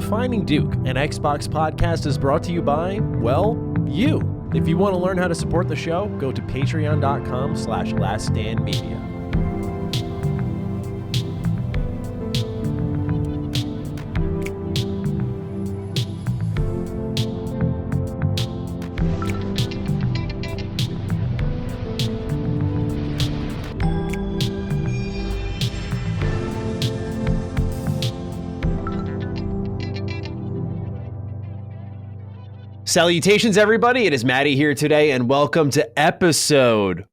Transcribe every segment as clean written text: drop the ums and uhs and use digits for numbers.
Defining Duke, an Xbox podcast, is brought to you by, well, you. If you want to learn how to support the show, go to patreon.com/laststandmedia. Salutations, everybody. It is Maddie here today, and welcome to episode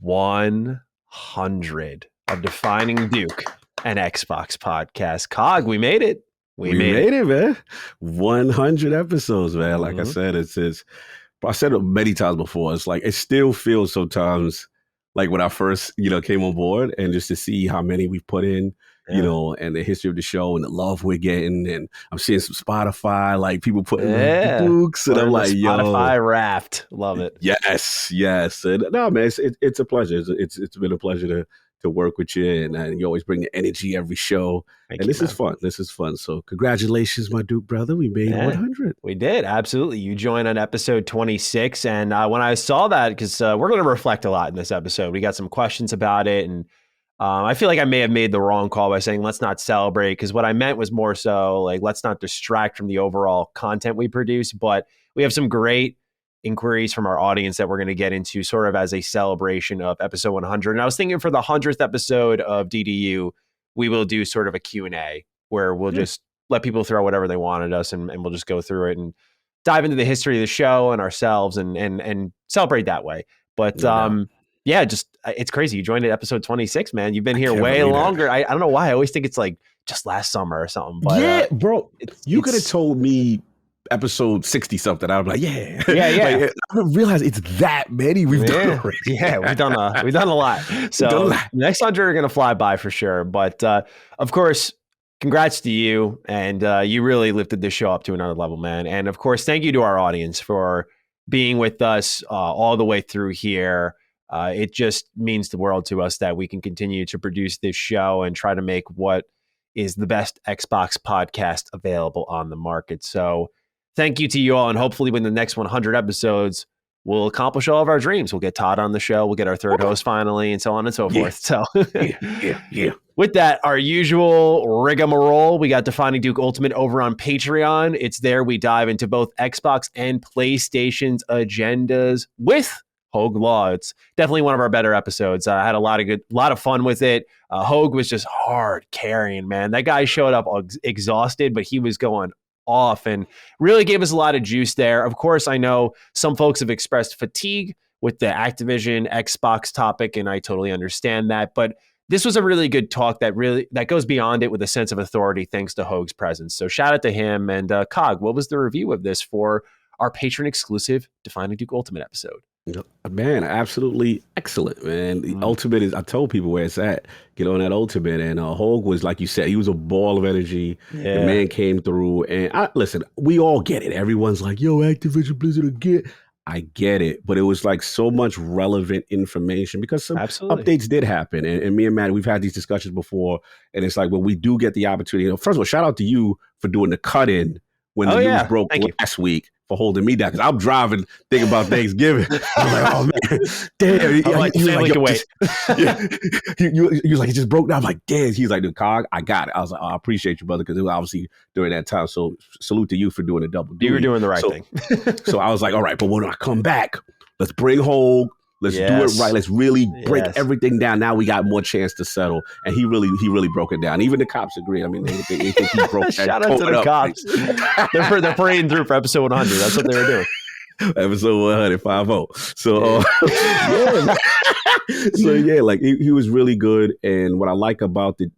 100 of Defining Duke, an Xbox podcast. Cog, we made it. We made it, man. 100 episodes, man. Like I said, I said it many times before. It's like, it still feels sometimes like when I first, came on board, and just to see how many we've put in, and the history of the show and the love we're getting. And I'm seeing some Spotify, like people putting Dukes, and I'm like, Spotify Wrapped. Love it. Yes. And no, man, it's a pleasure. It's been a pleasure to work with you, and you always bring the energy every show. This is fun. So congratulations, my Duke brother. We made 100. We did. Absolutely. You joined on episode 26. And when I saw that, because we're going to reflect a lot in this episode, we got some questions about it. And I feel like I may have made the wrong call by saying, let's not celebrate, because what I meant was more so like, let's not distract from the overall content we produce. But we have some great inquiries from our audience that we're going to get into sort of as a celebration of episode 100. And I was thinking for the 100th episode of DDU, we will do sort of a Q&A where we'll just let people throw whatever they want at us, and we'll just go through it and dive into the history of the show and ourselves and celebrate that way. But it's crazy. You joined at episode 26, man. You've been here way longer. I don't know why. I always think it's like just last summer or something. But bro, you could have told me episode 60 something. I'd be like, yeah. Like, I didn't realize it's that many we've done already. Yeah, we've done a lot. So next 100 are going to fly by for sure. But of course, congrats to you. And you really lifted this show up to another level, man. And of course, thank you to our audience for being with us all the way through here. It just means the world to us that we can continue to produce this show and try to make what is the best Xbox podcast available on the market. So thank you to you all. And hopefully within the next 100 episodes, we'll accomplish all of our dreams. We'll get Todd on the show. We'll get our third host finally, and so on and so forth. So with that, our usual rigmarole, we got Defining Duke Ultimate over on Patreon. It's there we dive into both Xbox and PlayStation's agendas with Hogue Law. It's definitely one of our better episodes. I had a lot of fun with it. Hogue was just hard carrying, man. That guy showed up exhausted, but he was going off and really gave us a lot of juice there. Of course, I know some folks have expressed fatigue with the Activision Xbox topic, and I totally understand that. But this was a really good talk that goes beyond it with a sense of authority, thanks to Hogue's presence. So shout out to him. And Cog, what was the review of this for our patron exclusive Defining Duke Ultimate episode? Man, absolutely excellent, man. The Ultimate is, I told people where it's at. Get on that Ultimate. And Hogue was, like you said, he was a ball of energy. Yeah. The man came through. And listen, we all get it. Everyone's like, yo, Activision Blizzard again. I get it. But it was like so much relevant information because some updates did happen. And me and Matt, we've had these discussions before. And it's like, when we do get the opportunity, first of all, shout out to you for doing the cut-in when the news broke last week, for holding me down, because I'm driving thinking about Thanksgiving. I'm like, oh man, damn. I'm like, he was like, can wait. He was like, it just broke down. I'm like, damn. He's like, dude, Cog, I got it. I was like, oh, I appreciate you, brother, because it was obviously during that time. So salute to you for doing a double duty. You were doing the right thing. So I was like, all right, but when I come back, let's bring Hogue. Let's do it right. Let's really break everything down. Now we got more chance to settle. And he really broke it down. Even the cops agree. I mean, they think he broke that. Shout out to the cops. They're parading through for episode 100. That's what they were doing. Episode 100, 5-0. So, like he was really good. And what I like about the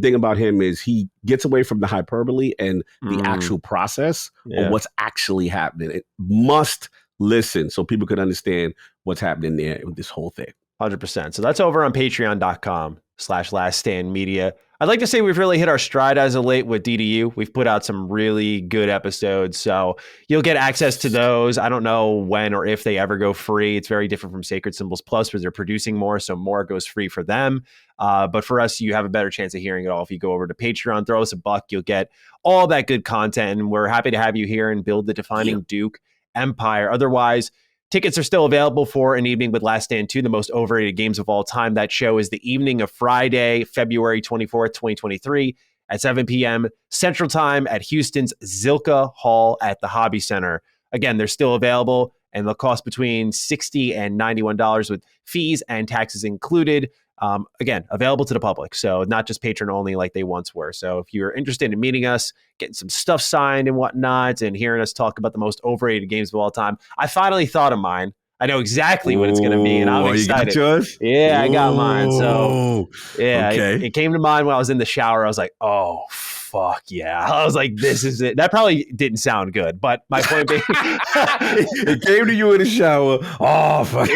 thing about him is he gets away from the hyperbole and the actual process of what's actually happening. It must listen so people can understand what's happening there with this whole thing. 100%. So that's over on patreon.com youtube.com/laststandmedia. I'd like to say we've really hit our stride as of late with DDU. We've put out some really good episodes, so you'll get access to those. I don't know when or if they ever go free. It's very different from Sacred Symbols Plus, where they're producing more, so more goes free for them. But for us, you have a better chance of hearing it all if you go over to Patreon, throw us a buck. You'll get all that good content, and we're happy to have you here and build the Defining Duke empire. Otherwise, tickets are still available for An Evening with Last Stand 2, the most overrated games of all time. That show is the evening of Friday, February 24th, 2023 at 7 p.m. Central Time at Houston's Zilka Hall at the Hobby Center. Again, they're still available, and they'll cost between $60 and $91 with fees and taxes included. Again, available to the public, so not just patron only like they once were. So if you're interested in meeting us, getting some stuff signed and whatnot, and hearing us talk about the most overrated games of all time, I finally thought of mine. I know exactly what it's going to be, and I'm excited. You got yours? Yeah, I got mine. So yeah, okay. it came to mind when I was in the shower. I was like, oh, fuck yeah. I was like, this is it. That probably didn't sound good, but my point being, it came to you in the shower. Oh, fuck.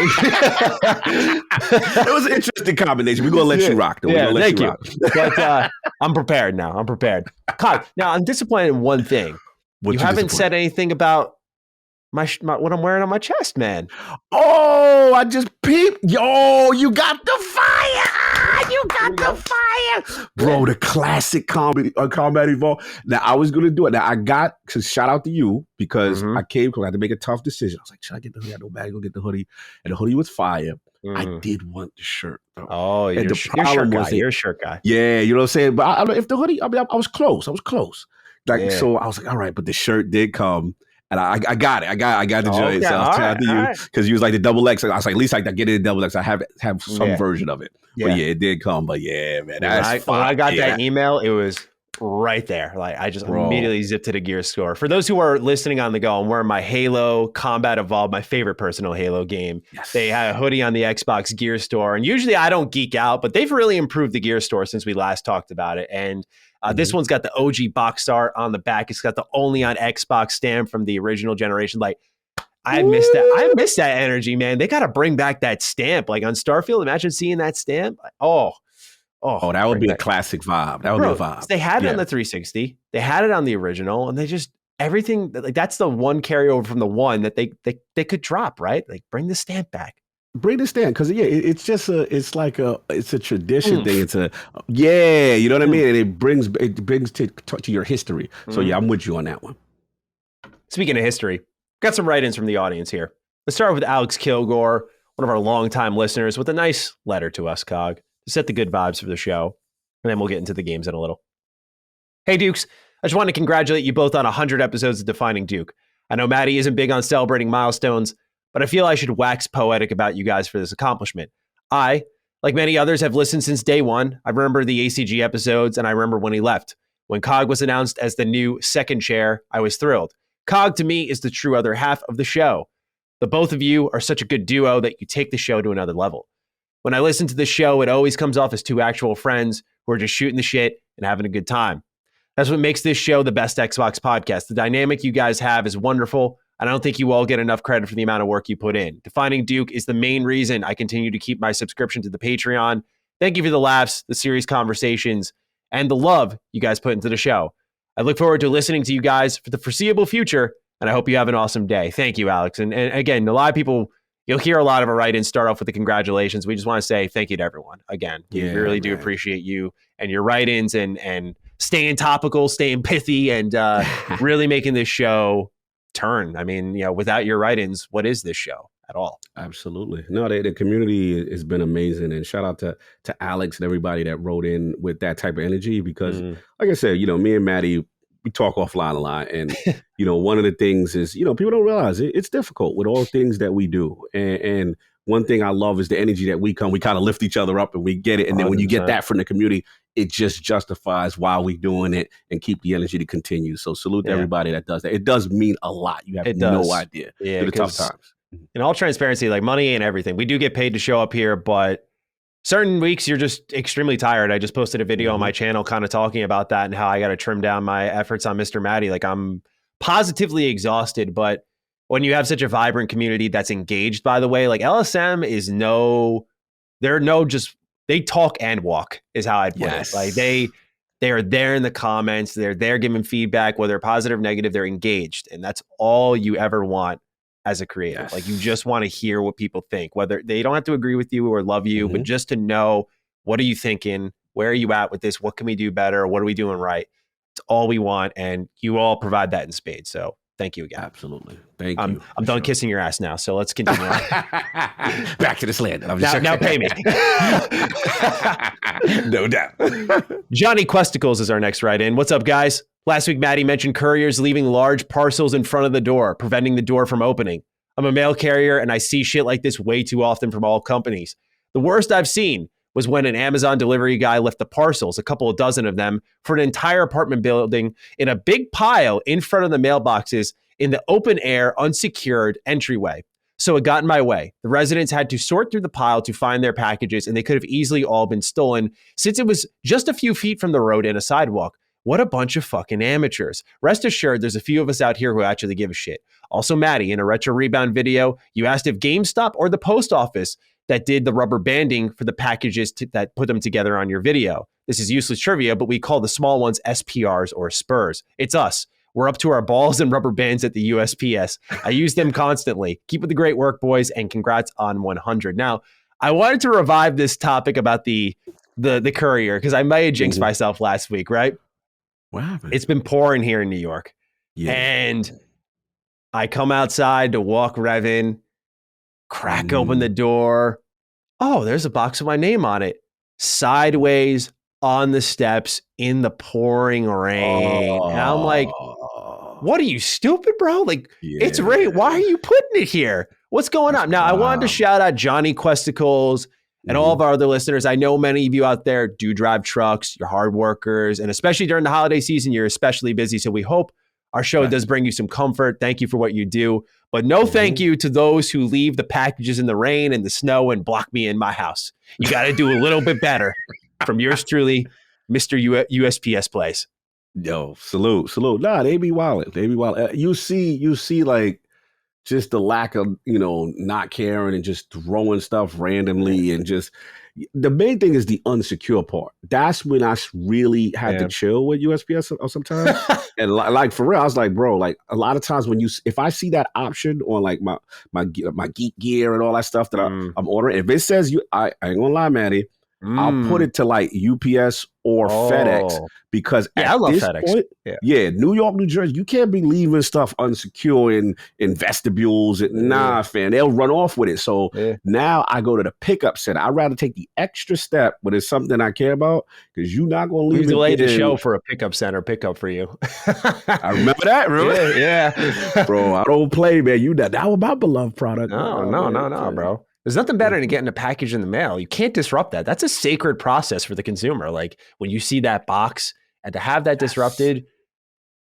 It was an interesting combination. We're going to let you rock, though. Yeah, thank you. But I'm prepared now. I'm prepared. God, now I'm disappointed in one thing. You haven't said anything about my what I'm wearing on my chest, man. Oh, I just peeped. Yo, you got the fire. You got the fire. Bro, the classic Combat Evolved. Now, I was going to do it. Now, shout out to you because I had to make a tough decision. I was like, should I get the hoodie? I know bad. Go get the hoodie. And the hoodie was fire. I did want the shirt, though. Oh, you're a shirt guy. Yeah, you know what I'm saying? But if the hoodie, I was close. Like, so I was like, all right, but the shirt did come. And I got it. I got the joint. So I was trying to you because you was like the double X. I was like, at least I get it in double X. I have some version of it. Yeah. But yeah, it did come. But yeah, man, that's when I got that email, it was right there. Like I just immediately zipped to the gear store. For those who are listening on the go, I'm wearing my Halo Combat Evolved, my favorite personal Halo game. Yes. They had a hoodie on the Xbox Gear Store, and usually I don't geek out, but they've really improved the Gear Store since we last talked about it. And this one's got the OG box art on the back. It's got the only on Xbox stamp from the original generation. Like, I missed that. I miss that energy, man. They got to bring back that stamp. Like on Starfield, imagine seeing that stamp. Oh, that would be a classic vibe. That would be a vibe. They had it on the 360. They had it on the original, and they just everything. Like that's the one carryover from the one that they could drop, right? Like bring the stamp back. Bring the stamp because it's a tradition thing. It's you know what I mean, and it brings to your history. So yeah, I'm with you on that one. Speaking of history, got some write-ins from the audience here. Let's start with Alex Kilgore, one of our longtime listeners, with a nice letter to us, Cog, to set the good vibes for the show, and then we'll get into the games in a little. Hey Dukes, I just want to congratulate you both on 100 episodes of Defining Duke. I know Maddie isn't big on celebrating milestones, but I feel I should wax poetic about you guys for this accomplishment. I, like many others, have listened since day one. I remember the ACG episodes, and I remember when he left. When Cog was announced as the new second chair, I was thrilled. Cog, to me, is the true other half of the show. The both of you are such a good duo that you take the show to another level. When I listen to the show, it always comes off as two actual friends who are just shooting the shit and having a good time. That's what makes this show the best Xbox podcast. The dynamic you guys have is wonderful. I don't think you all get enough credit for the amount of work you put in. Defining Duke is the main reason I continue to keep my subscription to the Patreon. Thank you for the laughs, the serious conversations, and the love you guys put into the show. I look forward to listening to you guys for the foreseeable future, and I hope you have an awesome day. Thank you, Alex. And again, a lot of people, you'll hear a lot of our write-ins start off with the congratulations. We just want to say thank you to everyone. Again, we really do appreciate you and your write-ins and staying topical, staying pithy, and really making this show turn. I mean, without your write-ins, what is this show at all? Absolutely. No, the community has been amazing, and shout out to Alex and everybody that wrote in with that type of energy because, like I said, me and Maddie, we talk offline a lot, and one of the things is, people don't realize it's difficult with all things that we do, and one thing I love is the energy that we kind of lift each other up and we get it, and then when you get that from the community, it just justifies why we're doing it and keep the energy to continue. So salute to everybody that does that. It does mean a lot. You have no idea. Yeah, through the tough times. In all transparency, like money ain't everything. We do get paid to show up here, but certain weeks you're just extremely tired. I just posted a video on my channel kind of talking about that and how I got to trim down my efforts on Mr. Maddie. Like I'm positively exhausted, but when you have such a vibrant community that's engaged, by the way, like LSM is they're no just they talk and walk is how I'd put it. Like they are there in the comments. They're there giving feedback, whether positive or negative. They're engaged, and that's all you ever want as a creative. Like you just want to hear what people think, whether they don't have to agree with you or love you, but just to know, what are you thinking? Where are you at with this? What can we do better? What are we doing right? It's all we want, and you all provide that in spades. So thank you again. Absolutely. Thank you. I'm done kissing your ass now, so let's continue. Back to the slander. Now pay me. No doubt. Johnny Questicles is our next write-in. What's up, guys? Last week, Maddie mentioned couriers leaving large parcels in front of the door, preventing the door from opening. I'm a mail carrier, and I see shit like this way too often from all companies. The worst I've seen was when an Amazon delivery guy left the parcels, a couple of dozen of them, for an entire apartment building in a big pile in front of the mailboxes in the open air, unsecured entryway. So it got in my way. The residents had to sort through the pile to find their packages, and they could have easily all been stolen since it was just a few feet from the road and a sidewalk. What a bunch of fucking amateurs. Rest assured, there's a few of us out here who actually give a shit. Also, Maddie, in a Retro Rebound video, you asked if GameStop or the post office that did the rubber banding for the packages that put them together on your video. This is useless trivia, but we call the small ones SPRs or Spurs. It's us. We're up to our balls and rubber bands at the USPS. I use them constantly. Keep up the great work, boys, and congrats on 100. Now, I wanted to revive this topic about the courier because I may have jinxed myself last week, right? What happened? It's been pouring here in New York. Yeah. And I come outside to walk Rev in, crack open the door. Oh, there's a box with my name on it. Sideways on the steps in the pouring rain. And I'm like, what are you, stupid, bro? Like, it's rain. Why are you putting it here? What's going on? Now, I wanted to shout out Johnny Questicles and all of our other listeners. I know many of you out there do drive trucks. You're hard workers. And especially during the holiday season, you're especially busy. So we hope our show does bring you some comfort. Thank you for what you do. But no thank you to those who leave the packages in the rain and the snow and block me in my house. You got to do a little bit better. From yours truly, Mr. USPS Place. Yo, salute. Nah, they be wild. You see like just the lack of, not caring and just throwing stuff randomly and just the main thing is the unsecure part. That's when I really had to chill with USPS or sometimes. And like for real, I was like, bro, like a lot of times if I see that option on like my geek gear and all that stuff that I'm ordering, if it says I ain't gonna lie, Maddie, I'll put it to like UPS or FedEx because I love FedEx. Point, New York, New Jersey, you can't be leaving stuff unsecure in vestibules. Nah, fam, they'll run off with it. So now I go to the pickup center. I'd rather take the extra step when it's something I care about because you're not going to leave. We delayed the show for a pickup center pickup for you. I remember that. Remember? Yeah. Bro, I don't play, man. That was my beloved product. No, bro. There's nothing better than getting a package in the mail. You can't disrupt that. That's a sacred process for the consumer. Like when you see that box and to have that disrupted,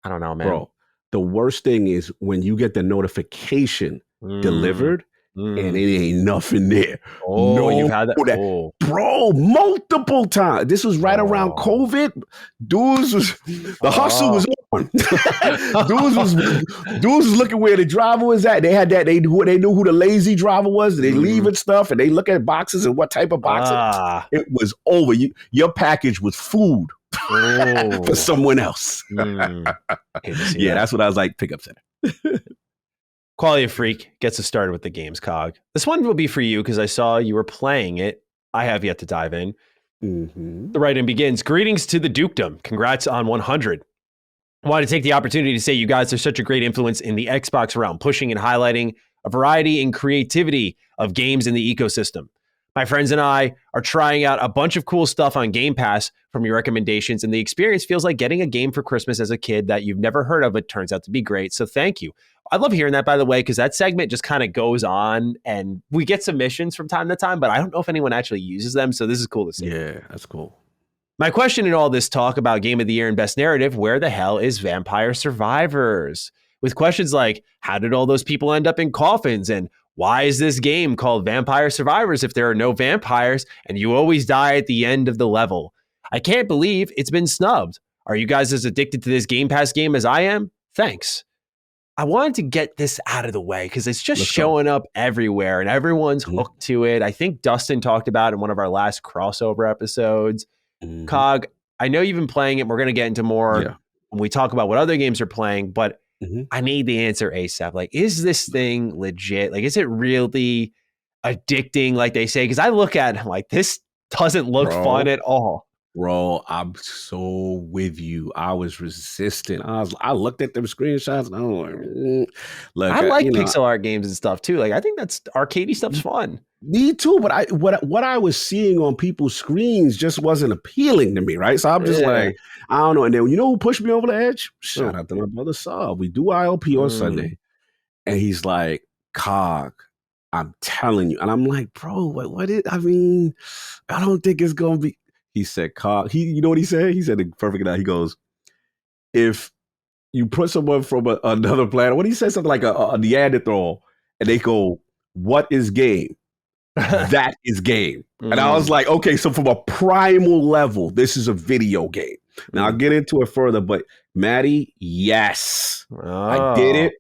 I don't know, man. Bro, the worst thing is when you get the notification delivered and it ain't nothing there. You've had that? Bro, multiple times. This was right around COVID. The hustle was on. dudes was looking where the driver was at. They had that. They knew who the lazy driver was. They leaving stuff and they look at boxes and what type of boxes. It was over. Your package was food for someone else. That's what I was like. Pickup center. Quality of Freak gets us started with the games cog. This one will be for you because I saw you were playing it. I have yet to dive in. The write-in begins. Greetings to the Dukedom. Congrats on 100. I wanted to take the opportunity to say you guys are such a great influence in the Xbox realm, pushing and highlighting a variety and creativity of games in the ecosystem. My friends and I are trying out a bunch of cool stuff on Game Pass from your recommendations, and the experience feels like getting a game for Christmas as a kid that you've never heard of, but turns out to be great. So thank you. I love hearing that, by the way, because that segment just kind of goes on, and we get submissions from time to time, but I don't know if anyone actually uses them, so this is cool to see. Yeah, that's cool. My question in all this talk about Game of the Year and Best Narrative, where the hell is Vampire Survivors? With questions like, how did all those people end up in coffins? And why is this game called Vampire Survivors if there are no vampires and you always die at the end of the level? I can't believe it's been snubbed. Are you guys as addicted to this Game Pass game as I am? Thanks. I wanted to get this out of the way because it's just showing up everywhere and everyone's hooked to it. I think Dustin talked about it in one of our last crossover episodes. Cog, I know you've been playing it. We're going to get into more when we talk about what other games are playing, but I need the answer ASAP. Like, is this thing legit? Like, is it really addicting like they say? Because I look at it, I'm like, this doesn't look fun at all. Bro, I'm so with you. I was resistant. I looked at them screenshots and I was like, I like pixel art games and stuff too. Like, I think that's arcadey stuff's fun. Me too, but what I was seeing on people's screens just wasn't appealing to me, right? So I'm just like, I don't know. And then who pushed me over the edge? Shout out to my brother Saul. We do ILP on Sunday, and he's like, Cog, I'm telling you, and I'm like, bro, what is? I mean, I don't think it's gonna be. He said, Cog. You know what he said? He said it perfect now. He goes, if you put someone from another planet, what he said, something like a Neanderthal, and they go, what is game? That is game. And I was like, okay, so from a primal level, this is a video game. Now I'll get into it further, but Maddie, yes. I did it.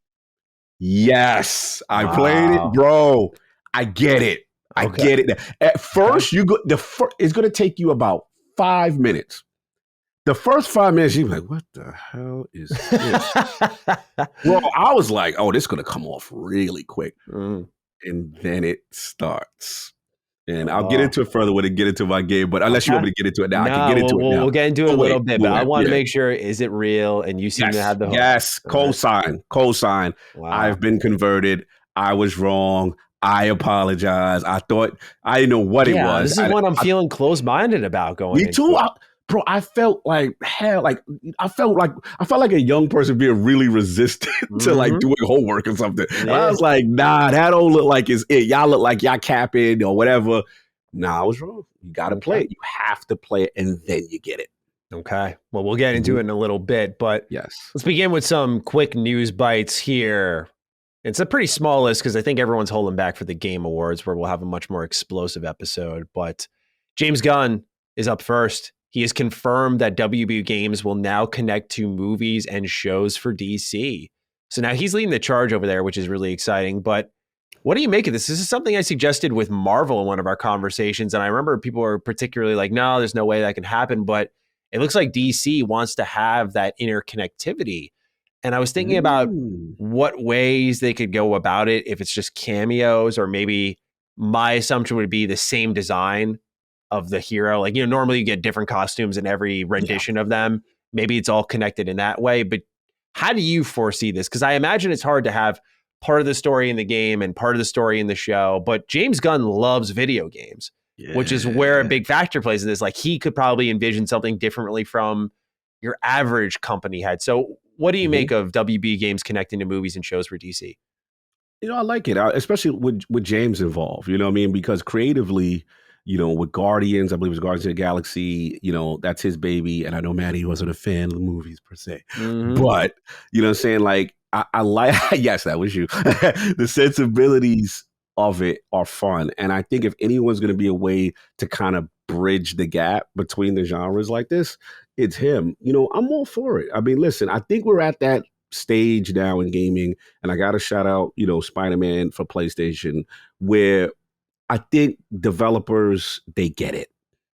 Yes. I played it, bro. I get it. I get it. At first, it's going to take you about 5 minutes. The first 5 minutes, you're like, what the hell is this? Bro, I was like, oh, this is going to come off really quick. And then it starts. And I'll get into it further when I get into my game, but unless you want me to get into it now, I can get into it now. We'll get into it a little bit, but I want to make sure, is it real? And you seem to have the hope. Yes, cosign. Wow. I've been converted. I was wrong. I apologize. I didn't know what it was. This is what I'm feeling closed-minded about going into. Me too. Bro, I felt like hell. Like I felt like a young person being really resistant to like doing homework or something. And I was like, nah, that don't look like it's it. Y'all look like y'all capping or whatever. Nah, I was wrong. You got to play it. You have to play it, and then you get it. Okay. Well, we'll get into it in a little bit, but let's begin with some quick news bites here. It's a pretty small list because I think everyone's holding back for the Game Awards, where we'll have a much more explosive episode. But James Gunn is up first. He has confirmed that WB Games will now connect to movies and shows for DC. So now he's leading the charge over there, which is really exciting. But what do you make of this? This is something I suggested with Marvel in one of our conversations. And I remember people were particularly like, no, there's no way that can happen. But it looks like DC wants to have that interconnectivity. And I was thinking about what ways they could go about it, if it's just cameos, or maybe my assumption would be the same design of the hero. Like, normally you get different costumes in every rendition of them. Maybe it's all connected in that way. But how do you foresee this? Because I imagine it's hard to have part of the story in the game and part of the story in the show. But James Gunn loves video games, which is where a big factor plays in this. Like, he could probably envision something differently from your average company head. So what do you make of WB Games connecting to movies and shows for DC? I like it, especially with James involved, you know what I mean? Because creatively, with Guardians, I believe it was Guardians of the Galaxy, that's his baby. And I know Maddie wasn't a fan of the movies per se, but you know what I'm saying? Like, I like, yes, that was you. The sensibilities of it are fun. And I think if anyone's going to be a way to kind of bridge the gap between the genres like this, it's him. I'm all for it. I mean, listen, I think we're at that stage now in gaming, and I got to shout out, Spider-Man for PlayStation, where I think developers, they get it,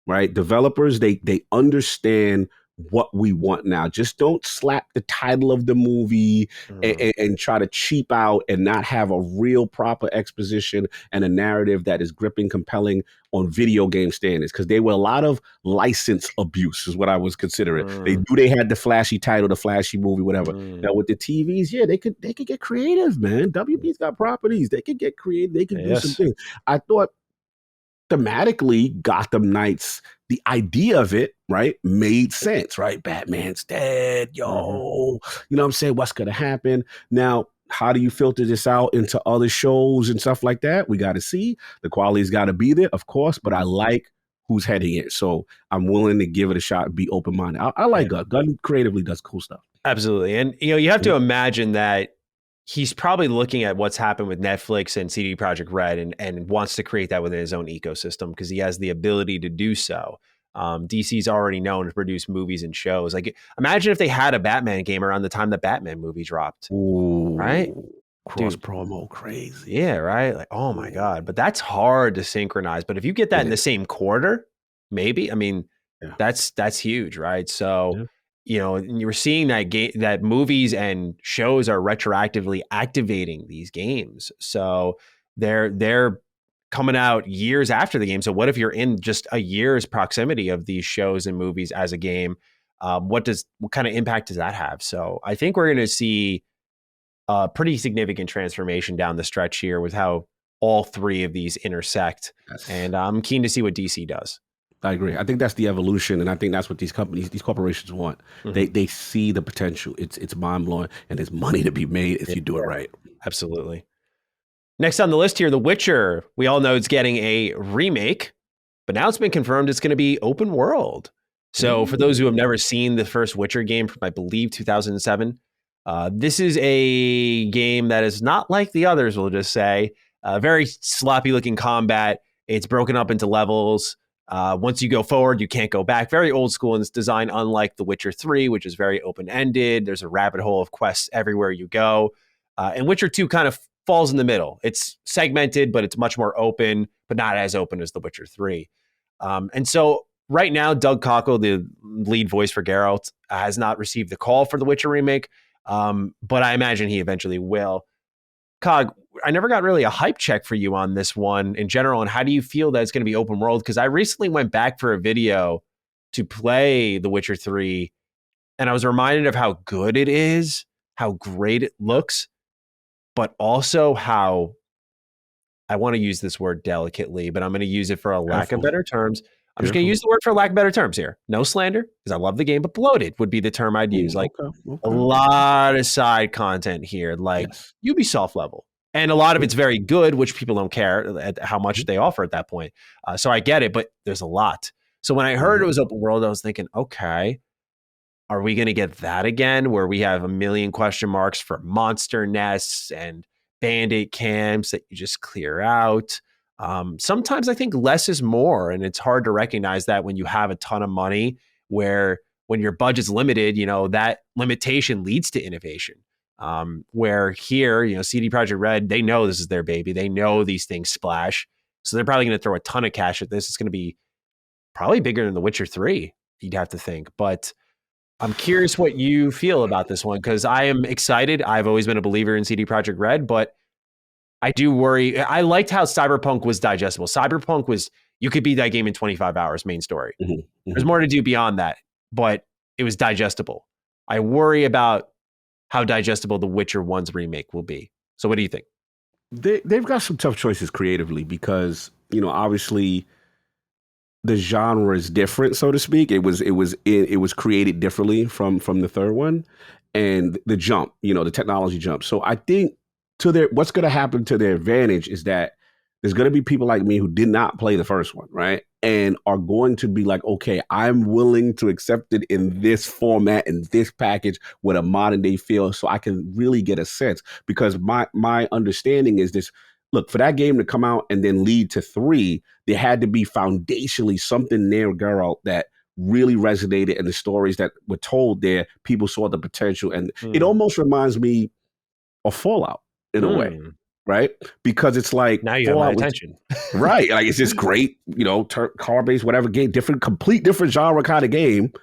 right? Developers, they understand what we want now. Just don't slap the title of the movie and try to cheap out and not have a real proper exposition and a narrative that is gripping, compelling on video game standards. Because there were a lot of license abuse is what I was considering. They knew they had the flashy title, the flashy movie, whatever. Now with the TVs, they could get creative, man. WB's got properties. They could get creative. They could do some things. I thought thematically, Gotham Knights, the idea of it, right, made sense, right? Batman's dead, you know what I'm saying? What's going to happen? Now, how do you filter this out into other shows and stuff like that? We got to see. The quality's got to be there, of course, but I like who's heading it. So I'm willing to give it a shot and be open-minded. I like Gunn. Gunn creatively does cool stuff. Absolutely. And, you have to imagine that he's probably looking at what's happened with Netflix and CD Projekt Red and wants to create that within his own ecosystem because he has the ability to do so. DC's already known to produce movies and shows. Like, imagine if they had a Batman game around the time the Batman movie dropped. Ooh, right? Cross Dude, promo, crazy. yeah, right? Like, oh my God. But that's hard to synchronize. But if you get that in the same quarter, maybe, I mean, Yeah. that's huge, right? So, Yeah. and you were seeing that movies and shows are retroactively activating these games. So they're coming out years after the game. So what if you're in just a year's proximity of these shows and movies as a game? What kind of impact does that have? So I think we're going to see a pretty significant transformation down the stretch here with how all three of these intersect. Yes. And I'm keen to see what DC does. I agree. I think that's the evolution, and I think that's what these corporations want. Mm-hmm. They see the potential. It's mind blowing, and there's money to be made if you do it right. Absolutely. Next on the list here, The Witcher. We all know it's getting a remake, but now it's been confirmed it's going to be open world. So for those who have never seen the first Witcher game from, I believe, 2007, this is a game that is not like the others, we'll just say. Very sloppy looking combat. It's broken up into levels. Once you go forward, you can't go back. Very old school in its design, unlike The Witcher 3, which is very open-ended. There's a rabbit hole of quests everywhere you go. And Witcher 2 kind of falls in the middle. It's segmented, but it's much more open, but not as open as The Witcher 3. And so right now, Doug Cockle, the lead voice for Geralt, has not received the call for The Witcher remake, but I imagine he eventually will. Cog, I never got really a hype check for you on this one in general, and how do you feel that it's going to be open world? Because I recently went back for a video to play The Witcher 3, and I was reminded of how good it is, how great it looks, but also how, I want to use this word delicately, but I'm going to use it for a lack of better terms. I'm just going to use the word for lack of better terms here. No slander, because I love the game, but bloated would be the term I'd use. Like a lot of side content here, like Ubisoft level. And a lot of it's very good, which people don't care at how much they offer at that point. So I get it, but there's a lot. So when I heard it was open world, I was thinking, okay, are we going to get that again, where we have a million question marks for monster nests and bandit camps that you just clear out? Sometimes I think less is more, and it's hard to recognize that when you have a ton of money, where when your budget's limited, that limitation leads to innovation. Where here, CD Projekt Red, they know this is their baby. They know these things splash. So they're probably going to throw a ton of cash at this. It's going to be probably bigger than The Witcher 3, you'd have to think. But I'm curious what you feel about this one, because I am excited. I've always been a believer in CD Projekt Red, but I do worry. I liked how Cyberpunk was digestible. Cyberpunk was, you could beat that game in 25 hours, main story. There's more to do beyond that, but it was digestible. I worry about how digestible The Witcher 1's remake will be. So what do you think? They've got some tough choices creatively because, obviously the genre is different, so to speak. It was created differently from the third one, and the jump, the technology jump. So I think what's going to happen to their advantage is that there's going to be people like me who did not play the first one, right? And are going to be like, okay, I'm willing to accept it in this format, in this package with a modern day feel, so I can really get a sense. Because my understanding is this: look, for that game to come out and then lead to 3, there had to be foundationally something near Geralt that really resonated, and the stories that were told there, people saw the potential. And it almost reminds me of Fallout in a way, right? Because it's like, now you have my attention. Right. Like, it's this great, car-based, whatever game, complete different genre kind of game.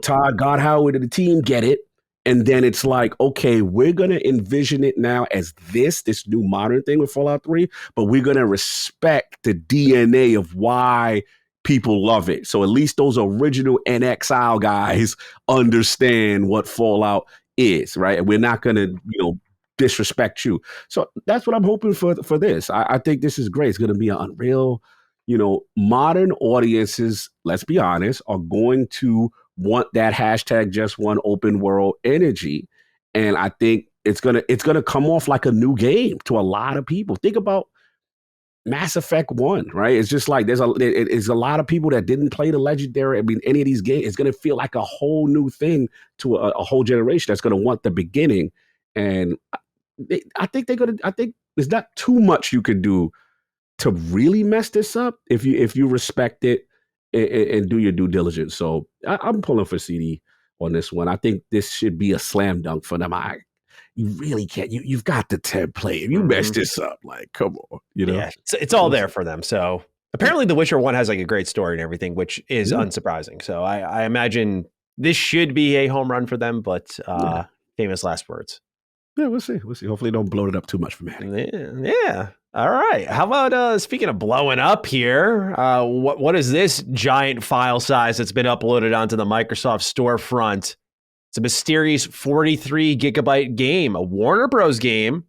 Todd Howard and the team get it. And then it's like, okay, we're going to envision it now as this new modern thing with Fallout 3, but we're going to respect the DNA of why people love it. So at least those original NXL guys understand what Fallout is, right? And we're not going to, disrespect you. So that's what I'm hoping for this. I think this is great. It's going to be an unreal, modern audiences, let's be honest, are going to want that hashtag just one open world energy. And I think it's gonna come off like a new game to a lot of people. Think about Mass Effect 1, right? It's just like there's a lot of people that didn't play the legendary. I mean, any of these games, it's gonna feel like a whole new thing to a whole generation that's gonna want the beginning. And I think there's not too much you could do to really mess this up if you respect it and do your due diligence. So I'm pulling for CD on this one. I think this should be a slam dunk for them. you really can't. You've got the template. If you mess this up, like, come on, Yeah, it's all there for them. So apparently, The Witcher 1 has like a great story and everything, which is unsurprising. So I imagine this should be a home run for them, but famous last words. Yeah, we'll see. Hopefully, don't blow it up too much for me. Yeah. All right. How about speaking of blowing up here? What is this giant file size that's been uploaded onto the Microsoft storefront? It's a mysterious 43 gigabyte game, a Warner Bros. Game,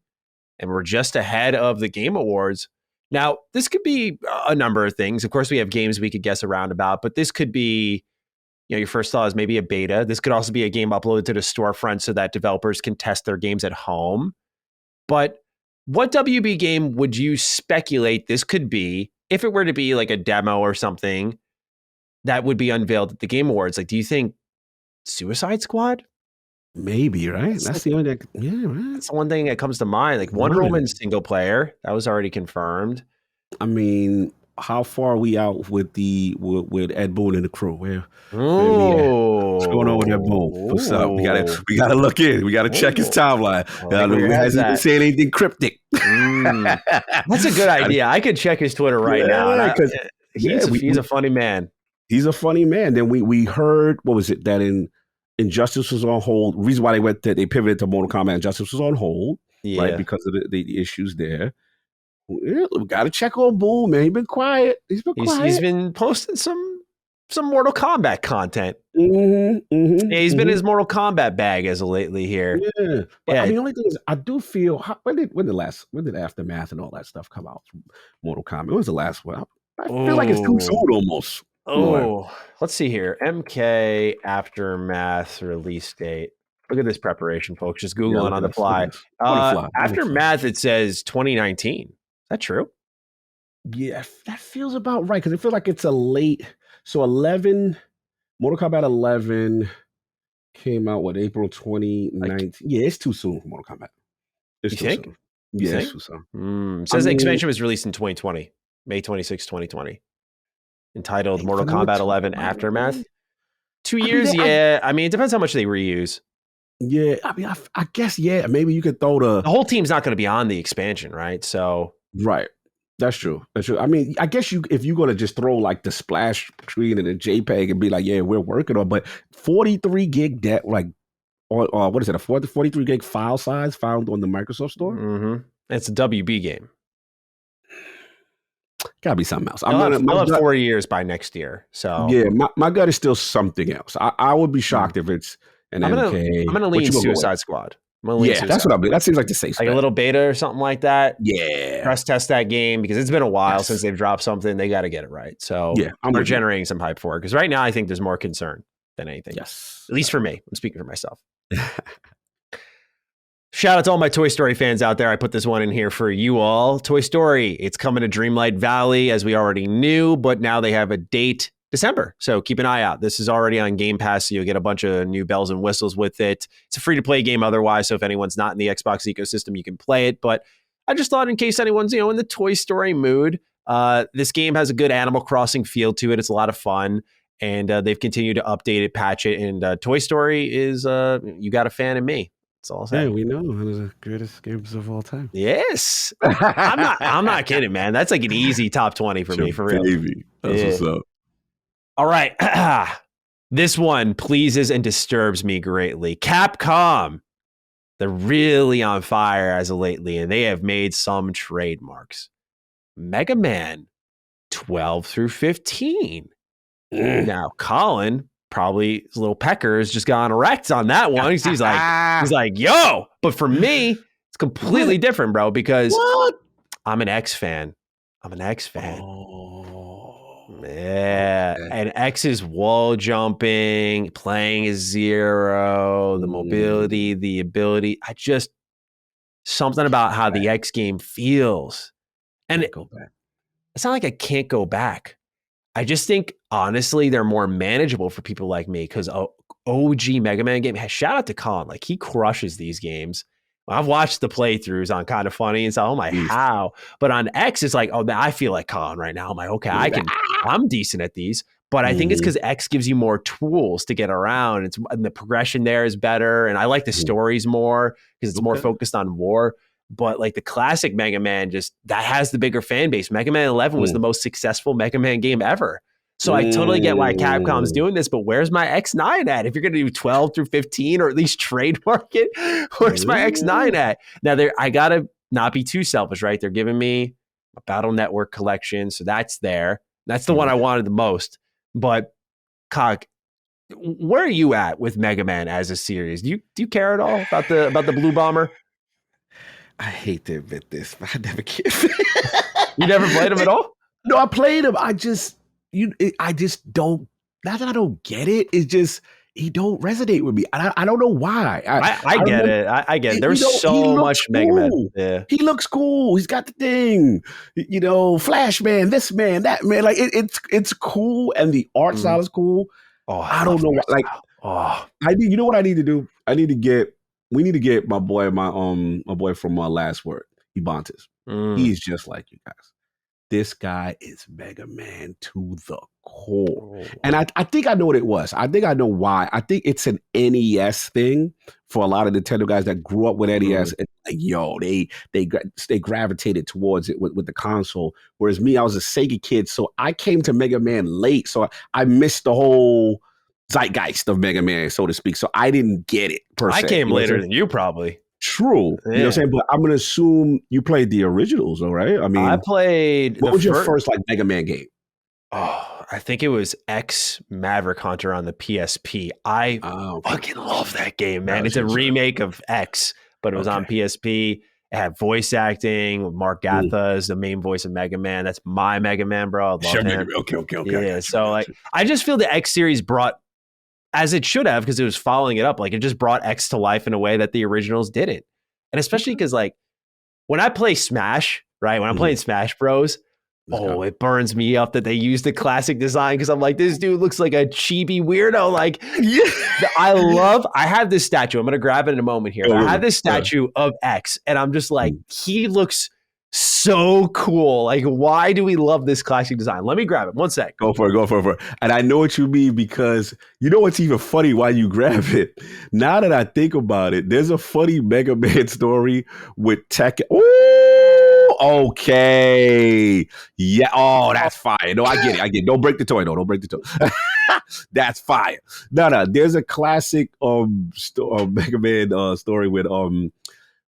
and we're just ahead of the Game Awards. Now, this could be a number of things. Of course, we have games we could guess around about, but this could be, your first thought is maybe a beta. This could also be a game uploaded to the storefront so that developers can test their games at home. But what WB game would you speculate this could be if it were to be like a demo or something that would be unveiled at the Game Awards? Like, do you think Suicide Squad? Maybe, right? That's the only thing. Yeah, right. That's the one thing that comes to mind. Like Wonder Woman single player, that was already confirmed. I mean, how far are we out with Ed Boon and the crew? What's going on with Ed Boon? What's up? We gotta look in. We gotta check his timeline. Has he been saying anything cryptic? That's a good idea. I could check his Twitter right now. He's a funny man. He's a funny man. Then we heard, what was it, that Injustice was on hold. The reason why they pivoted to Mortal Kombat, Injustice was on hold, right? Because of the issues there. Yeah, we got to check on Boom, man. He's been quiet. He's been posting some Mortal Kombat content. Yeah, he's been in his Mortal Kombat bag as of lately here. Yeah, but I mean, the only thing is, I do feel when did Aftermath and all that stuff come out from Mortal Kombat? When was the last one? I feel like it's too soon almost. Let's see here. MK Aftermath release date. Look at this preparation, folks. Just Googling on the fly. Aftermath, it says 2019. Is that true? Yeah, that feels about right because it feels like it's a late. So Mortal Kombat 11 came out April 2019. Yeah, it's too soon for Mortal Kombat. You think? Yeah, it's too soon. It says the expansion was released in 2020, May 26, 2020. Entitled Mortal Kombat 11 Aftermath. 2 years, I mean, it depends how much they reuse. Yeah, I mean, I guess, maybe you could throw the whole team's not going to be on the expansion, right? So, right. That's true. I mean, I guess if you're going to just throw like the splash screen and a JPEG and be like, yeah, we're working on, but 43 gig what is it? A 43 gig file size found on the Microsoft Store? It's a WB game. Gotta be something else. I'll have 4 years by next year. So yeah, my gut is still something else. I would be shocked if it's an MK. I'm gonna lean Suicide Squad. That's what I'm doing. That seems like the safe like a little beta or something like that. Yeah, press test that game because it's been a while since they've dropped something. They got to get it right. So we're generating some hype for it because right now I think there's more concern than anything. Yes, at least for me. I'm speaking for myself. Shout out to all my Toy Story fans out there. I put this one in here for you all. Toy Story, it's coming to Dreamlight Valley, as we already knew, but now they have a date, December. So keep an eye out. This is already on Game Pass, so you'll get a bunch of new bells and whistles with it. It's a free-to-play game otherwise, so if anyone's not in the Xbox ecosystem, you can play it. But I just thought in case anyone's in the Toy Story mood, this game has a good Animal Crossing feel to it. It's a lot of fun, and they've continued to update it, patch it, and Toy Story is, you got a fan in me. That's all I'm saying. Yeah, we know one of the greatest games of all time. Yes. I'm not kidding, man. That's like an easy top 20 for me, for real. Baby. That's what's up. All right. This one pleases and disturbs me greatly. Capcom. They're really on fire as of lately, and they have made some trademarks. Mega Man 12 through 15. Now, Colin, probably his little peckers just got erect on that one. He's like, yo. But for me, it's completely different, bro, because I'm an X fan. Yeah. And X is wall jumping, playing as Zero, the mobility, the ability. Something about how the X game feels. And it's not like I can't go back. I just think, honestly, they're more manageable for people like me because OG Mega Man game, shout out to Colin. Like, he crushes these games. I've watched the playthroughs on Kind of Funny and so, oh my, how? But on X, it's like, oh, I feel like Colin right now. I'm like, okay, I'm decent at these. But I think it's because X gives you more tools to get around. And the progression there is better. And I like the stories more because it's more focused on war. But like the classic Mega Man, that has the bigger fan base. Mega Man 11 was the most successful Mega Man game ever. So I totally get why Capcom's doing this, but where's my X9 at? If you're going to do 12 through 15 or at least trademark it, where's my X9 at? Now, I got to not be too selfish, right? They're giving me a Battle Network collection, so that's there. That's the one I wanted the most. But, Cock, where are you at with Mega Man as a series? Do you care at all about the Blue Bomber? I hate to admit this, but I never cared. You never played him at all? No, I played him. I just don't. Not that I don't get it. It's just he don't resonate with me. I don't know why. I get it. I get it. There's so much Mega Man. Yeah, he looks cool. He's got the thing. Flash Man, this man, that man. Like it's cool, and the art style is cool. Oh, I don't know. You know what I need to do? We need to get my boy from Last Word, Ebontis. He's just like you guys. This guy is Mega Man to the core. And I think I know what it was. I think I know why. I think it's an NES thing for a lot of Nintendo guys that grew up with NES. And they gravitated towards it with the console. Whereas me, I was a Sega kid. So I came to Mega Man late. So I missed the whole zeitgeist of Mega Man, so to speak. So I didn't get it per se. I came later than you probably. True. Yeah. You know what I'm saying? But I'm going to assume you played the originals, though, right? I mean, I played. What was your first Mega Man game? Oh, I think it was X Maverick Hunter on the PSP. I fucking love that game, man. It's a remake of X, but it was on PSP. It had voice acting. Mark Gatha is the main voice of Mega Man. That's my Mega Man, bro. I love him. Okay. Yeah, so I just feel the X series brought, as it should have, because it was following it up, it just brought X to life in a way that the originals didn't. And especially because when I play Smash, right? When I'm playing Smash Bros, it burns me up that they used the classic design, because I'm like, this dude looks like a chibi weirdo. I have this statue. I'm going to grab it in a moment here. I have this statue of X, and I'm just like, he looks so cool. Why do we love this classic design? Let me grab it. One sec. Go for it. And I know what you mean, because you know what's even funny why you grab it? Now that I think about it, there's a funny Mega Man story with Tekken. Oh, okay. Yeah. Oh, that's fire. No, I get it. Don't break the toy. Don't break the toy. That's fire. No. There's a classic Mega Man story with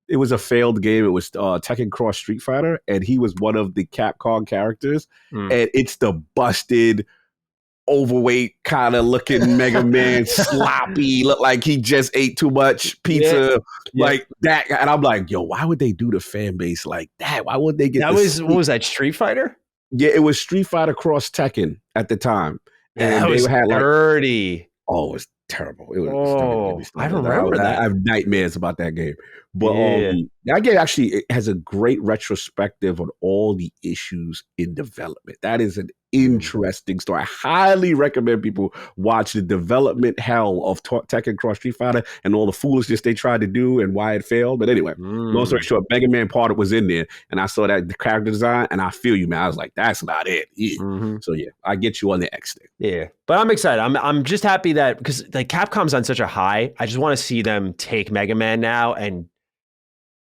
it was a failed game. It was Tekken Cross Street Fighter, and he was one of the Capcom characters. And it's the busted, overweight kind of looking Mega Man, sloppy, look like he just ate too much pizza, like that. And I'm like, yo, why would they do the fan base like that? Why would they get that? What was that, Street Fighter? Yeah, it was Street Fighter Cross Tekken at the time. And that was dirty. Oh, it was terrible. It was I remember that. I have nightmares about that game. But that game actually has a great retrospective on all the issues in development. That is an interesting story. I highly recommend people watch the development hell of Tekken Cross Street Fighter and all the foolishness they tried to do and why it failed. But anyway, long story short, Mega Man part was in there, and I saw that the character design, and I feel you, man. I was like, that's not it. So yeah, I get you on the X thing. Yeah, but I'm excited. I'm just happy that, because Capcom's on such a high. I just want to see them take Mega Man now, and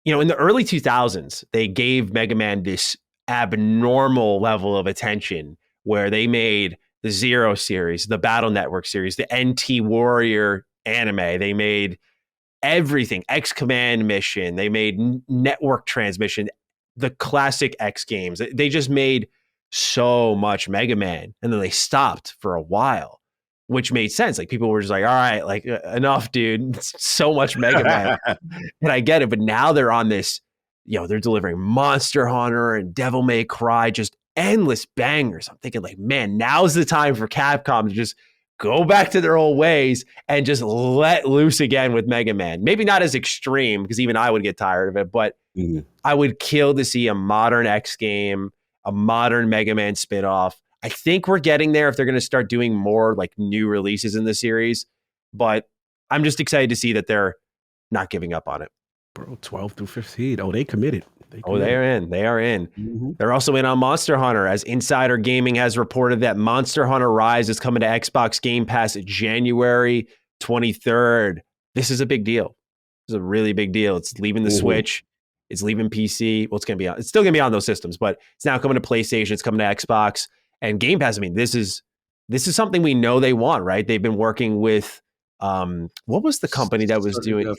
in the early 2000s, they gave Mega Man this abnormal level of attention, where they made the Zero series, the Battle Network series, the NT Warrior anime. They made everything, X Command Mission. They made Network Transmission, the classic X games. They just made so much Mega Man, and then they stopped for a while, which made sense. People were just like, all right, enough, dude. It's so much Mega Man. And I get it, but now they're on this, they're delivering Monster Hunter and Devil May Cry, just endless bangers. I'm thinking man, now's the time for Capcom to just go back to their old ways and just let loose again with Mega Man. Maybe not as extreme, because even I would get tired of it, but I would kill to see a modern X game, a modern Mega Man spinoff. I think we're getting there if they're going to start doing more new releases in the series, but I'm just excited to see that they're not giving up on it. Bro, 12 through 15. Oh, they committed. They are in. They are in. Mm-hmm. They're also in on Monster Hunter, as Insider Gaming has reported that Monster Hunter Rise is coming to Xbox Game Pass January 23rd. This is a big deal. This is a really big deal. It's leaving the Switch. It's leaving PC. Well, it's still going to be on those systems, but it's now coming to PlayStation. It's coming to Xbox and Game Pass. I mean, this is something we know they want, right? They've been working with, what was the company that was doing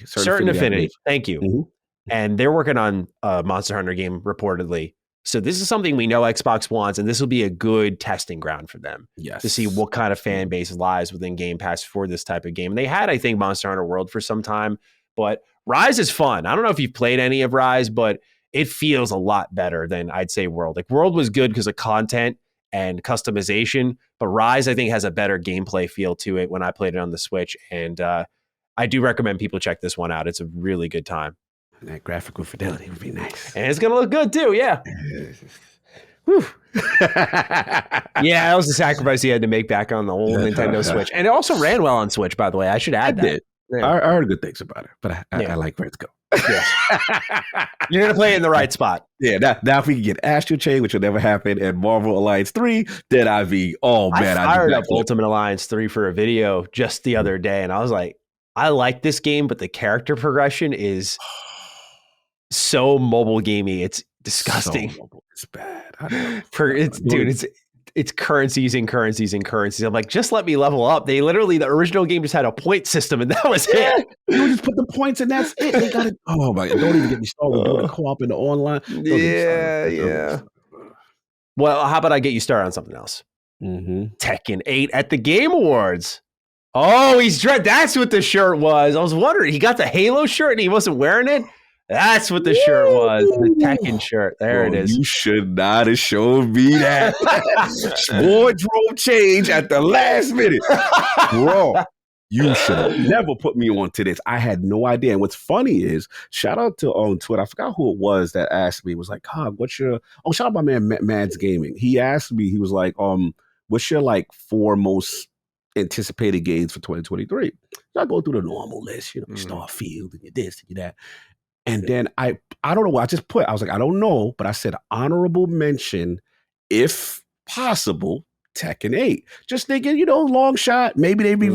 Certain Affinity. Thank you. Mm-hmm. And they're working on a Monster Hunter game reportedly. So this is something we know Xbox wants, and this will be a good testing ground for them to see what kind of fan base lies within Game Pass for this type of game. And they had, I think, Monster Hunter World for some time, but Rise is fun. I don't know if you've played any of Rise, but it feels a lot better than I'd say World. Like World was good because of content and customization, but Rise, I think, has a better gameplay feel to it when I played it on the Switch. And I do recommend people check this one out. It's a really good time. And that graphical fidelity would be nice. And it's going to look good too, yeah. Whew. Yeah, that was the sacrifice he had to make back on the old Nintendo Switch. And it also ran well on Switch, by the way. I should add that. Yeah. I heard good things about it, but I like where it's going. Yes. You're going to play it in the right spot. Yeah, now if we can get Astral Chain, which will never happen, and Marvel Alliance 3, then I'd be, man. I fired up Ultimate Alliance 3 for a video just the other day, and I was like, I like this game, but the character progression is so mobile gamey. It's disgusting. So mobile. It's bad. It's currencies and currencies and currencies. I'm like, just let me level up. The original game just had a point system, and that was it. You just put the points, and that's it. They got it. Oh my God! Don't even get me started doing the co-op in the online. Yeah. Well, how about I get you started on something else? Mm-hmm. Tekken 8 at the Game Awards. Oh, he's dressed. That's what the shirt was. I was wondering. He got the Halo shirt, and he wasn't wearing it. That's what the shirt was. The Tekken shirt. There it is. You should not have shown me that. Wardrobe change at the last minute. Bro, you should have never put me on to this. I had no idea. And what's funny is, shout out to on Twitter, I forgot who it was that asked me, was like, what's your, shout out my man Mads Gaming. He asked me, he was like, what's your like 4 most anticipated games for 2023? So I go through the normal list, Starfield and this and that. And then I don't know what I was like, I don't know, but I said honorable mention, if possible, Tekken 8. Just thinking, long shot, maybe they'd be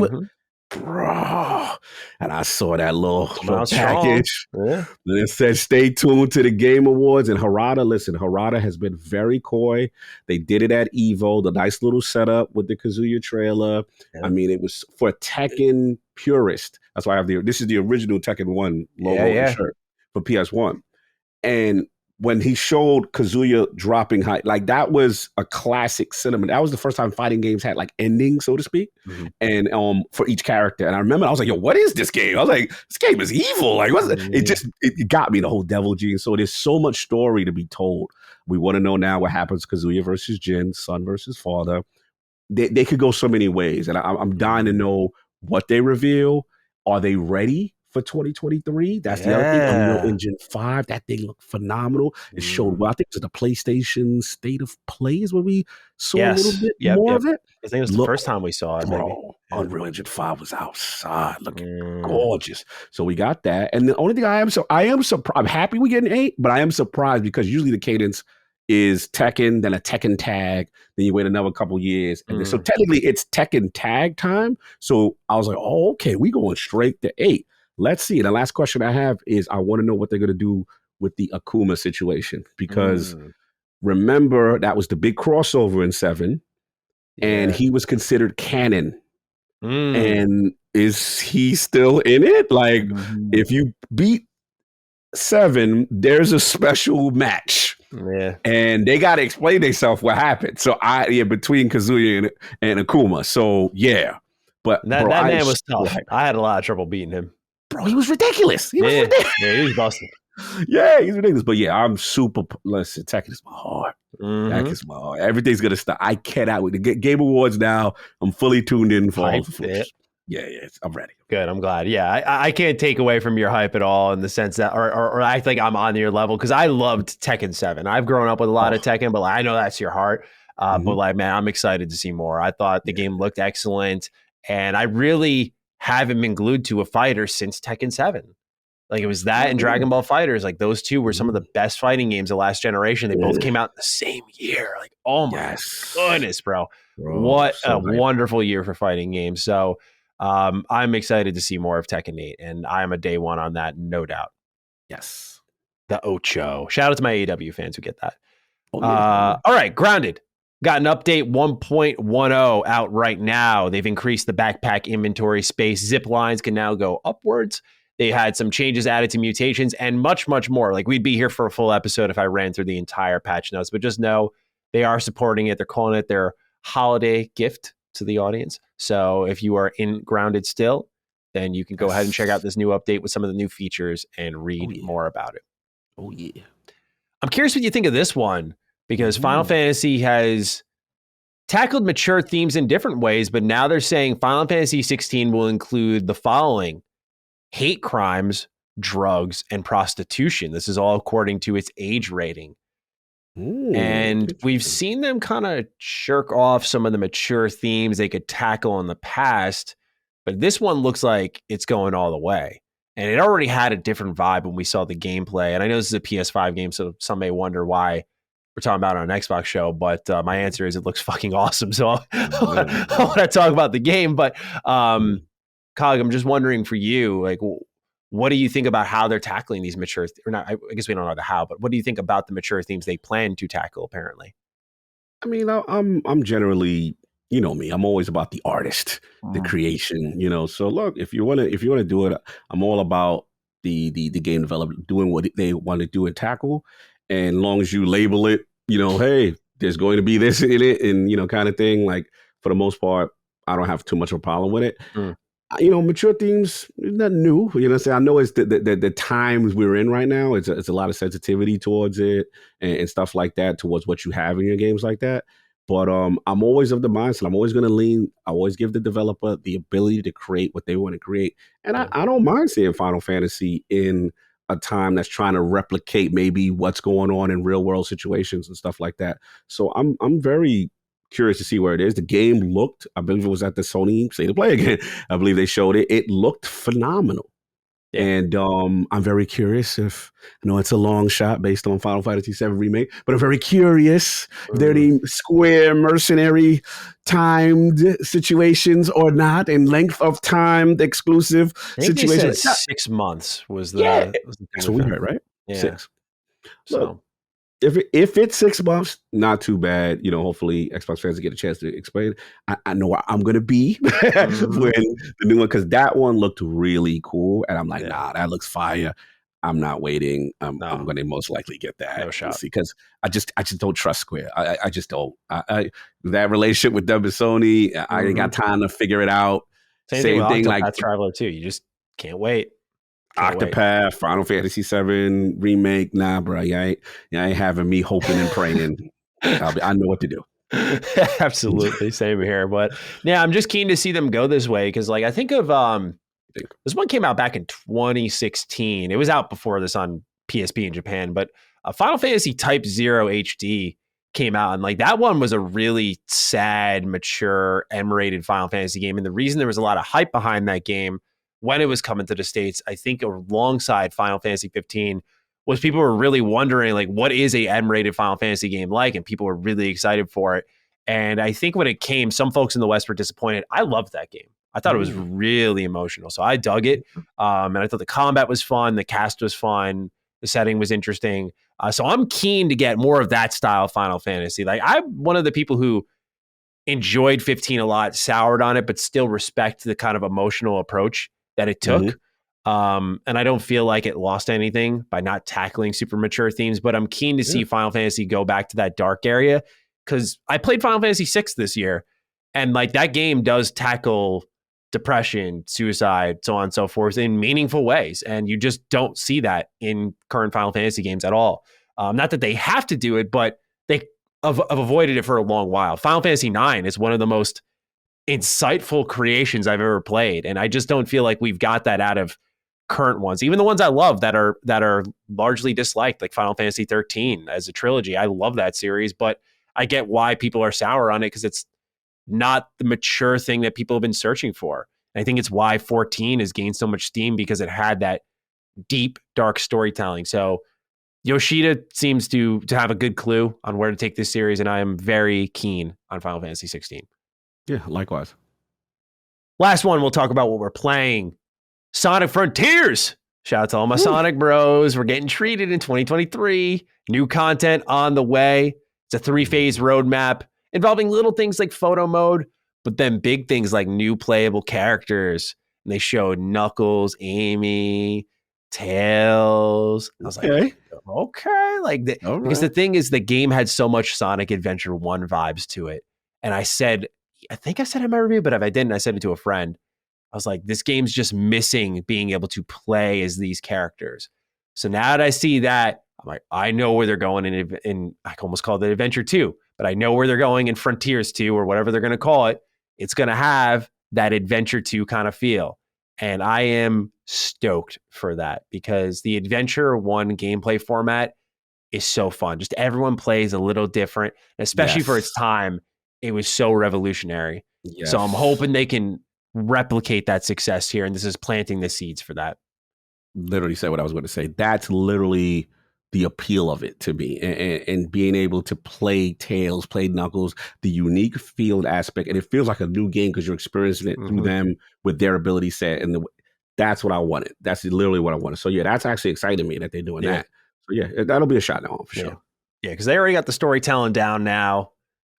bro. And I saw that little package. Yeah. And it said, stay tuned to the Game Awards. And Harada has been very coy. They did it at EVO, the nice little setup with the Kazuya trailer. Yeah. I mean, it was for Tekken purist. That's why I have this is the original Tekken 1 logo on the shirt for PS1. And when he showed Kazuya dropping height, like that was a classic cinema. That was the first time fighting games had like endings, so to speak, and for each character. And I remember I was like, yo, what is this game? I was like, this game is evil. Like, what's it? It got me, the whole Devil G. And so there's so much story to be told. We want to know now what happens, Kazuya versus Jin, son versus father. They could go so many ways. And I'm dying to know what they reveal. Are they ready for 2023? That's the other thing. Unreal Engine 5, that thing looked phenomenal. It showed well. I think it was the PlayStation State of Play is where we saw a little bit more of it. I think it was the first time we saw it. Bro, Unreal Engine 5 was outside looking gorgeous. So we got that. And the only thing I am surprised, I'm happy we getting 8, but I am surprised because usually the cadence is Tekken, then a Tekken tag, then you wait another couple years. And then, so technically it's Tekken tag time. So I was like, okay, we going straight to 8. Let's see. The last question I have is I want to know what they're going to do with the Akuma situation, because remember that was the big crossover in 7 and he was considered canon. And is he still in it? Like if you beat 7, there's a special match. Yeah. And they got to explain themselves what happened. So between Kazuya and Akuma. So yeah. But that man was tough. I had a lot of trouble beating him. Bro, he was ridiculous. He was busted. Yeah, he's ridiculous. But yeah, I'm super. Listen, Tekken is my heart. Tekken is my heart. Everything's gonna start. I cannot wait. The Game Awards now. I'm fully tuned in for all the footage. Yeah, I'm ready. Good. I'm glad. Yeah, I can't take away from your hype at all in the sense that, or I think I'm on your level because I loved Tekken 7. I've grown up with a lot of Tekken, but I know that's your heart. But like, man, I'm excited to see more. I thought the game looked excellent, and I really haven't been glued to a fighter since Tekken 7. Like it was that and Dragon Ball FighterZ. Like those two were some of the best fighting games of last generation. They both came out the same year. Like, oh my goodness, bro. What a wonderful year for fighting games. So I'm excited to see more of Tekken 8, and I'm a day one on that, no doubt. Yes. The Ocho. Shout out to my AEW fans who get that. All right, Grounded. Got an update 1.10 out right now. They've increased the backpack inventory space. Zip lines can now go upwards. They had some changes added to mutations and much, much more. Like we'd be here for a full episode if I ran through the entire patch notes, but just know they are supporting it. They're calling it their holiday gift to the audience. So if you are in Grounded still, then you can go ahead and check out this new update with some of the new features and read more about it. Oh, yeah. I'm curious what you think of this one, because Final Fantasy has tackled mature themes in different ways, but now they're saying Final Fantasy 16 will include the following: hate crimes, drugs, and prostitution. This is all according to its age rating. And we've seen them kind of shirk off some of the mature themes they could tackle in the past, but this one looks like it's going all the way. And it already had a different vibe when we saw the gameplay. And I know this is a PS5 game, so some may wonder why we're talking about it on an Xbox show, but my answer is it looks fucking awesome. So I want to talk about the game, but Cog, I'm just wondering for you, like, what do you think about how they're tackling these mature, or not? I guess we don't know the how, but what do you think about the mature themes they plan to tackle? Apparently, I mean, I'm generally, you know me, I'm always about the artist, the creation, you know. So look, if you want to do it, I'm all about the game developer doing what they want to do and tackle, and as long as you label it, you know, hey, there's going to be this in it, and you know, kind of thing. Like for the most part, I don't have too much of a problem with it. You know, mature themes, nothing new. You know what I'm saying? I know it's the times we're in right now. It's a lot of sensitivity towards it and stuff like that, towards what you have in your games like that. But I'm always of the mindset. I'm always going to lean. I always give the developer the ability to create what they want to create. And I don't mind seeing Final Fantasy in a time that's trying to replicate maybe what's going on in real world situations and stuff like that. So I'm very curious to see where it is. The game looked, I believe it was at the Sony State of Play again. I believe they showed it. It looked phenomenal. Yeah. And I'm very curious if, I know it's a long shot based on Final Fantasy VII Remake, but I'm very curious if there are any Square mercenary timed situations or not, and length of time exclusive situations. 6 months was the that's what we heard, right? Yeah. 6. So. Look, if it's 6 months, not too bad. You know, hopefully Xbox fans get a chance to explain. I know where I'm gonna be when the new one, because that one looked really cool, and I'm like, nah, that looks fire. I'm not waiting. I'm gonna most likely get that. No shot. Because I just don't trust Square. I just don't. That relationship with them and Sony, I ain't got time to figure it out. Same thing like Traveler too. You just can't wait. Octopath, Final Fantasy VII Remake. Nah, bro, you ain't having me hoping and praying. I know what to do. Absolutely, same here. But yeah, I'm just keen to see them go this way, because like I think of this one came out back in 2016. It was out before this on PSP in Japan, but Final Fantasy Type 0 HD came out, and like that one was a really sad, mature, M-rated Final Fantasy game. And the reason there was a lot of hype behind that game when it was coming to the States, I think alongside Final Fantasy 15, was people were really wondering, like, what is a M-rated Final Fantasy game like? And people were really excited for it. And I think when it came, some folks in the West were disappointed. I loved that game. I thought it was really emotional. So I dug it. And I thought the combat was fun. The cast was fun. The setting was interesting. So I'm keen to get more of that style of Final Fantasy. Like, I'm one of the people who enjoyed 15 a lot, soured on it, but still respect the kind of emotional approach that it took. And I don't feel like it lost anything by not tackling super mature themes, but I'm keen to see Final Fantasy go back to that dark area, because I played Final Fantasy VI this year, and like that game does tackle depression, suicide, so on and so forth in meaningful ways. And you just don't see that in current Final Fantasy games at all. Not that they have to do it, but they have avoided it for a long while. Final Fantasy IX is one of the most insightful creations I've ever played, and I just don't feel like we've got that out of current ones. Even the ones I love that are largely disliked, like Final Fantasy 13 as a trilogy. I love that series, but I get why people are sour on it, because it's not the mature thing that people have been searching for. And I think it's why 14 has gained so much steam, because it had that deep, dark storytelling. So Yoshida seems to have a good clue on where to take this series, and I am very keen on Final Fantasy 16. Yeah, likewise. Last one, we'll talk about what we're playing. Sonic Frontiers. Shout out to all my Sonic bros. We're getting treated in 2023. New content on the way. It's a 3-phase roadmap involving little things like photo mode, but then big things like new playable characters. And they showed Knuckles, Amy, Tails. I was like, okay. Because the thing is, the game had so much Sonic Adventure 1 vibes to it. And I think I said in my review, but if I didn't, I said it to a friend. I was like, this game's just missing being able to play as these characters. So now that I see that, I'm like, I know where they're going in I almost called it Adventure 2, but I know where they're going in Frontiers 2 or whatever they're going to call it. It's going to have that Adventure 2 kind of feel. And I am stoked for that because the Adventure 1 gameplay format is so fun. Just everyone plays a little different, especially for its time. It was so revolutionary. Yes. So I'm hoping they can replicate that success here, and this is planting the seeds for that. Literally said what I was going to say. That's literally the appeal of it to me, and being able to play Tails, play Knuckles, the unique field aspect, and it feels like a new game because you're experiencing it through them with their ability set, and that's what I wanted. That's literally what I wanted. So yeah, that's actually exciting me that they're doing that. So yeah, that'll be a shot now for sure. Yeah, because they already got the storytelling down now.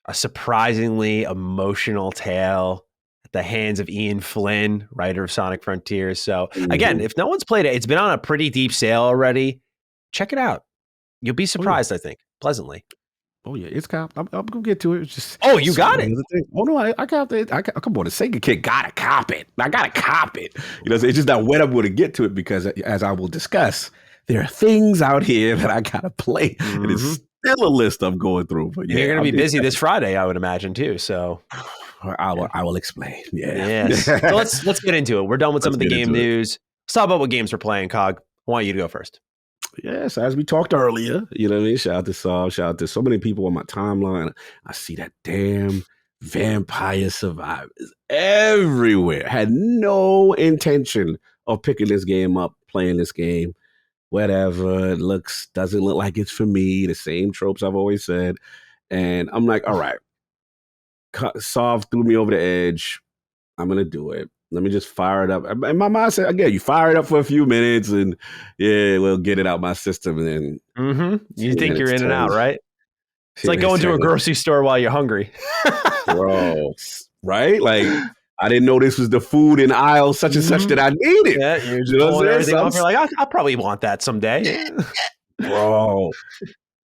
A surprisingly emotional tale at the hands of Ian Flynn, writer of Sonic Frontiers. So again, if no one's played it, it's been on a pretty deep sale already. Check it out. You'll be surprised, I think, pleasantly. Oh yeah, it's cop. I'm gonna get to it. It's just you got it. Oh no, I got it. Come on, the Sega kid gotta cop it. I gotta cop it. It's just not when I'm going to get to it because, as I will discuss, there are things out here that I gotta play, and it's still a list I'm going through. But you're gonna be busy this Friday, I would imagine too. So I will explain. Yes. So let's get into it. We're done with some of the game news. Let's talk about what games we're playing. Cog, I want you to go first. Yes, as we talked earlier, you know what I mean? Shout out to Saul, shout out to so many people on my timeline. I see that damn Vampire Survivors everywhere. Had no intention of picking this game up, playing this game, whatever. It doesn't look like it's for me. The same tropes I've always said. And I'm like, all right, Saul threw me over the edge. I'm going to do it. Let me just fire it up. And my mind said, again, you fire it up for a few minutes and we'll get it out my system. And then you think you're in and out, right? It's like going to a grocery store while you're hungry. Bro, right? Like, I didn't know this was the food in aisle such and such that I needed. Yeah, you're just pulling everything off. You're like, I'll probably want that someday. Bro,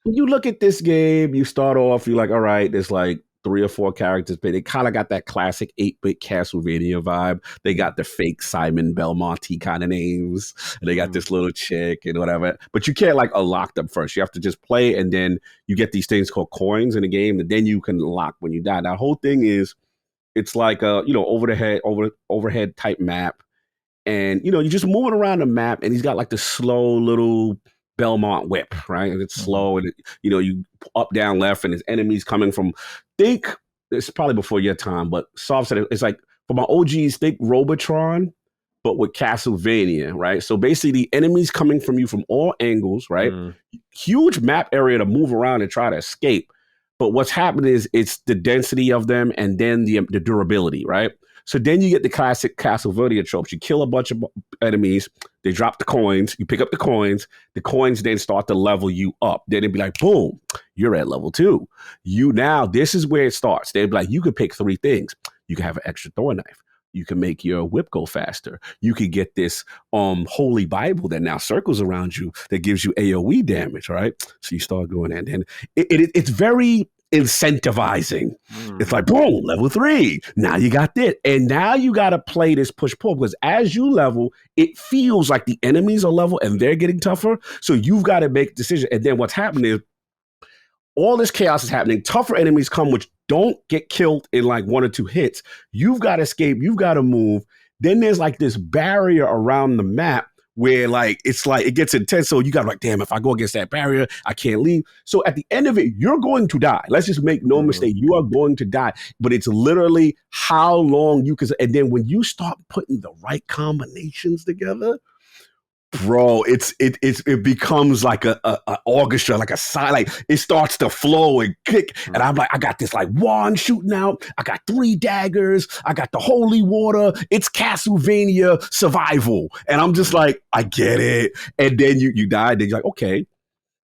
when you look at this game, you start off, you're like, all right, there's like 3 or 4 characters, but they kind of got that classic 8-bit Castlevania vibe. They got the fake Simon Belmonte kind of names. And they got this little chick and whatever. But you can't like unlock them first. You have to just play, and then you get these things called coins in the game, and then you can unlock when you die. Now, the whole thing is, it's like a overhead type map, and you're just moving around the map, and he's got like the slow little Belmont whip, right? And it's slow, and you up, down, left, and his enemies coming from. Think it's probably before your time, but Soft said it's like for my OGs. Think Robotron, but with Castlevania, right? So basically, the enemies coming from you from all angles, right? Huge map area to move around and try to escape. But what's happening is it's the density of them, and then the durability, right? So then you get the classic Castlevania tropes. You kill a bunch of enemies, they drop the coins, you pick up the coins then start to level you up. Then it'd be like, boom, you're at level 2. This is where it starts. They'd be like, you could pick 3 things. You can have an extra throwing knife. You can make your whip go faster. You could get this holy Bible that now circles around you that gives you AoE damage, right? So you start going, and then it's very incentivizing. It's like, boom, level 3. Now you got this. And now you got to play this push-pull, because as you level, it feels like the enemies are level and they're getting tougher. So you've got to make decisions. And then what's happening is all this chaos is happening. Tougher enemies come, which don't get killed in like 1 or 2 hits. You've got to escape. You've got to move. Then there's like this barrier around the map where like it's like it gets intense. So you got like, damn, if I go against that barrier, I can't leave. So at the end of it, you're going to die. Let's just make no mistake. You are going to die. But it's literally how long you can. And then when you start putting the right combinations together, Bro, it becomes like a orchestra, like a side, like it starts to flow and kick. And I'm like, I got this like wand shooting out. I got 3 daggers. I got the holy water. It's Castlevania survival. And I'm just like, I get it. And then you die. Then you're like, okay.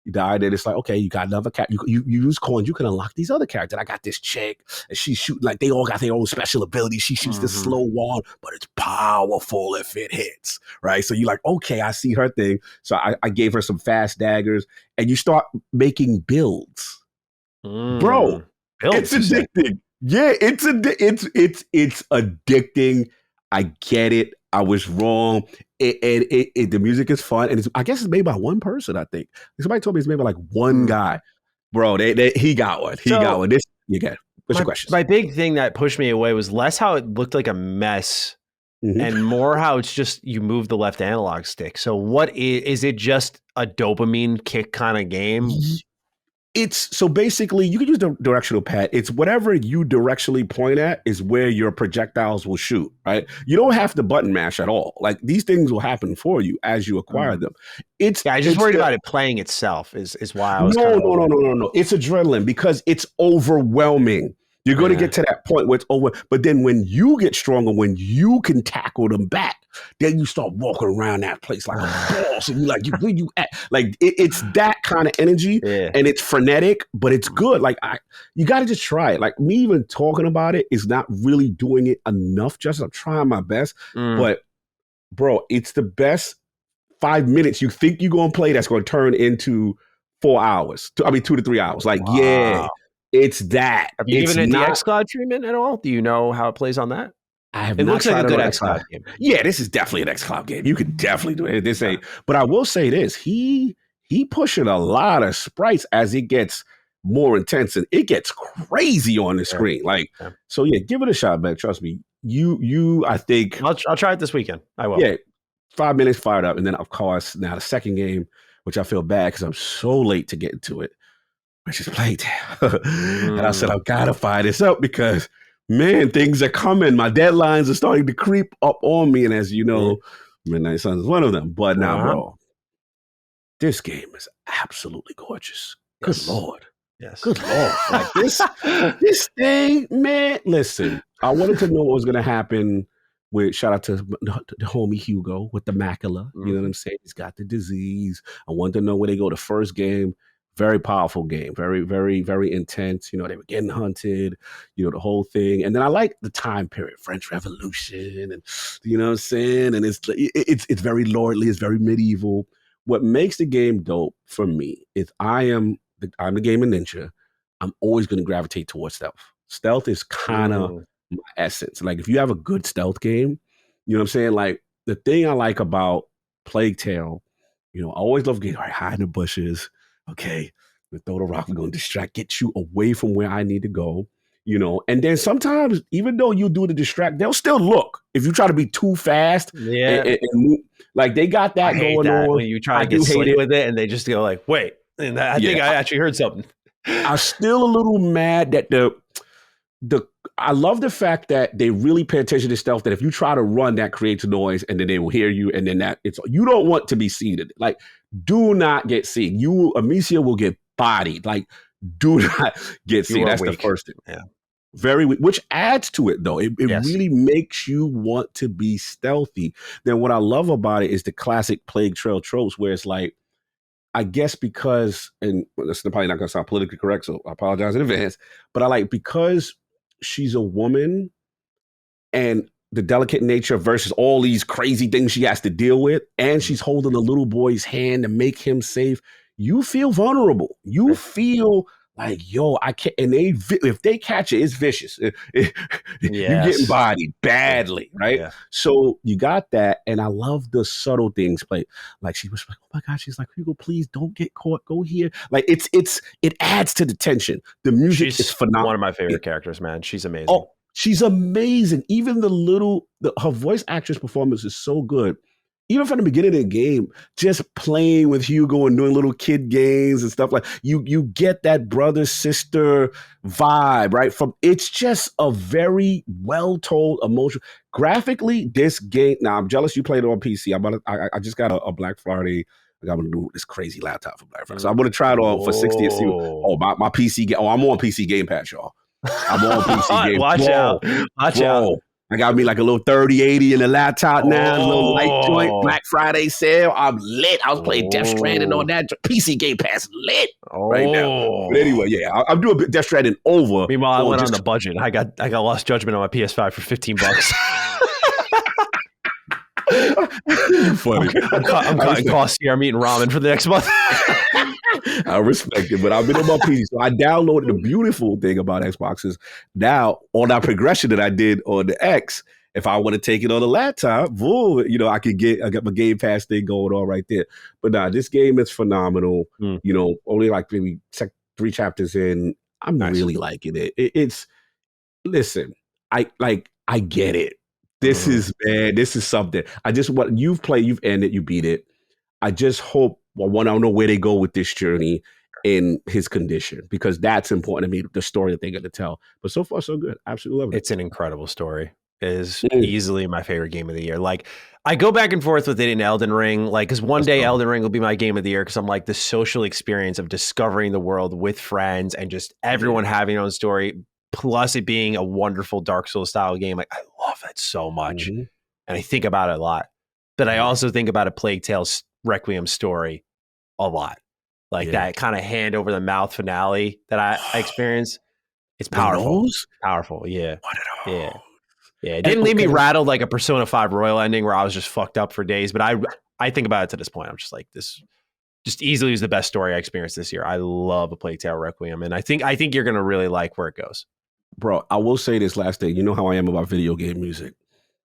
You died, and it's like, okay, you got another cat. You use coins, you can unlock these other characters. I got this chick, and she's shooting, like, they all got their own special abilities. She shoots this slow wand, but it's powerful if it hits, right? So you're like, okay, I see her thing. So I gave her some fast daggers, and you start making builds. Bro, builds, it's addicting. Yeah, it's addicting. I get it. I was wrong. The music is fun, and I guess it's made by one person. I think somebody told me it's made by like one guy. Bro, he got one. He got one. This you got. What's your question? My big thing that pushed me away was less how it looked like a mess, and more how it's just you move the left analog stick. So what is it? Just a dopamine kick kind of game? It's so basically you can use the directional pad. It's whatever you directionally point at is where your projectiles will shoot, right? You don't have to button mash at all. Like these things will happen for you as you acquire them. I just worried about it playing itself is why I was No. It's adrenaline because it's overwhelming. You're going to get to that point where it's over. But then when you get stronger, when you can tackle them back, then you start walking around that place like a boss. And you're like, where you at? Like, it's that kind of energy. And it's frenetic, but it's good. Like, you got to just try it. Like, me even talking about it is not really doing it enough. Just I'm trying my best. But, bro, it's the best 5 minutes you think you're going to play that's going to turn into 4 hours. 2 to 3 hours. Like, it's that. Have you given it the xCloud treatment at all? Do you know how it plays on that? I have. It looks like a good xCloud game. Yeah, this is definitely an xCloud game. You could definitely do it. This ain't. But I will say this: he pushing a lot of sprites as it gets more intense and it gets crazy on the screen. Like, so yeah, give it a shot, man. Trust me. I think I'll try it this weekend. I will. Yeah, 5 minutes fired up, and then of course now the second game, which I feel bad because I'm so late to get into it, which is Playtale. And I said, I've got to fire this up because, man, things are coming. My deadlines are starting to creep up on me. And as you know, Midnight Suns is one of them. But now, bro, this game is absolutely gorgeous. Good Lord. Yes. Good Lord. Like this thing, man, listen, I wanted to know what was going to happen with, shout out to the homie Hugo with the macula. You know what I'm saying? He's got the disease. I wanted to know where they go. The first game, very powerful game, very, very, very intense. You know, they were getting hunted, you know, the whole thing. And then I like the time period, French Revolution, and you know what I'm saying? And it's very lordly, it's very medieval. What makes the game dope for me is I'm the gaming ninja. I'm always going to gravitate towards stealth. Stealth is kind of my essence. Like if you have a good stealth game, you know what I'm saying? Like the thing I like about Plague Tale, you know, I always love getting hide in the bushes. Okay, we throw the rock, we're going to distract, get you away from where I need to go, you know. And then sometimes, even though you do the distract, they'll still look if you try to be too fast. And move. Like they got that going on. When you try to get slick with it and they just go like, wait, and I think I actually heard something. I'm still a little mad that I love the fact that they really pay attention to stealth, that if you try to run, that creates noise and then they will hear you. And then you don't want to be seen. Like, do not get seen. Amicia will get bodied. Like, do not get seen. That's weak. The first thing. Yeah. Very weak, which adds to it though. It really makes you want to be stealthy. Then what I love about it is the classic Plague Trail tropes where it's like, I guess because, and this is probably not going to sound politically correct, so I apologize in advance, but because she's a woman and the delicate nature versus all these crazy things she has to deal with, and she's holding a little boy's hand to make him safe, you feel vulnerable. You feel like, yo, I can't, and if they catch it, it's vicious. You're getting bodied badly, right? Yeah. So you got that, and I love the subtle things. Like she was like, oh my God, she's like, Hugo, please don't get caught. Go here. Like it adds to the tension. The music is phenomenal. One of my favorite characters, man. She's amazing. Oh, she's amazing. Even her voice actress performance is so good. even from the beginning of the game, just playing with Hugo and doing little kid games and stuff like you get that brother sister vibe, right? From it's just a very well told emotional. Graphically, this game. Now I'm jealous you played it on PC. I just got a Black Friday. I'm gonna do this crazy laptop for Black Friday, so I'm gonna try it on for 60 and see. Oh, my PC game. Oh, I'm on PC Game Pass, y'all. I'm on PC Game. Watch out! Watch out! I got me like a little 3080 in the laptop now, a little light joint, Black Friday sale. I'm lit. I was playing Death Stranding on that PC Game Pass, lit right now. But anyway, yeah, I'm doing Death Stranding over. Meanwhile, I went on the budget. I got Lost Judgment on my PS5 for $15. Funny. I'm cutting costs here. I'm eating ramen for the next month. I respect it, but I've been on my PC. So I downloaded. The beautiful thing about Xbox is now on that progression that I did on the X, if I want to take it on the laptop, I got my Game Pass thing going on right there. But this game is phenomenal. Only like maybe 3 chapters in. I'm really liking it. It's listen, I get it. This is something. I just want you've ended, you beat it. I just hope. I don't know where they go with this journey in his condition, because that's important to me, the story that they're going to tell. But so far, so good. Absolutely love it. It's an incredible story. It is easily my favorite game of the year. Like, I go back and forth with it in Elden Ring, like, because one day Elden Ring will be my game of the year, because I'm like, the social experience of discovering the world with friends and just everyone having their own story, plus it being a wonderful Dark Souls style game. Like, I love that so much. And I think about it a lot. But I also think about a Plague Tale Requiem story a lot, like that kind of hand over the mouth finale that I experienced. It's powerful. Yeah. It didn't leave me rattled like a Persona 5 Royal ending where I was just fucked up for days. But I think about it to this point. I'm just like, this just easily is the best story I experienced this year. I love a Plague Tale Requiem, and I think you're gonna really like where it goes. Bro, I will say this last thing. You know how I am about video game music.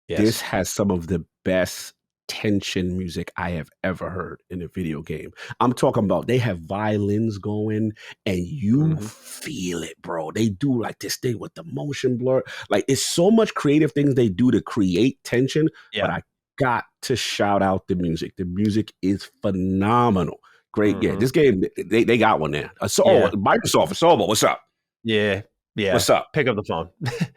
Yes. This has some of the best tension music I have ever heard in a video game. I'm talking about they have violins going and you feel it, bro. They do like this thing with the motion blur. Like, it's so much creative things they do to create tension. But I got to shout out the music. The music is phenomenal. Great game. This game, they got one there. Microsoft, Asobo, what's up? Yeah. What's up? Pick up the phone.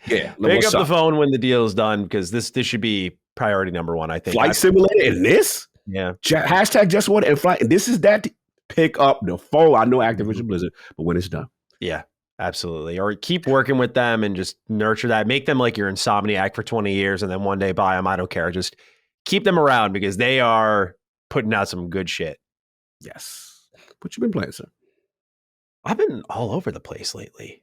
Yeah. Pick up the phone when the deal is done, because this should be priority number one, I think. Flight Simulator and this? Yeah. Hashtag just one and flight. This is that. Pick up the phone. I know Activision Blizzard, but when it's done. Yeah, absolutely. Or keep working with them and just nurture that. Make them like your Insomniac for 20 years and then one day buy them. I don't care. Just keep them around, because they are putting out some good shit. Yes. What you been playing, sir? I've been all over the place lately.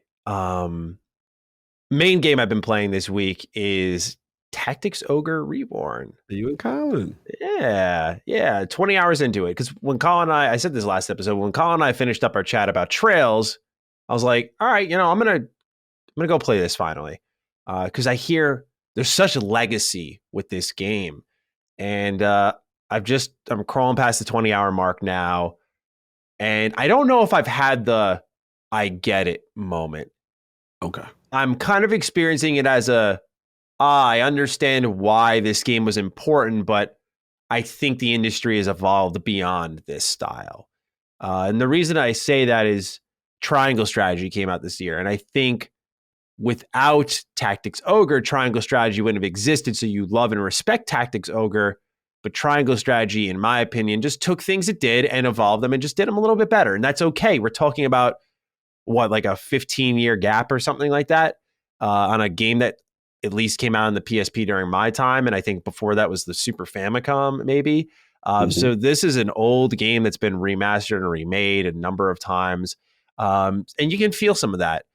Main game I've been playing this week is Tactics Ogre Reborn. You and Colin. Yeah. 20 hours into it. Because when Colin and I said this last episode, when Colin and I finished up our chat about Trails, I was like, all right, I'm gonna go play this finally. Because I hear there's such a legacy with this game. And I'm crawling past the 20-hour mark now. And I don't know if I've had the I get it moment. Okay. I'm kind of experiencing it as I understand why this game was important, but I think the industry has evolved beyond this style. And the reason I say that is Triangle Strategy came out this year. And I think without Tactics Ogre, Triangle Strategy wouldn't have existed. So you love and respect Tactics Ogre. But Triangle Strategy, in my opinion, just took things it did and evolved them and just did them a little bit better. And that's okay. We're talking about like a 15-year gap or something like that on a game that at least came out on the PSP during my time. And I think before that was the Super Famicom, maybe. So this is an old game that's been remastered and remade a number of times. And you can feel some of that.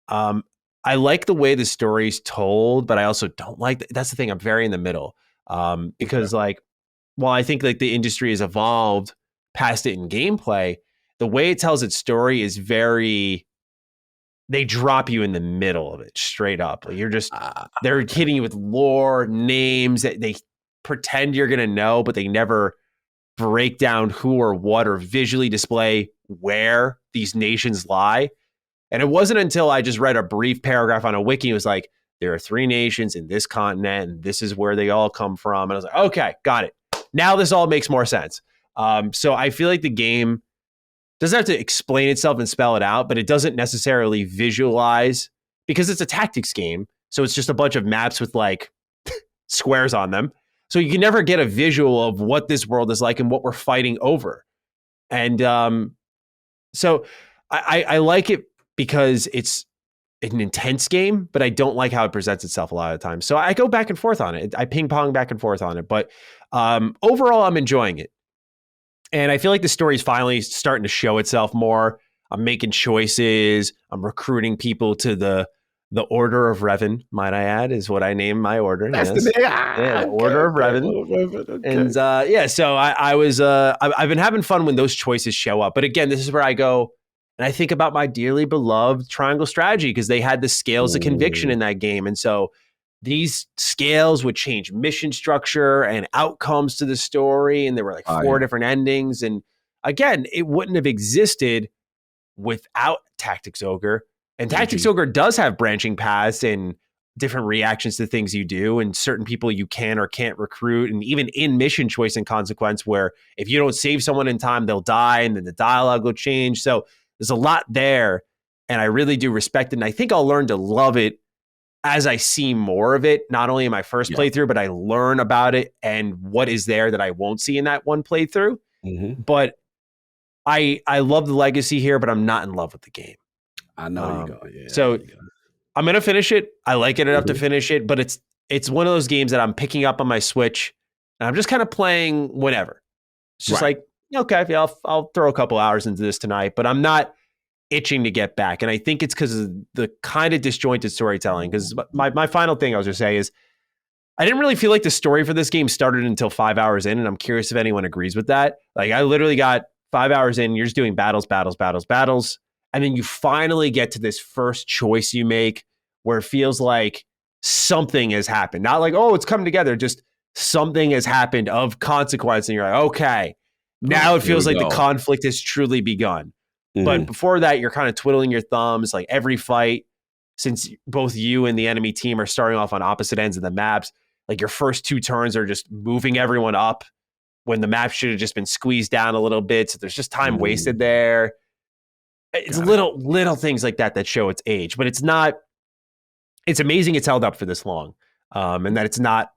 I like the way the story's told, but I also don't like that's the thing. I'm very in the middle because while I think like the industry has evolved past it in gameplay, the way it tells its story is they drop you in the middle of it straight up. Like you're just, they're hitting you with lore, names that they pretend you're going to know, but they never break down who or what or visually display where these nations lie. And it wasn't until I just read a brief paragraph on a wiki, it was like, there are 3 nations in this continent, and this is where they all come from. And I was like, okay, got it. now this all makes more sense. So I feel like the game doesn't have to explain itself and spell it out, but it doesn't necessarily visualize because it's a tactics game. So it's just a bunch of maps with like squares on them. So you can never get a visual of what this world is like and what we're fighting over. And so I like it because it's an intense game, but I don't like how it presents itself a lot of the time. So I go back and forth on it. I ping pong back and forth on it. But overall, I'm enjoying it. And I feel like the story is finally starting to show itself more. I'm making choices. I'm recruiting people to the Order of Revan, might I add, is what I named my order. That's yes. the name. The Order of Revan. Okay. And so I've been having fun when those choices show up. But again, this is where I go and I think about my dearly beloved Triangle Strategy because they had the scales of conviction in that game. And so these scales would change mission structure and outcomes to the story. And there were like four different endings. And again, it wouldn't have existed without Tactics Ogre. And Tactics Ogre does have branching paths and different reactions to things you do and certain people you can or can't recruit. And even in mission choice and consequence, where if you don't save someone in time, they'll die and then the dialogue will change. So there's a lot there. And I really do respect it. And I think I'll learn to love it as I see more of it, not only in my first playthrough, but I learn about it and what is there that I won't see in that one playthrough. But I love the legacy here, but I'm not in love with the game. I know you go. Yeah, so I'm going to finish it. I like it enough to finish it, but it's one of those games that I'm picking up on my Switch and I'm just kind of playing whatever. It's just like, okay, yeah, I'll throw a couple hours into this tonight, but I'm not itching to get back. And I think it's because of the kind of disjointed storytelling. Because my final thing I was going to say is I didn't really feel like the story for this game started until 5 hours in. And I'm curious if anyone agrees with that. Like I literally got 5 hours in, you're just doing battles. And then you finally get to this first choice you make where it feels like something has happened. Not like, oh, it's come together. Just something has happened of consequence. And you're like, okay, now it feels like the conflict has truly begun. But before that, you're kind of twiddling your thumbs. Like every fight, since both you and the enemy team are starting off on opposite ends of the maps, like your first 2 turns are just moving everyone up when the map should have just been squeezed down a little bit. So there's just time wasted there. It's little things like that show its age, but it's amazing it's held up for this long, and that it's not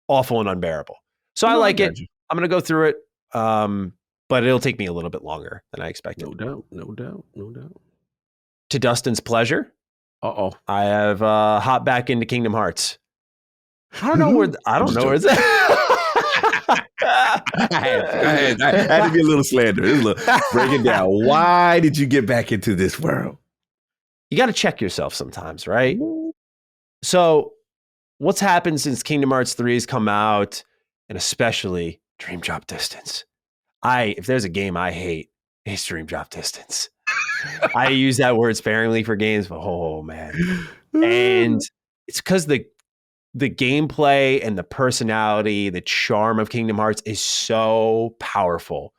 awful and unbearable. So I like it. I'm going to go through it, but it'll take me a little bit longer than I expected. No doubt. To Dustin's pleasure, I have hopped back into Kingdom Hearts. I don't know where it's at. I had to be a little slanderous. Break it down. Why did you get back into this world? You got to check yourself sometimes, right? So what's happened since Kingdom Hearts 3 has come out, and especially Dream Drop Distance? If there's a game I hate, it's Dream Drop Distance. I use that word sparingly for games, but oh man. And it's because the gameplay and the personality, the charm of Kingdom Hearts is so powerful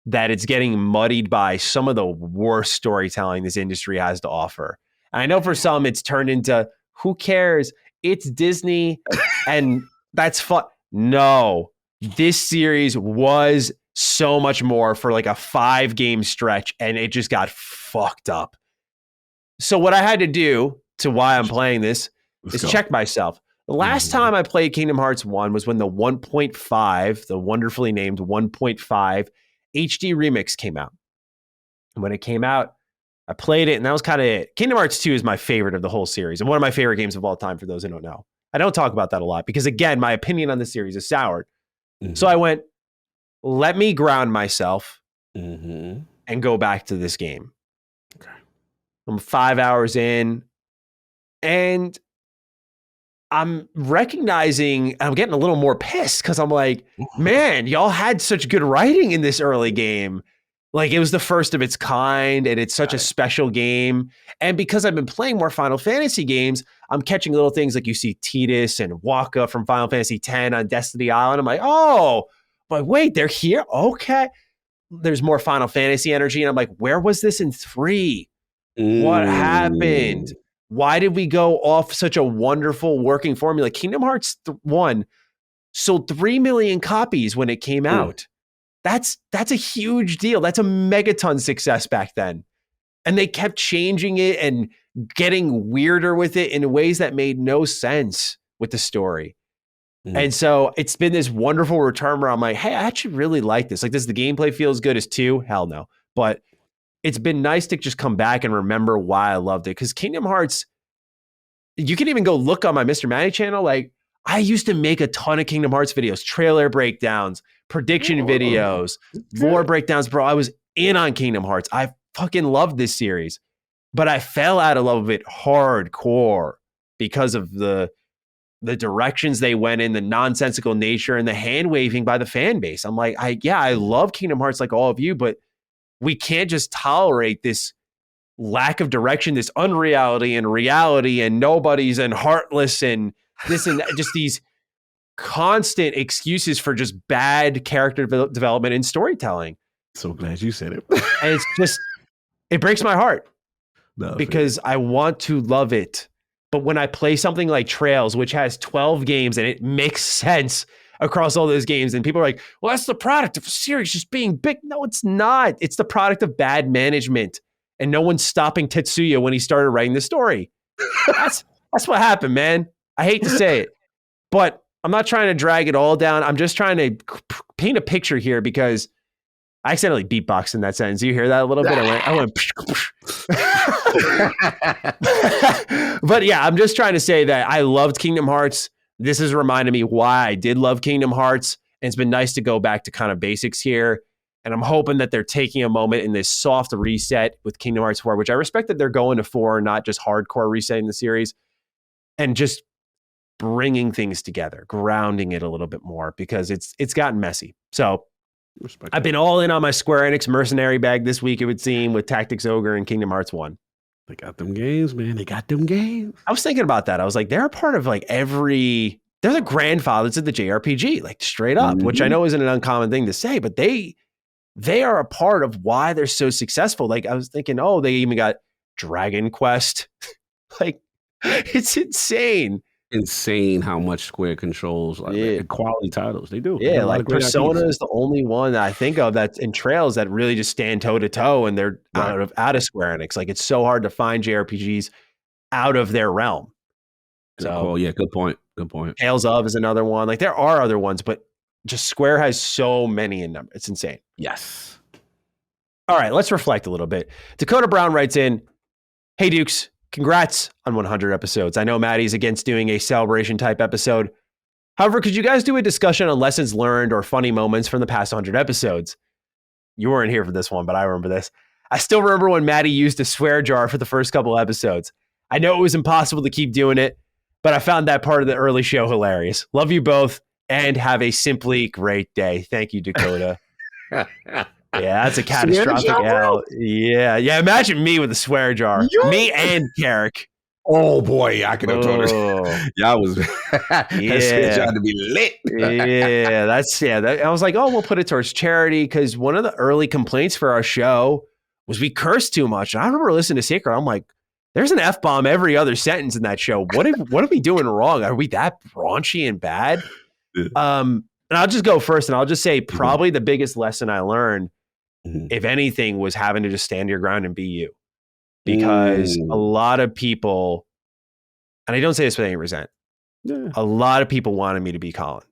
that it's getting muddied by some of the worst storytelling this industry has to offer. And I know for some it's turned into, who cares? It's Disney and that's fun. No, this series was so much more for like a 5-game stretch and it just got fucked up. So what I had to do to why I'm playing this is check myself. The last time I played Kingdom Hearts 1 was when the 1.5, the wonderfully named 1.5 HD remix came out. And when it came out, I played it, and that was kind of it. Kingdom Hearts 2 is my favorite of the whole series, and one of my favorite games of all time, for those who don't know. I don't talk about that a lot, because again, my opinion on the series is soured. So I went, let me ground myself and go back to this game. Okay. I'm 5 hours in, and I'm recognizing, I'm getting a little more pissed because I'm like, man, y'all had such good writing in this early game. Like it was the first of its kind and it's such a special game. And because I've been playing more Final Fantasy games, I'm catching little things like you see Tidus and Waka from Final Fantasy X on Destiny Island. I'm like, oh, but wait, they're here? Okay. There's more Final Fantasy energy. And I'm like, where was this in 3? What happened? Why did we go off such a wonderful working formula? Kingdom Hearts 1 sold 3 million copies when it came out. That's a huge deal. That's a megaton success back then. And they kept changing it and getting weirder with it in ways that made no sense with the story. And so it's been this wonderful return where I'm like, hey, I actually really like this. Like, does the gameplay feel as good as 2? Hell no. But it's been nice to just come back and remember why I loved it. Because Kingdom Hearts, you can even go look on my Mr. Manny channel. Like, I used to make a ton of Kingdom Hearts videos, trailer breakdowns, prediction videos, lore breakdowns. Bro, I was in on Kingdom Hearts. I fucking loved this series. But I fell out of love with it hardcore because of the directions they went in, the nonsensical nature, and the hand waving by the fan base. I'm like, I love Kingdom Hearts like all of you, but we can't just tolerate this lack of direction, this unreality and reality and nobodies and heartless and this and that, just these constant excuses for just bad character development and storytelling. So glad you said it. And it's just, it breaks my heart because I want to love it. But when I play something like Trails, which has 12 games and it makes sense across all those games, and people are like, well, that's the product of a series just being big. No, it's not. It's the product of bad management. And no one's stopping Tetsuya when he started writing the story. That's what happened, man. I hate to say it, but I'm not trying to drag it all down. I'm just trying to paint a picture here because I accidentally beatboxed in that sentence. You hear that a little bit? I went. But yeah, I'm just trying to say that I loved Kingdom Hearts. This has reminded me why I did love Kingdom Hearts. And it's been nice to go back to kind of basics here. And I'm hoping that they're taking a moment in this soft reset with Kingdom Hearts 4, which I respect that they're going to 4, not just hardcore resetting the series, and just bringing things together, grounding it a little bit more because it's gotten messy. So I've been all in on my Square Enix mercenary bag this week, it would seem, with Tactics Ogre and Kingdom Hearts 1. They got them games, man. They got them games. I was thinking about that. I was like, they're a part of like they're the grandfathers of the JRPG, like straight up, which I know isn't an uncommon thing to say, but they are a part of why they're so successful. Like I was thinking, oh, they even got Dragon Quest. Like it's insane. Insane how much Square controls quality titles. They do. Yeah, like Persona is the only one that I think of that's in Trails that really just stand toe to toe, and they're out of Square Enix. Like it's so hard to find JRPGs out of their realm. So good point. Good point. Tales of is another one. Like there are other ones, but just Square has so many in them. It's insane. Yes. All right, let's reflect a little bit. Dakota Brown writes in, "Hey Dukes, congrats on 100 episodes. I know Maddie's against doing a celebration type episode. However, could you guys do a discussion on lessons learned or funny moments from the past 100 episodes? You weren't here for this one, but I remember this. I still remember when Maddie used a swear jar for the first couple episodes. I know it was impossible to keep doing it, but I found that part of the early show hilarious. Love you both and have a simply great day." Thank you, Dakota. Yeah, that's a catastrophic L. Yeah. Imagine me with a swear jar. Me and Carrick. Oh boy, I could have told her. Y'all was that swear jar to be lit. I was like, oh, we'll put it towards charity because one of the early complaints for our show was we cursed too much. And I remember listening to Sacred. I'm like, there's an F-bomb every other sentence in that show. What are we doing wrong? Are we that raunchy and bad? And I'll just go first, and I'll just say probably the biggest lesson I learned, if anything, was having to just stand your ground and be you. Because a lot of people, and I don't say this with any resent, a lot of people wanted me to be Colin.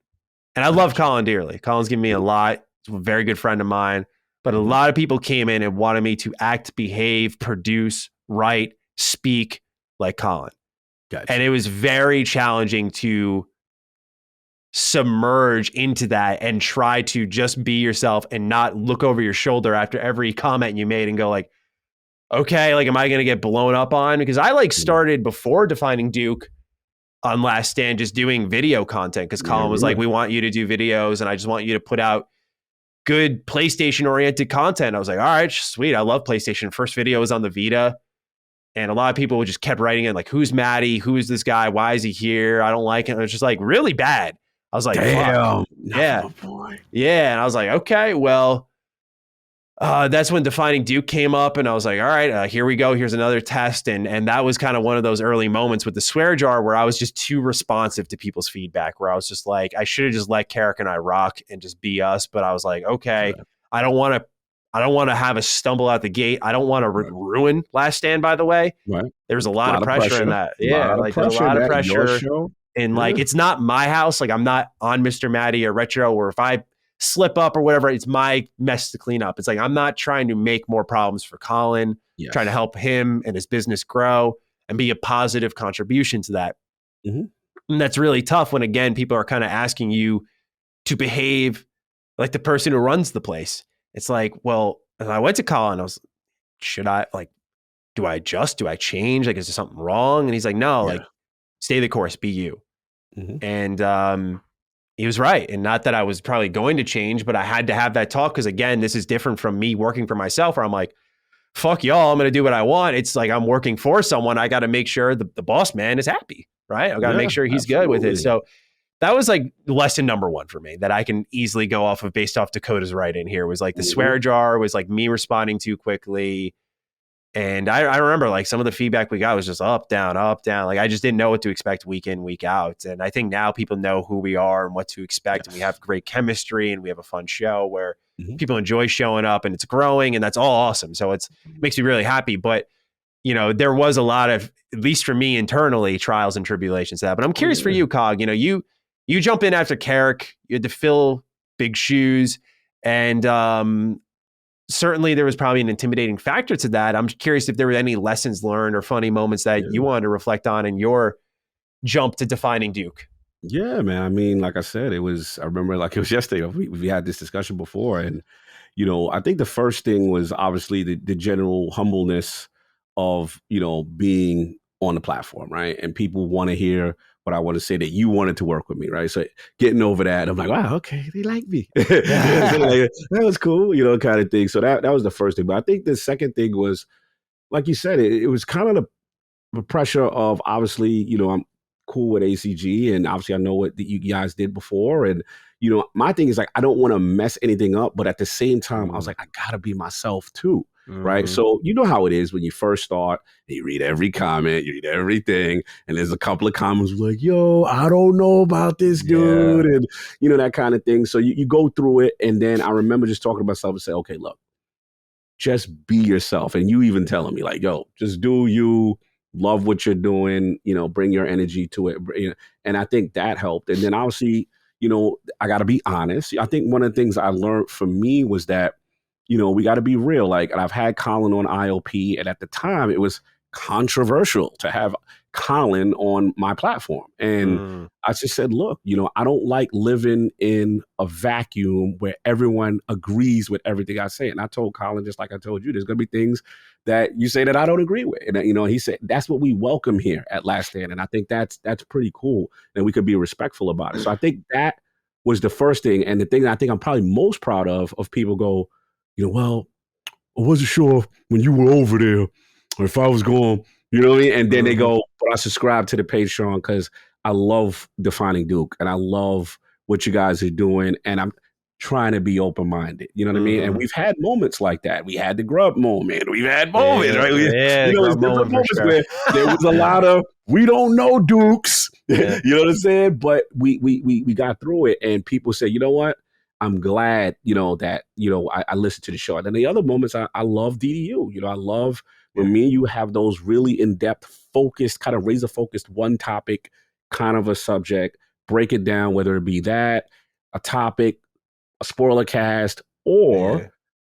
And I love Colin dearly. Colin's given me a lot. He's a very good friend of mine. But a lot of people came in and wanted me to act, behave, produce, write, speak like Colin. Gotcha. And it was very challenging to submerge into that and try to just be yourself and not look over your shoulder after every comment you made and go like, okay, like, am I going to get blown up on? Because I started before defining Duke on Last Stand, just doing video content. Because Colin was like, we want you to do videos and I just want you to put out good PlayStation oriented content. I was like, all right, sweet. I love PlayStation. First video was on the Vita. And a lot of people just kept writing in like, who's Maddie? Who's this guy? Why is he here? I don't like him. It was just like really bad. I was like, damn. Yeah. Yeah. And I was like, okay, well, that's when Defining Duke came up, and I was like, all right, here we go. Here's another test. And that was kind of one of those early moments with the swear jar where I was just too responsive to people's feedback, where I was just like, I should have just let Carrick and I rock and just be us. But I was like, okay, Right. I don't want to have a stumble out the gate. I don't want to ruin Last Stand, by the way. Right. There's a lot of pressure in that. Yeah. Like there's a lot of pressure. And like, it's not my house. Like I'm not on Mr. Matty or Retro, or if I slip up or whatever, it's my mess to clean up. It's like, I'm not trying to make more problems for Colin, trying to help him and his business grow and be a positive contribution to that. Mm-hmm. And that's really tough when, again, people are kind of asking you to behave like the person who runs the place. It's like, well, and I went to Colin, I was, should I, like, do I adjust? Do I change? Like, is there something wrong? And he's like, no, like, stay the course, be you. Mm-hmm. And, he was right. And not that I was probably going to change, but I had to have that talk because, again, this is different from me working for myself where I'm like, fuck y'all, I'm going to do what I want. It's like I'm working for someone. I got to make sure the boss man is happy, right? I got to make sure he's good with it. So that was like lesson number one for me that I can easily go off of based off Dakota's writing here was like the swear jar was like me responding too quickly. And I remember like some of the feedback we got was just up, down. Like I just didn't know what to expect week in, week out. And I think now people know who we are and what to expect. And we have great chemistry and we have a fun show where people enjoy showing up and it's growing and that's all awesome. So it makes me really happy. But, you know, there was a lot of, at least for me internally, trials and tribulations to that. But I'm curious for you, Cog, you know, you jump in after Carrick, you had to fill big shoes and, certainly there was probably an intimidating factor to that. I'm curious if there were any lessons learned or funny moments that you wanted to reflect on in your jump to Defining Duke. Yeah, man. I mean, like I said, I remember like it was yesterday. We had this discussion before. And, you know, I think the first thing was obviously the general humbleness of, you know, being on the platform, right? And people want to hear what I want to say, that you wanted to work with me, right? So getting over that, I'm like, wow, okay, they like me. Like, that was cool, you know, kind of thing. So that was the first thing. But I think the second thing was, like you said, it was kind of the pressure of obviously, you know, I'm cool with ACG and obviously I know what you guys did before. And, you know, my thing is like, I don't want to mess anything up, but at the same time, I was like, I gotta be myself too. Right. So you know how it is when you first start, you read every comment, you read everything, and there's a couple of comments like, yo, I don't know about this dude. And you know, that kind of thing. So you go through it. And then I remember just talking to myself and say, okay, look, just be yourself. And you even telling me like, yo, just do you, love what you're doing, you know, bring your energy to it. You know, and I think that helped. And then obviously, you know, I got to be honest. I think one of the things I learned from me was that, you know, we got to be real. Like, and I've had Colin on IOP, and at the time it was controversial to have Colin on my platform. And I just said, look, you know, I don't like living in a vacuum where everyone agrees with everything I say. And I told Colin, just like I told you, there's going to be things that you say that I don't agree with. And, you know, he said, that's what we welcome here at Last Stand. And I think that's pretty cool. And we could be respectful about it. So I think that was the first thing. And the thing that I think I'm probably most proud of people go, you know, well, I wasn't sure when you were over there or if I was going, you know what I mean? And then they go, but I subscribe to the Patreon because I love Defining Duke and I love what you guys are doing. And I'm trying to be open-minded. You know what I mean? And we've had moments like that. We had the Grub moment. We've had moments, right? You know, there's different moments where there was a lot of, we don't know Dukes. You know what I'm saying? But we got through it, and people say, you know what? I'm glad, you know, that, you know, I listened to the show. And then the other moments, I love DDU. You know, I love when me and you have those really in-depth, focused, kind of razor-focused, one topic, kind of a subject, break it down, whether it be that, a topic, a spoiler cast, or,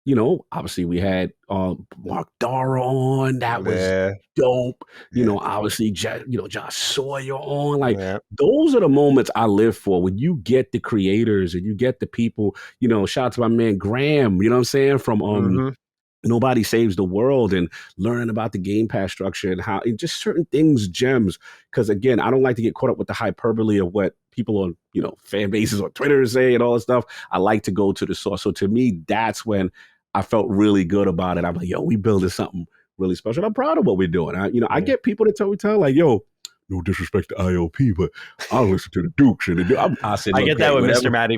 you know, obviously we had Mark Dara on. That was dope. You know, obviously, Josh Sawyer on. Like, those are the moments I live for, when you get the creators and you get the people, you know, shout out to my man Graham, you know what I'm saying, from Nobody Saves the World, and learning about the Game Pass structure and how, and just certain things, gems. Because again, I don't like to get caught up with the hyperbole of what people on, you know, fan bases on Twitter say and all that stuff. I like to go to the source. So to me, that's when I felt really good about it. I'm like, yo, we building something really special. I'm proud of what we're doing. I get people that tell me like, yo, no disrespect to IOP, but I'll listen to the Dukes. And I get that with Mr. Matty.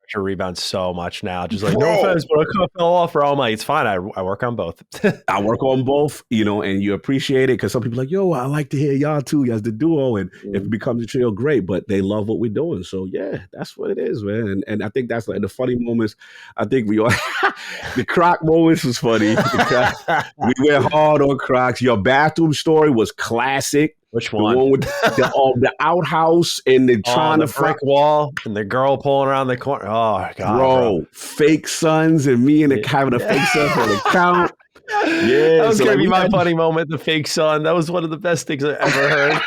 to rebound so much now. Just like, no offense, but I fell off, bro. I'm like, it's fine. I work on both. I work on both, and you appreciate it because some people are like, yo, I like to hear y'all too, as the duo, and if it becomes a trio, great. But they love what we're doing, so yeah, that's what it is, man. And I think that's like the funny moments. I think we all the Croc moments was funny. We went hard on Crocs. Your bathroom story was classic. Which one? The one with the outhouse and the trying the to brick wall and the girl pulling around the corner. Oh god, bro. Fake sons and me and having a fake son for the count. Yeah, that was gonna be my funny moment. The fake son. That was one of the best things I ever heard.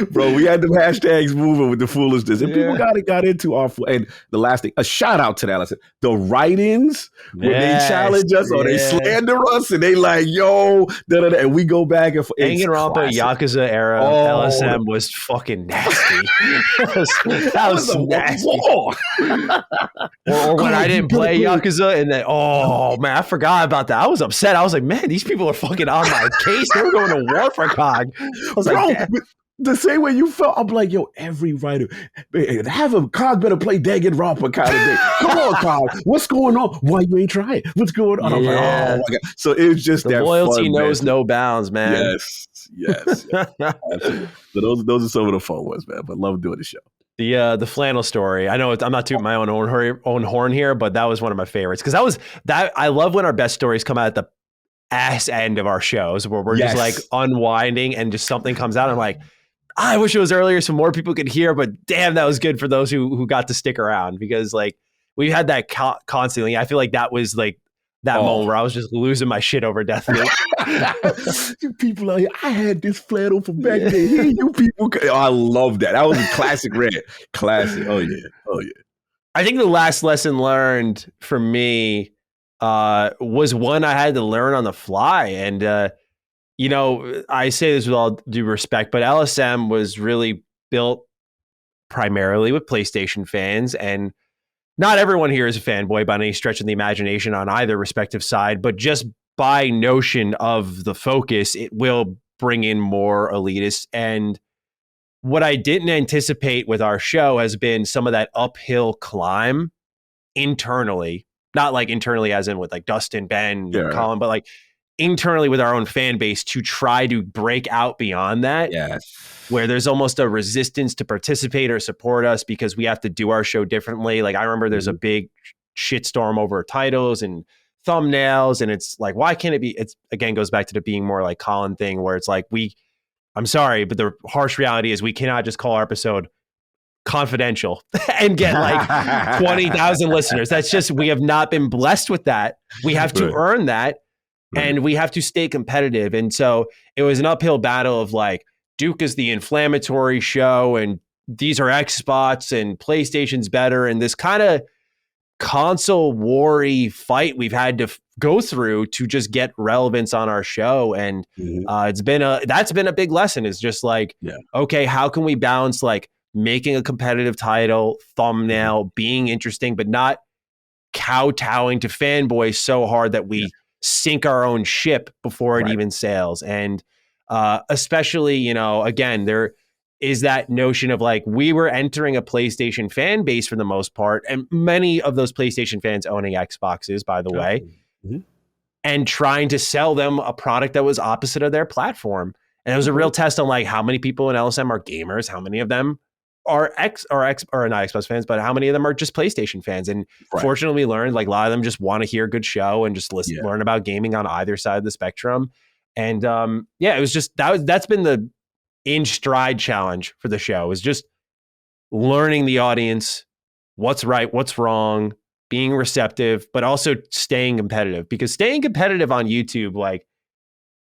Bro, we had them hashtags moving with the foolishness, and people got into our. And the last thing, a shout out to that. I said the write-ins when they challenge us or they slander us, and they like, yo, and we go back and Danganronpa Yakuza era LSM was fucking nasty. that was nasty. or when I didn't play Yakuza, and then man, I forgot about that. I was upset. I was like, man, these people are fucking on my case. They were going to war for COG. I was like, the same way you felt, I'm like, yo, every writer, have a COG better play Danganronpa kind of thing. Come on, COG, what's going on? Why you ain't trying? What's going on? I'm like, oh my god. So it was just that loyalty fun, knows no bounds, man. Yes. So those are some of the fun ones, man. But love doing the show. The flannel story. I know I'm not tooting my own horn here, but that was one of my favorites because I love when our best stories come out at the ass end of our shows where we're just like unwinding and just something comes out. I'm like, I wish it was earlier so more people could hear, but damn, that was good for those who got to stick around because like we had that constantly. I feel like that was like that moment where I was just losing my shit over Deathloop. You people out here, I had this flannel from back then. Here you people. I love that. That was a classic red. Classic. Oh yeah. I think the last lesson learned for me was one I had to learn on the fly. And, I say this with all due respect, but LSM was really built primarily with PlayStation fans. And not everyone here is a fanboy by any stretch of the imagination on either respective side, but just by notion of the focus, it will bring in more elitists. And what I didn't anticipate with our show has been some of that uphill climb internally, not like internally as in with like Dustin, Ben, Colin, but like internally with our own fan base to try to break out beyond that. Yes. Where there's almost a resistance to participate or support us because we have to do our show differently. Like I remember there's a big shitstorm over titles and thumbnails, and it's like, why can't it be? It's again goes back to the being more like Colin thing where it's like I'm sorry, but the harsh reality is we cannot just call our episode confidential and get like 20,000 listeners. That's just, we have not been blessed with that. We have to earn that. And we have to stay competitive. And so it was an uphill battle of like, Duke is the inflammatory show and these are Xbox and PlayStation's better. And this kind of console war-y fight we've had to go through to just get relevance on our show. And that's been a big lesson. Is just like, okay, how can we balance like making a competitive title, thumbnail, being interesting, but not kowtowing to fanboys so hard that we sink our own ship before it even sails. And especially, again, there is that notion of like, we were entering a PlayStation fan base for the most part, and many of those PlayStation fans owning Xboxes, by the way, and trying to sell them a product that was opposite of their platform. And it was a real test on like how many people in LSM are gamers, how many of them are not Xbox fans, but how many of them are just PlayStation fans. And fortunately we learned like a lot of them just want to hear a good show and just learn about gaming on either side of the spectrum. And it was just, that's been the in stride challenge for the show, is just learning the audience, what's right, what's wrong, being receptive, but also staying competitive, because staying competitive on YouTube, like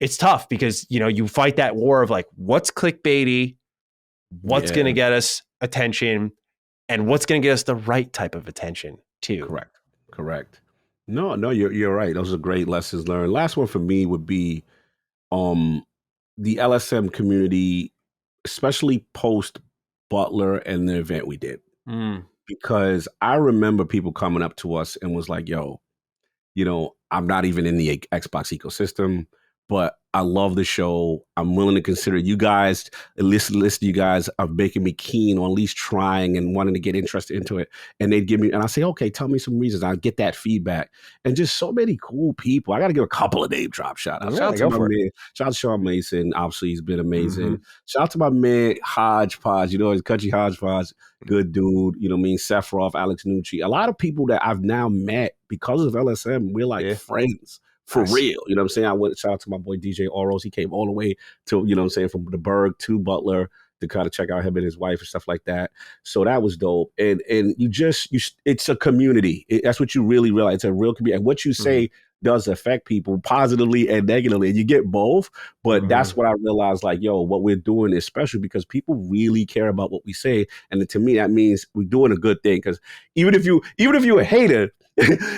it's tough because, you fight that war of like, what's clickbaity, what's going to get us attention, and what's going to get us the right type of attention too. Correct. No, you're right. Those are great lessons learned. Last one for me would be the LSM community, especially post Butler and the event we did. Because I remember people coming up to us and was like, yo, I'm not even in the Xbox ecosystem, but I love the show. I'm willing to consider you guys, listen to you guys are making me keen on at least trying and wanting to get interested into it. And they'd give me, and I say, okay, tell me some reasons. I get that feedback. And just so many cool people. I got to give a couple of name drop shout outs. Shout out to my man, shout out to Sean Mason. Obviously, he's been amazing. Shout out to my man, Hodgepodge, his country Hodgepodge, good dude. You know what I mean? Sephiroth, Alex Nucci. A lot of people that I've now met because of LSM, we're like friends. For real, you know what I'm saying? I went shout out to my boy DJ Oros. He came all the way to, you know what I'm saying, from the Berg to Butler to kind of check out him and his wife and stuff like that. So that was dope. And it's a community. That's what you really realize. It's a real community. And what you say does affect people positively and negatively. And you get both. But that's what I realized, like, yo, what we're doing is special because people really care about what we say. And to me, that means we're doing a good thing. Because even if you're a hater,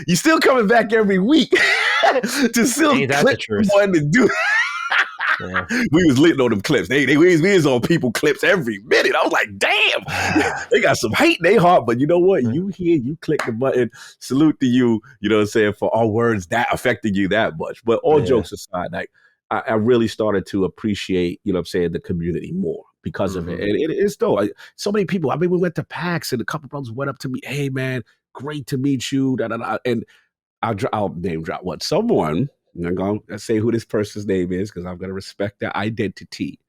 you still coming back every week to still clip one to do. We was lit on them clips. We was on people clips every minute. I was like, damn, they got some hate in their heart. But you know what? You hear, you click the button. Salute to you, you know what I'm saying, for our words that affected you that much. But all jokes aside, like I really started to appreciate, you know what I'm saying, the community more because of it. And it's dope. So many people, I mean, we went to PAX and a couple brothers went up to me, hey man, great to meet you. And I'll name drop what someone. I'm not going to say who this person's name is because I'm going to respect their identity.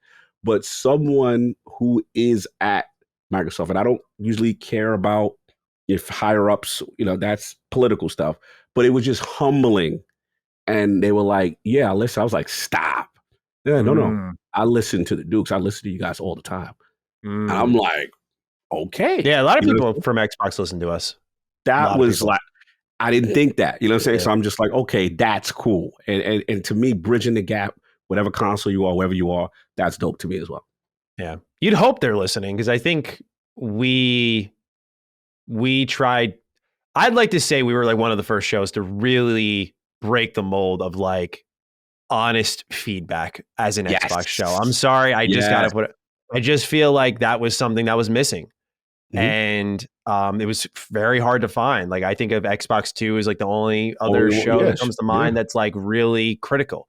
But someone who is at Microsoft, and I don't usually care about if higher ups, you know, that's political stuff. But it was just humbling. And they were like, yeah, listen. I was like, stop. Yeah, no. I listen to the Dukes. I listen to you guys all the time. And I'm like, okay. Yeah, a lot of people from Xbox listen to us. That was like, I didn't think that, you know what I'm saying? So I'm just like, okay, that's cool. And to me, bridging the gap, whatever console you are, wherever you are, that's dope to me as well. Yeah. You'd hope they're listening because I think we tried, I'd like to say we were like one of the first shows to really break the mold of like honest feedback as an Xbox show. I'm sorry. I just got to put it. I just feel like that was something that was missing. And it was very hard to find. Like I think of Xbox 2 as like the only other show that comes to mind that's like really critical.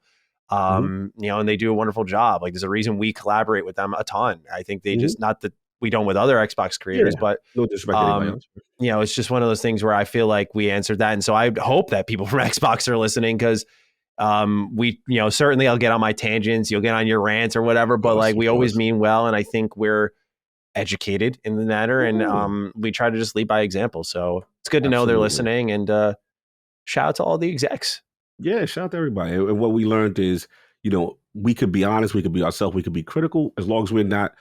You know, and they do a wonderful job. Like there's a reason we collaborate with them a ton. I think they just, not that we don't with other Xbox creators, but no disrespect to anybody else. You know, it's just one of those things where I feel like we answered that. And so I hope that people from Xbox are listening because we, you know, certainly I'll get on my tangents, you'll get on your rants or whatever, but like we always mean well. And I think we're educated in the matter and we try to just lead by example. So it's good to know they're listening and shout out to all the execs. Yeah, shout out to everybody. And what we learned is, you know, we could be honest, we could be ourselves, we could be critical. As long as we're not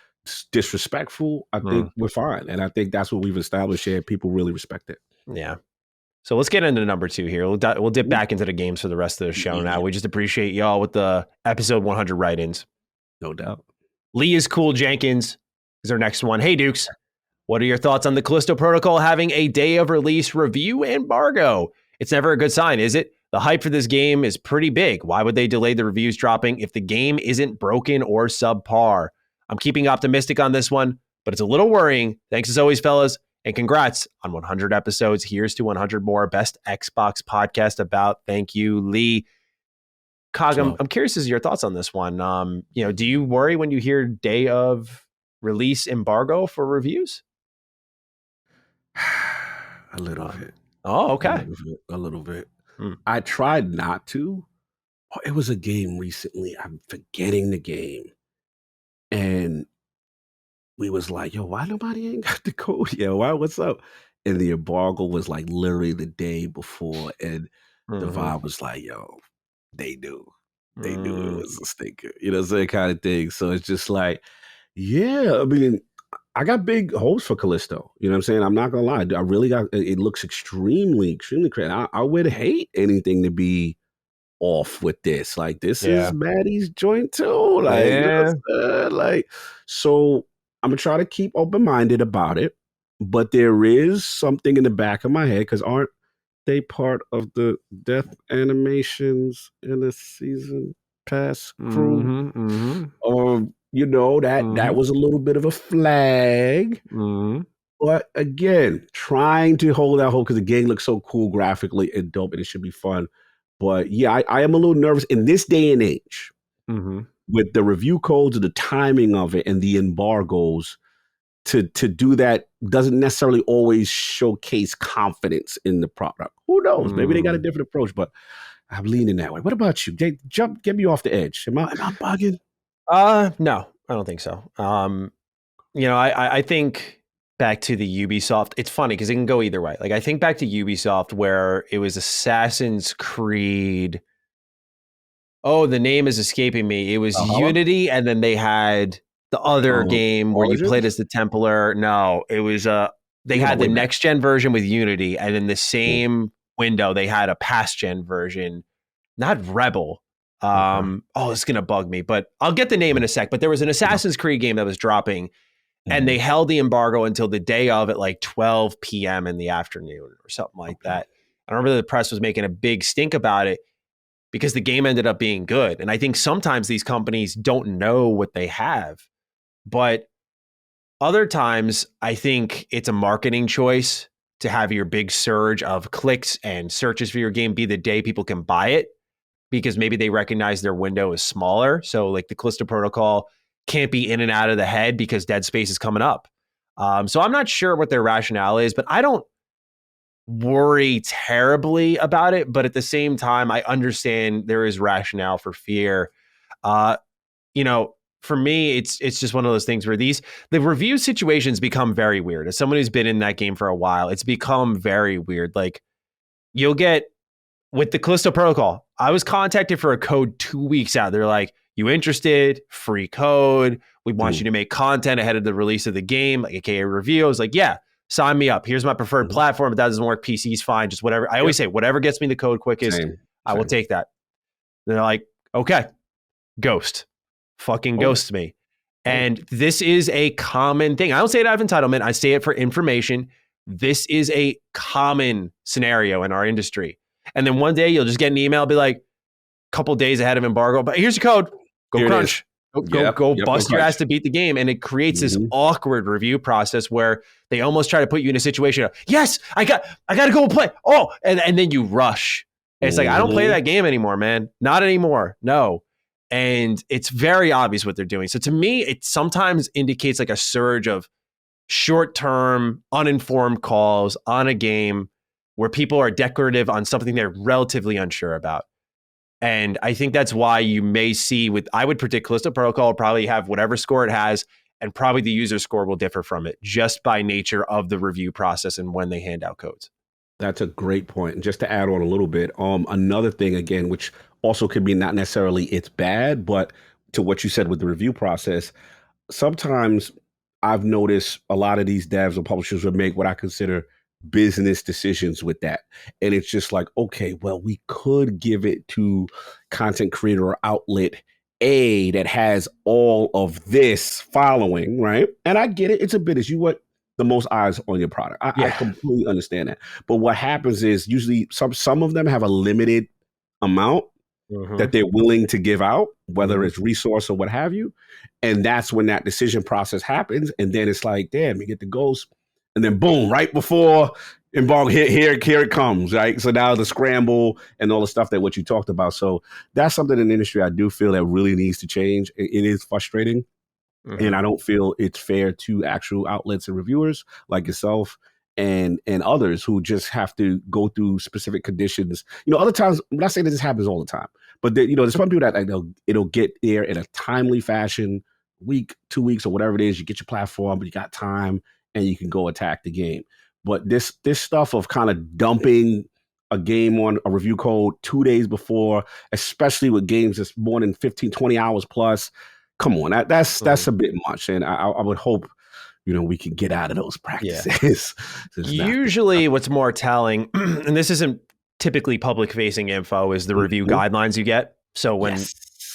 disrespectful, I think we're fine. And I think that's what we've established here. People really respect it. Yeah. So let's get into number 2 here. We'll dip back into the games for the rest of the show now. We just appreciate y'all with the episode 100 write-ins. No doubt. Lee is Cool Jenkins is our next one. Hey, Dukes. What are your thoughts on the Callisto Protocol having a day of release review embargo? It's never a good sign, is it? The hype for this game is pretty big. Why would they delay the reviews dropping if the game isn't broken or subpar? I'm keeping optimistic on this one, but it's a little worrying. Thanks as always, fellas, and congrats on 100 episodes. Here's to 100 more. Best Xbox podcast about. Thank you, Lee. Cog, I'm curious as your thoughts on this one. You know, do you worry when you hear day of release embargo for reviews? A little bit. Oh, okay. A little bit. I tried not to. It was a game recently. I'm forgetting the game. And we was like, yo, why nobody ain't got the code yet? Why? What's up? And the embargo was like literally the day before. And the vibe was like, yo, they do. They knew it was a stinker. You know what I'm saying? Kind of thing. So it's just like, yeah, I mean, I got big hopes for Callisto. You know what I'm saying? I'm not gonna lie. I really got it. Looks extremely, extremely crazy. I would hate anything to be off with this. Like this is Maddie's joint too. Like, you know like, so I'm gonna try to keep open minded about it. But there is something in the back of my head because aren't they part of the Death Animations in the season pass crew? You know, that was a little bit of a flag. But again, trying to hold that hope because the game looks so cool graphically and dope and it should be fun. But yeah, I am a little nervous in this day and age with the review codes and the timing of it and the embargoes. To do that doesn't necessarily always showcase confidence in the product. Who knows? Maybe they got a different approach, but I'm leaning that way. What about you? Get me off the edge. Am I bugging? No, I don't think so. I think back to the Ubisoft. It's funny because it can go either way. Like I think back to Ubisoft where it was Assassin's Creed. Oh, the name is escaping me. It was Unity, and then they had the other game where you played as the Templar. No, it was they had the next gen version with Unity, and then the same window they had a past gen version, not Rebel. It's gonna bug me, but I'll get the name in a sec. But there was an Assassin's Creed game that was dropping, and they held the embargo until the day of at like 12 p.m. in the afternoon or something like that. I remember the press was making a big stink about it because the game ended up being good. And I think sometimes these companies don't know what they have. But other times, I think it's a marketing choice to have your big surge of clicks and searches for your game be the day people can buy it, because maybe they recognize their window is smaller. So like the Callisto Protocol can't be in and out of the head because Dead Space is coming up. So I'm not sure what their rationale is, but I don't worry terribly about it. But at the same time, I understand there is rationale for fear. For me, it's just one of those things where the review situations become very weird. As someone who's been in that game for a while, it's become very weird. Like you'll get with the Callisto Protocol, I was contacted for a code 2 weeks out. They're like, you interested? Free code. We want you to make content ahead of the release of the game, like AKA review. I was like, yeah, sign me up. Here's my preferred platform. If that doesn't work, PC's fine. Just whatever. I always say, whatever gets me the code quickest, I will take that. And they're like, okay, ghost. Fucking ghost me. And this is a common thing. I don't say it out of entitlement. I say it for information. This is a common scenario in our industry. And then one day you'll just get an email, be like, a couple days ahead of embargo, but here's your code. Go crunch. Go bust your ass to beat the game. And it creates this awkward review process where they almost try to put you in a situation of, yes, I got to go play. Oh, and then you rush. And it's like, I don't play that game anymore, man. Not anymore. No. And it's very obvious what they're doing. So to me, it sometimes indicates like a surge of short-term, uninformed calls on a game where people are decorative on something they're relatively unsure about. And I think that's why you may see I would predict Callisto Protocol will probably have whatever score it has, and probably the user score will differ from it just by nature of the review process and when they hand out codes. That's a great point. And just to add on a little bit, another thing again, which also could be not necessarily it's bad, but to what you said with the review process, sometimes I've noticed a lot of these devs or publishers would make what I consider business decisions with that. And it's just like, okay, well, we could give it to content creator or outlet A that has all of this following, right? And I get it. It's a business. You want the most eyes on your product. I completely understand that. But what happens is usually some of them have a limited amount that they're willing to give out, whether it's resource or what have you. And that's when that decision process happens. And then it's like, damn, you get the ghost. And then boom, right before embargo, here it comes, right? So now the scramble and all the stuff that what you talked about. So that's something in the industry I do feel that really needs to change. It is frustrating. And I don't feel it's fair to actual outlets and reviewers like yourself and others who just have to go through specific conditions. Other times, I'm not saying that this happens all the time, but there's some people that it'll get there in a timely fashion, week, 2 weeks, or whatever it is. You get your platform, but you got time and you can go attack the game. But this stuff of kind of dumping a game on a review code 2 days before, especially with games that's more than 15, 20 hours plus, come on, that's a bit much. And I would hope, we can get out of those practices. Yeah. Usually what's more telling, and this isn't typically public facing info, is the review guidelines you get. So when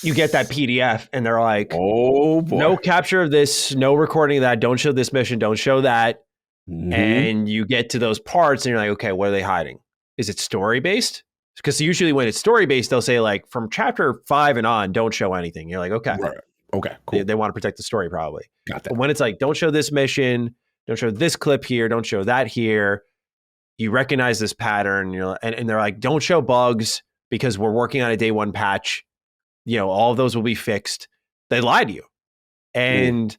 you get that PDF and they're like, oh boy, no capture of this, no recording of that, don't show this mission, don't show that. And you get to those parts and you're like, okay, what are they hiding? Is it story based? Because usually when it's story based, they'll say like from chapter 5 and on, don't show anything. You're like, okay. Right. Okay, cool. They want to protect the story probably. Got that. But when it's like, don't show this mission, don't show this clip here, don't show that here, you recognize this pattern, and they're like, don't show bugs, because we're working on a day one patch. All of those will be fixed. They lied to you. And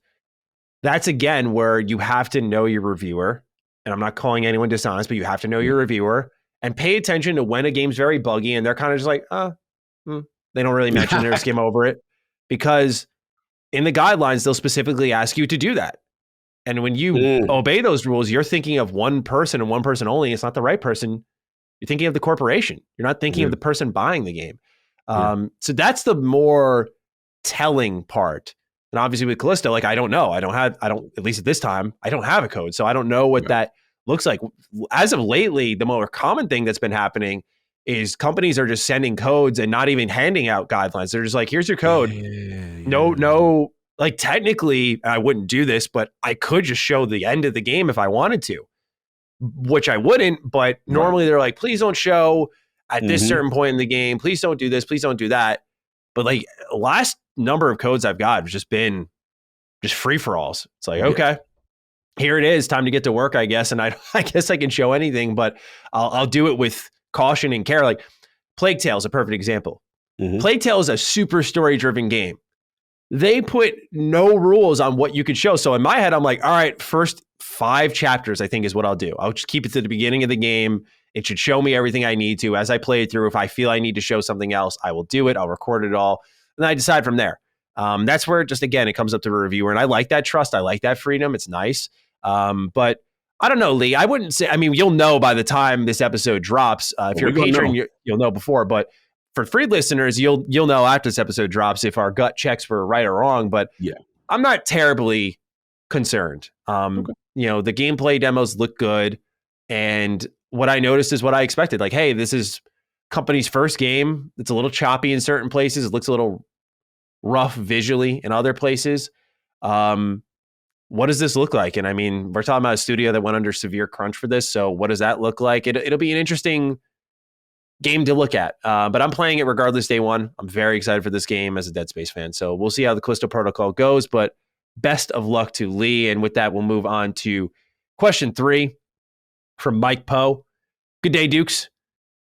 that's, again, where you have to know your reviewer. And I'm not calling anyone dishonest, but you have to know your reviewer and pay attention to when a game's very buggy and they're kind of just like, they don't really mention it or skim over it. Because in the guidelines, they'll specifically ask you to do that. And when you obey those rules, you're thinking of one person and one person only. It's not the right person. You're thinking of the corporation. You're not thinking of the person buying the game. So that's the more telling part. And obviously with Callisto, like, I don't know. At least at this time, I don't have a code. So I don't know what that looks like. As of lately, the more common thing that's been happening is companies are just sending codes and not even handing out guidelines. They're just like, here's your code. No, like, technically I wouldn't do this, but I could just show the end of the game if I wanted to, which I wouldn't. But normally they're like, please don't show at this certain point in the game. Please don't do this. Please don't do that. But like, last number of codes I've got has just been just free for alls. It's like, okay, here it is. Time to get to work, I guess. And I guess I can show anything, but I'll do it with caution and care. Like Plague Tale is a perfect example. Plague Tale is a super story driven game. They put no rules on what you could show. So in my head, I'm like, all right, first 5 chapters, I think, is what I'll do. I'll just keep it to the beginning of the game. It should show me everything I need to as I play it through. If I feel I need to show something else, I will do it. I'll record it all. And then I decide from there. That's where, just again, it comes up to the reviewer. And I like that trust. I like that freedom. It's nice. But I don't know, Lee. I wouldn't say, I mean, you'll know by the time this episode drops. If you're a patron, you'll know before. But for free listeners, you'll know after this episode drops if our gut checks were right or wrong. But I'm not terribly concerned. The gameplay demos look good. And what I noticed is what I expected. Like, hey, this is company's first game. It's a little choppy in certain places. It looks a little rough visually in other places. What does this look like? And I mean, we're talking about a studio that went under severe crunch for this. So what does that look like? It'll be an interesting game to look at. But I'm playing it regardless day one. I'm very excited for this game as a Dead Space fan. So we'll see how the Callisto Protocol goes. But best of luck to Lee. And with that, we'll move on to question 3 from Mike Poe. Good day, Dukes.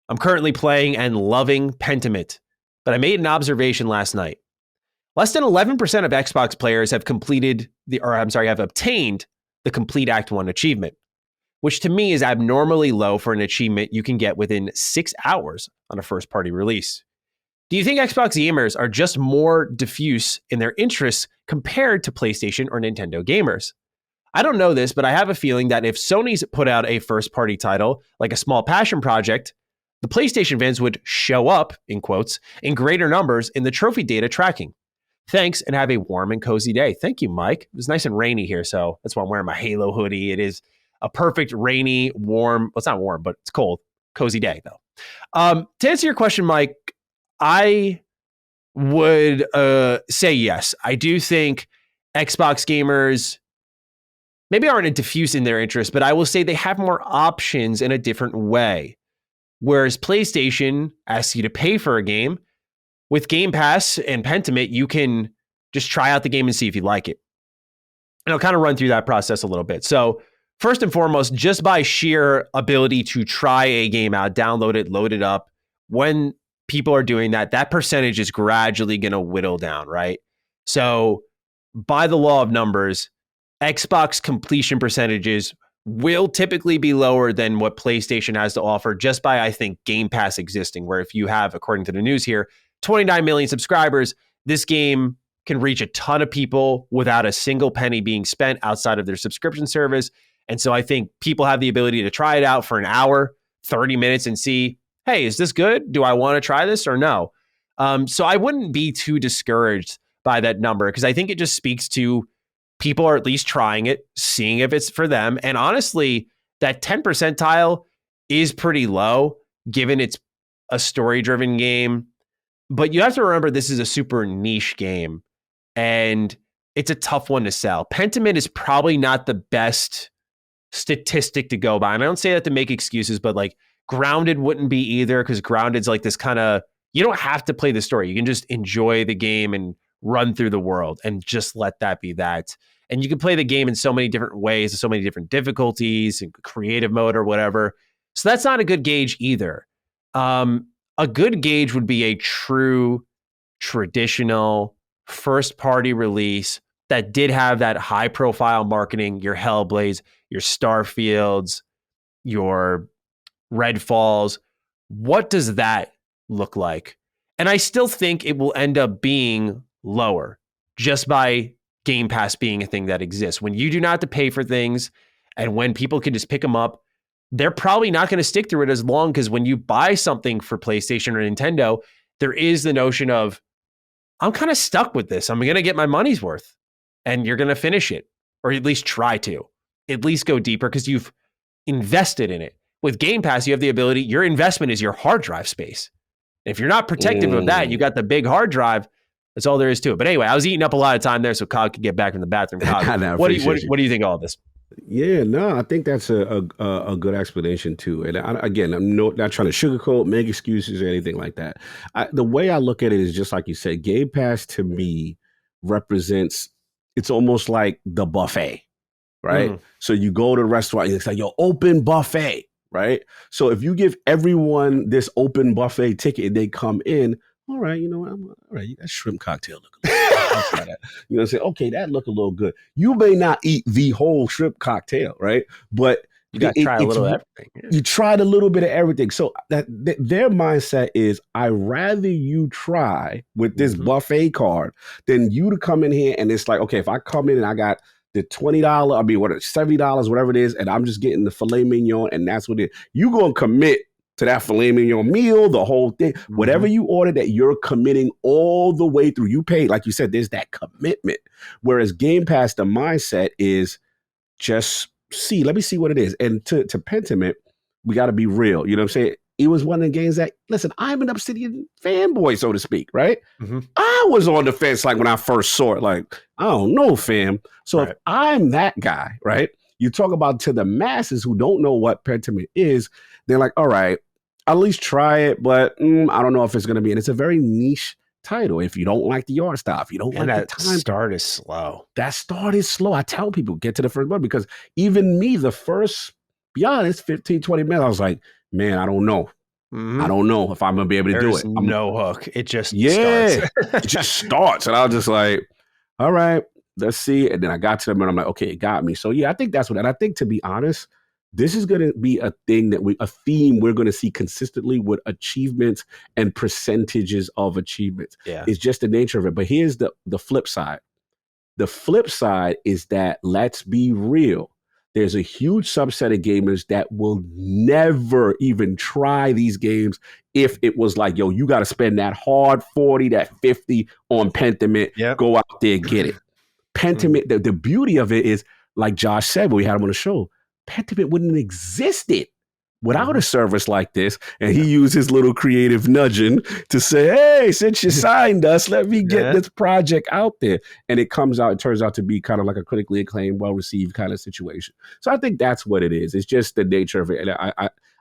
I'm currently playing and loving Pentiment, but I made an observation last night. Less than 11% of Xbox players have obtained the Complete Act 1 achievement, which to me is abnormally low for an achievement you can get within 6 hours on a first-party release. Do you think Xbox gamers are just more diffuse in their interests compared to PlayStation or Nintendo gamers? I don't know this, but I have a feeling that if Sony's put out a first-party title, like a small passion project, the PlayStation fans would show up, in quotes, in greater numbers in the trophy data tracking. Thanks, and have a warm and cozy day. Thank you, Mike. It was nice and rainy here, so that's why I'm wearing my Halo hoodie. It is a perfect rainy, warm, well, it's not warm, but it's cold, cozy day, though. To answer your question, Mike, I would say yes. I do think Xbox gamers maybe aren't diffuse in their interest, but I will say they have more options in a different way. Whereas PlayStation asks you to pay for a game. With Game Pass and Pentiment, you can just try out the game and see if you like it. And I'll kind of run through that process a little bit. So first and foremost, just by sheer ability to try a game out, download it, load it up, when people are doing that, that percentage is gradually going to whittle down, right? So by the law of numbers, Xbox completion percentages will typically be lower than what PlayStation has to offer just by, I think, Game Pass existing, where if you have, according to the news here, 29 million subscribers, this game can reach a ton of people without a single penny being spent outside of their subscription service. And so I think people have the ability to try it out for an hour, 30 minutes and see, hey, is this good? Do I want to try this or no? So I wouldn't be too discouraged by that number because I think it just speaks to people are at least trying it, seeing if it's for them. And honestly, that 10 percentile is pretty low given it's a story-driven game. But you have to remember this is a super niche game and it's a tough one to sell. Pentiment is probably not the best statistic to go by. And I don't say that to make excuses, but like Grounded wouldn't be either because Grounded's like this kind of, you don't have to play the story. You can just enjoy the game and run through the world and just let that be that. And you can play the game in so many different ways, so many different difficulties and creative mode or whatever. So that's not a good gauge either. a good gauge would be a true traditional first party release that did have that high profile marketing, your Hellblades, your Starfields, your Redfalls. What does that look like? And I still think it will end up being lower just by Game Pass being a thing that exists. When you do not have to pay for things and when people can just pick them up, they're probably not going to stick through it as long, because when you buy something for PlayStation or Nintendo, there is the notion of, I'm kind of stuck with this. I'm going to get my money's worth, and you're going to finish it, or at least try to, at least go deeper because you've invested in it. With Game Pass, you have the ability, your investment is your hard drive space. If you're not protective of that, you got the big hard drive. That's all there is to it. But anyway, I was eating up a lot of time there so Cog could get back from the bathroom. Cog, what do you think of all this? Yeah, no, I think that's a good explanation too. And again, I'm not trying to sugarcoat, make excuses or anything like that. The way I look at it is just like you said, Game Pass to me represents, it's almost like the buffet, right? So you go to the restaurant, it's like, yo, open buffet, right? So if you give everyone this open buffet ticket and they come in, all right, you know what? All right, that shrimp cocktail look a little good. I'll try that. You know what I'm saying? Okay, that look a little good. You may not eat the whole shrimp cocktail, right? But you got to try a little of everything. Yeah. You tried a little bit of everything. So that their mindset is, I rather you try with this buffet card than you to come in here and it's like, okay, if I come in and I got the $20, $70, whatever it is, and I'm just getting the filet mignon, and that's what it is. You gonna commit to that filet mignon meal, the whole thing, whatever you order, that you're committing all the way through. You paid, like you said, there's that commitment. Whereas Game Pass, the mindset is just let me see what it is. And to Pentiment, we got to be real. You know what I'm saying? It was one of the games that, listen, I'm an Obsidian fanboy, so to speak, right? I was on the fence like when I first saw it, like, I don't know, fam. So if I'm that guy, right? You talk about to the masses who don't know what Pentiment is, they're like, all right, at least try it, but I don't know if it's going to be. And it's a very niche title. If you don't like the art style, if you don't like that the time, start is slow. That start is slow. I tell people, get to the first one, because even me, the first, be honest, 15, 20 minutes, I was like, man, I don't know. I don't know if I'm going to be able to do it. No hook. It just starts. It just starts. And I was just like, all right, let's see. And then I got to them and I'm like, okay, it got me. So yeah, I think that's what, and I think, to be honest, this is going to be a thing a theme we're going to see consistently with achievements and percentages of achievements. Yeah. It's just the nature of it. But here's the flip side. The flip side is that, let's be real, there's a huge subset of gamers that will never even try these games if it was like, yo, you got to spend that hard 40, that 50 on Pentiment. Go out there, get it. Pentiment, the beauty of it is, like Josh said when we had him on the show, Pentiment wouldn't have existed without a service like this. And he used his little creative nudging to say, hey, since you signed us, let me get this project out there. And it turns out to be kind of like a critically acclaimed, well-received kind of situation. So I think that's what it is. It's just the nature of it. And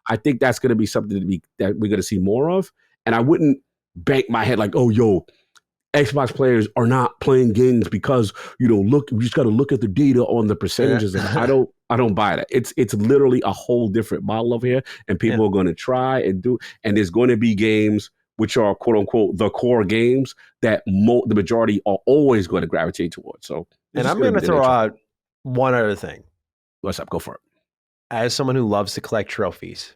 I think that's going to be something that we're going to see more of. And I wouldn't bank my head like, oh, yo, Xbox players are not playing games because, you just got to look at the data on the percentages. And I don't buy that. It's literally a whole different model over here, and people are going to try and do, and there's going to be games which are quote unquote the core games that the majority are always going to gravitate towards. So, and I'm going to throw out one other thing. What's up? Go for it. As someone who loves to collect trophies,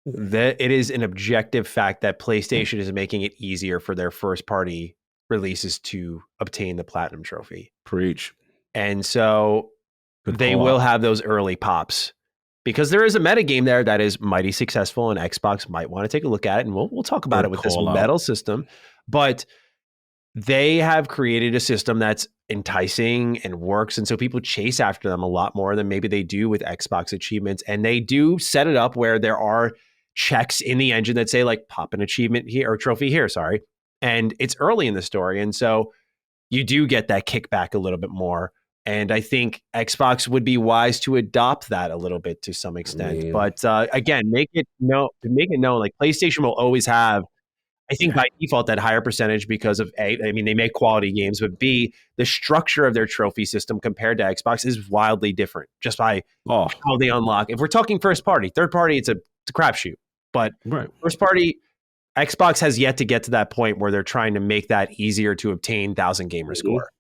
that it is an objective fact that PlayStation is making it easier for their first party releases to obtain the platinum trophy. Preach. And so they will have those early pops, because there is a metagame there that is mighty successful, and Xbox might want to take a look at it, and we'll talk about it with this medal system. But they have created a system that's enticing and works, and so people chase after them a lot more than maybe they do with Xbox achievements. And they do set it up where there are checks in the engine that say, like, pop an achievement here or trophy here, and it's early in the story. And so you do get that kickback a little bit more. And I think Xbox would be wise to adopt that a little bit to some extent. Yeah. But again, make it known, like PlayStation will always have, I think by default, that higher percentage because of A, I mean, they make quality games, but B, the structure of their trophy system compared to Xbox is wildly different just by how they unlock. If we're talking first party, third party, it's a crapshoot. But first party, Xbox has yet to get to that point where they're trying to make that easier to obtain 1,000 gamer score.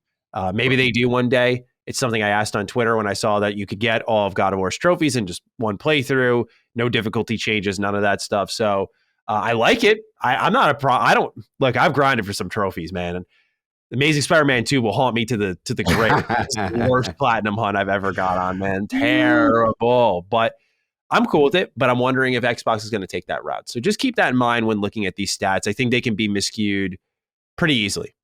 Maybe they do one day. It's something I asked on Twitter when I saw that you could get all of God of War's trophies in just one playthrough, no difficulty changes, none of that stuff. So I like it. I'm not a pro. I don't look. I've grinded for some trophies, man. And Amazing Spider-Man 2 will haunt me to the grave. It's the worst platinum hunt I've ever got on, man. Terrible. But I'm cool with it. But I'm wondering if Xbox is going to take that route. So just keep that in mind when looking at these stats. I think they can be miscued pretty easily.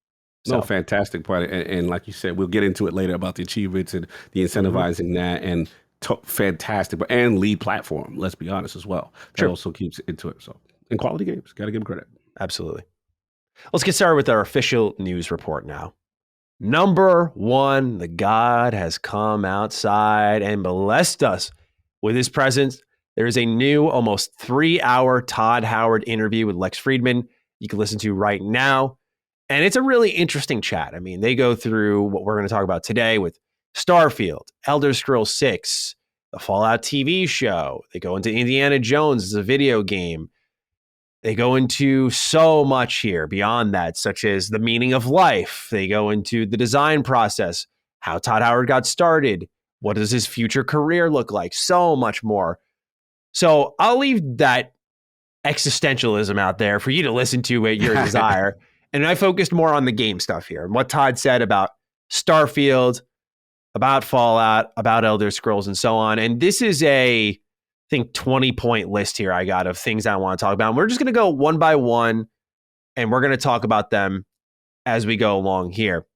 So. No, fantastic part. And like you said, we'll get into it later about the achievements and the incentivizing that and fantastic. And lead platform, let's be honest, as well. That also keeps into it. So, and quality games, got to give them credit. Absolutely. Let's get started with our official news report now. Number one, the God has come outside and blessed us with his presence. There is a new, almost 3-hour Todd Howard interview with Lex Fridman you can listen to right now. And it's a really interesting chat. I mean, they go through what we're going to talk about today with Starfield, Elder Scrolls 6, the Fallout TV show. They go into Indiana Jones as a video game. They go into so much here beyond that, such as the meaning of life. They go into the design process, how Todd Howard got started. What does his future career look like? So much more. So I'll leave that existentialism out there for you to listen to at your desire. And I focused more on the game stuff here and what Todd said about Starfield, about Fallout, about Elder Scrolls, and so on. And this is I think 20-point list here I got of things I want to talk about. And we're just going to go one by one, and we're going to talk about them as we go along here.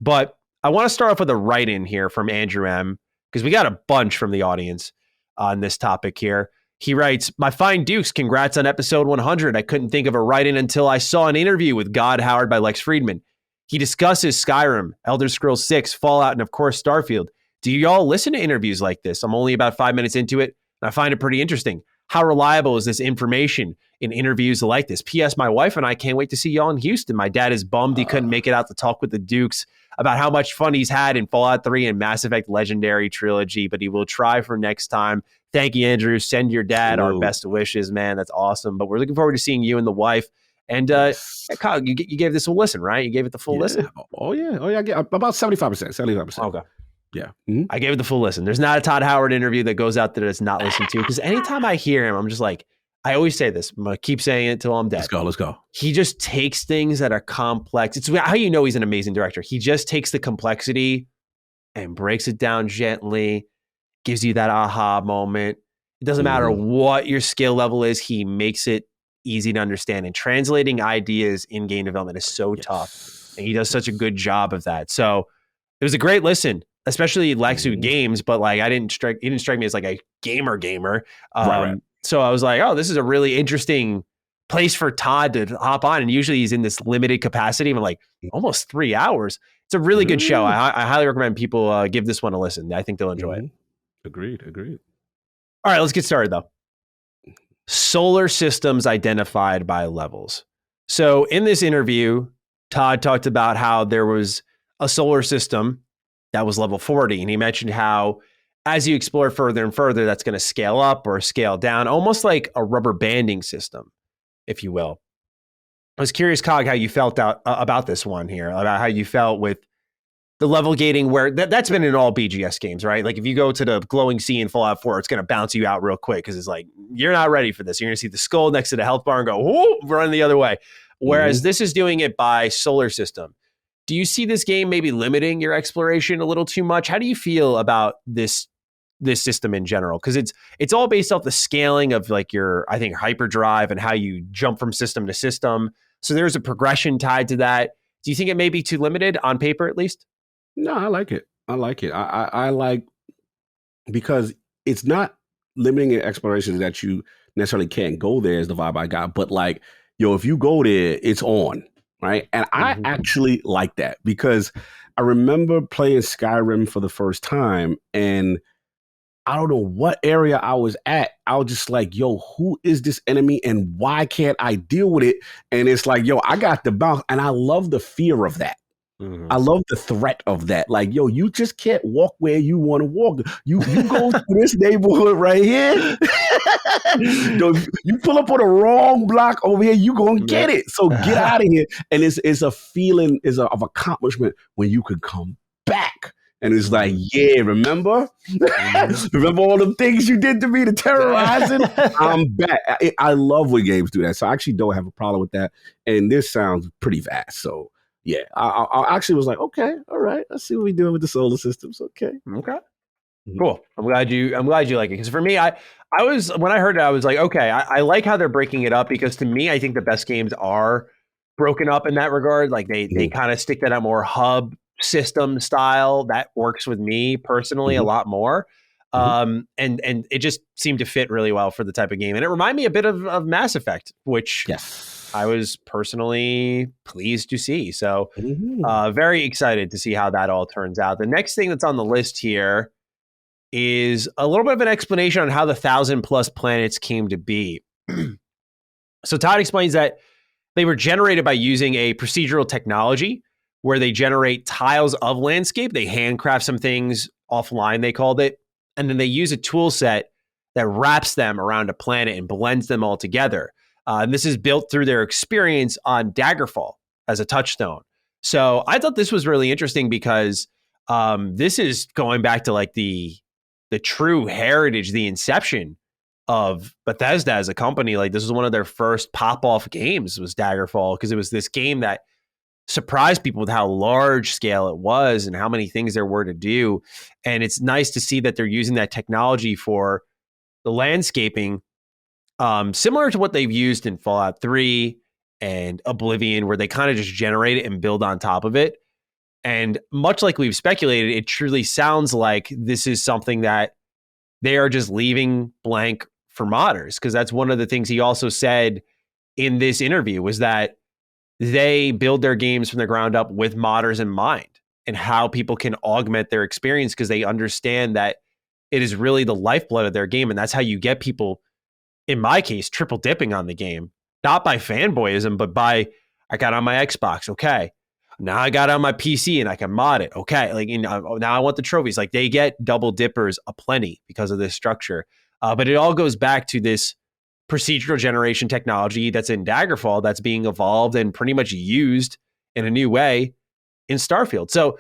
But I want to start off with a write-in here from Andrew M., because we got a bunch from the audience on this topic here. He writes, "My fine dukes, congrats on episode 100. I couldn't think of a write-in until I saw an interview with God Howard by Lex Fridman. He discusses Skyrim, Elder Scrolls 6, Fallout, and of course Starfield. Do y'all listen to interviews like this? I'm only about 5 minutes into it, and I find it pretty interesting. How reliable is this information in interviews like this? P.S. My wife and I can't wait to see y'all in Houston. My dad is bummed he couldn't make it out to talk with the Dukes about how much fun he's had in Fallout 3 and Mass Effect Legendary Trilogy, but he will try for next time. Thank you, Andrew. Send your dad our best wishes, man. That's awesome. But we're looking forward to seeing you and the wife. And Kyle, you gave this a listen, right? You gave it the full listen? Oh, yeah. I get about 75%. 75%. Okay. Yeah. Mm-hmm. I gave it the full listen. There's not a Todd Howard interview that goes out there that's not listened to, because anytime I hear him, I'm just like, I always say this. I'm going to keep saying it till I'm dead. Let's go. He just takes things that are complex. It's how you know he's an amazing director. He just takes the complexity and breaks it down gently, gives you that aha moment. It doesn't matter what your skill level is. He makes it easy to understand. And translating ideas in game development is so tough. And he does such a good job of that. So it was a great listen, especially Lex who games, but like he didn't strike me as like a gamer. Right. So I was like, oh, this is a really interesting place for Todd to hop on. And usually he's in this limited capacity. I'm like, almost 3 hours. It's a really good show. I highly recommend people give this one a listen. I think they'll enjoy it. Agreed. All right, let's get started though. Solar systems identified by levels. So in this interview, Todd talked about how there was a solar system that was level 40. And he mentioned how as you explore further and further, that's going to scale up or scale down, almost like a rubber banding system, if you will. I was curious, Cog, how you felt about this one here, about how you felt with the level gating, where that's been in all BGS games, right? Like if you go to the glowing sea in Fallout 4, it's going to bounce you out real quick because it's like, you're not ready for this. You're going to see the skull next to the health bar and go, whoo, run the other way. Whereas this is doing it by solar system. Do you see this game maybe limiting your exploration a little too much? How do you feel about this system in general? Because it's all based off the scaling of like your, I think, hyperdrive and how you jump from system to system. So there's a progression tied to that. Do you think it may be too limited on paper, at least? No, I like it. I like, because it's not limiting your exploration that you necessarily can't go there is the vibe I got. But like, if you go there, it's on. Right. And I actually like that, because I remember playing Skyrim for the first time, and I don't know what area I was at. I was just like, who is this enemy and why can't I deal with it? And it's like, I got the bounce. And I love the fear of that. I love the threat of that. Like, yo, you just can't walk where you want to walk. You go through this neighborhood right here. You pull up on the wrong block over here, you gonna get it. So get out of here. And it's a feeling of accomplishment when you could come back. And it's like, yeah, remember? Remember all the things you did to me to terrorize it? I'm back. I love when games do that. So I actually don't have a problem with that. And this sounds pretty vast. So yeah, I actually was like, okay, all right. Let's see what we're doing with the solar systems. Okay. Cool. I'm glad you like it. Because for me, I was, when I heard it, I was like, okay, I like how they're breaking it up, because to me, I think the best games are broken up in that regard. Like they kind of stick to that more hub system style. That works with me personally a lot more. And it just seemed to fit really well for the type of game. And it reminded me a bit of Mass Effect, which I was personally pleased to see. So very excited to see how that all turns out. The next thing that's on the list here is a little bit of an explanation on how the 1,000+ planets came to be. So Todd explains that they were generated by using a procedural technology where they generate tiles of landscape. They handcraft some things offline, they called it. And then they use a tool set that wraps them around a planet and blends them all together. And this is built through their experience on Daggerfall as a touchstone. So I thought this was really interesting because this is going back to like the true heritage, the inception of Bethesda as a company. Like this was one of their first pop-off games, was Daggerfall, because it was this game that surprised people with how large scale it was and how many things there were to do. And it's nice to see that they're using that technology for the landscaping, similar to what they've used in Fallout 3 and Oblivion, where they kind of just generate it and build on top of it. And much like we've speculated, it truly sounds like this is something that they are just leaving blank for modders, because that's one of the things he also said in this interview, was that they build their games from the ground up with modders in mind and how people can augment their experience, because they understand that it is really the lifeblood of their game. And that's how you get people, in my case, triple dipping on the game, not by fanboyism, but by, I got on my Xbox. Okay. Now I got it on my PC and I can mod it. Okay. Like, now I want the trophies. Like they get double dippers aplenty because of this structure. But it all goes back to this procedural generation technology that's in Daggerfall that's being evolved and pretty much used in a new way in Starfield. So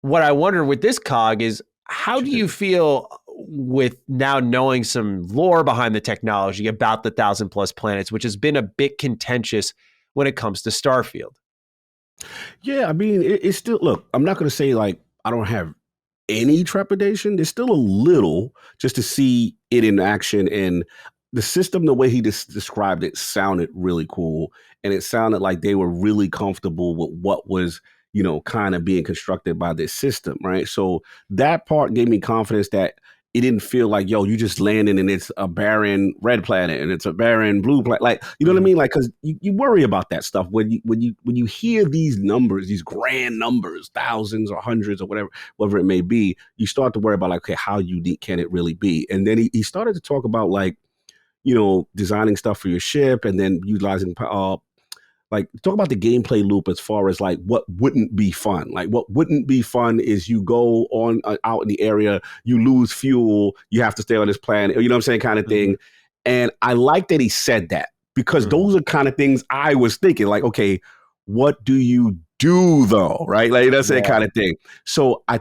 what I wonder with this COG is, how do you feel with now knowing some lore behind the technology about the 1,000+ planets, which has been a bit contentious when it comes to Starfield? Yeah, I mean, it's still, look, I'm not going to say like I don't have any trepidation. There's still a little, just to see it in action. And the system, the way he described it, sounded really cool. And it sounded like they were really comfortable with what was, kind of being constructed by this system, right? So that part gave me confidence that it didn't feel like, yo, you just landing and it's a barren red planet and it's a barren blue planet. Like, you know what I mean? Like, because you worry about that stuff when you hear these numbers, these grand numbers, thousands or hundreds or whatever it may be, you start to worry about like, okay, how unique can it really be? And then he started to talk about like, designing stuff for your ship and then utilizing like talk about the gameplay loop as far as like what wouldn't be fun. Like what wouldn't be fun is you go on out in the area, you lose fuel, you have to stay on this planet, you know what I'm saying, kind of thing. And I like that he said that, because those are kind of things I was thinking like, okay, what do you do though? Right? Like that's that kind of thing. So I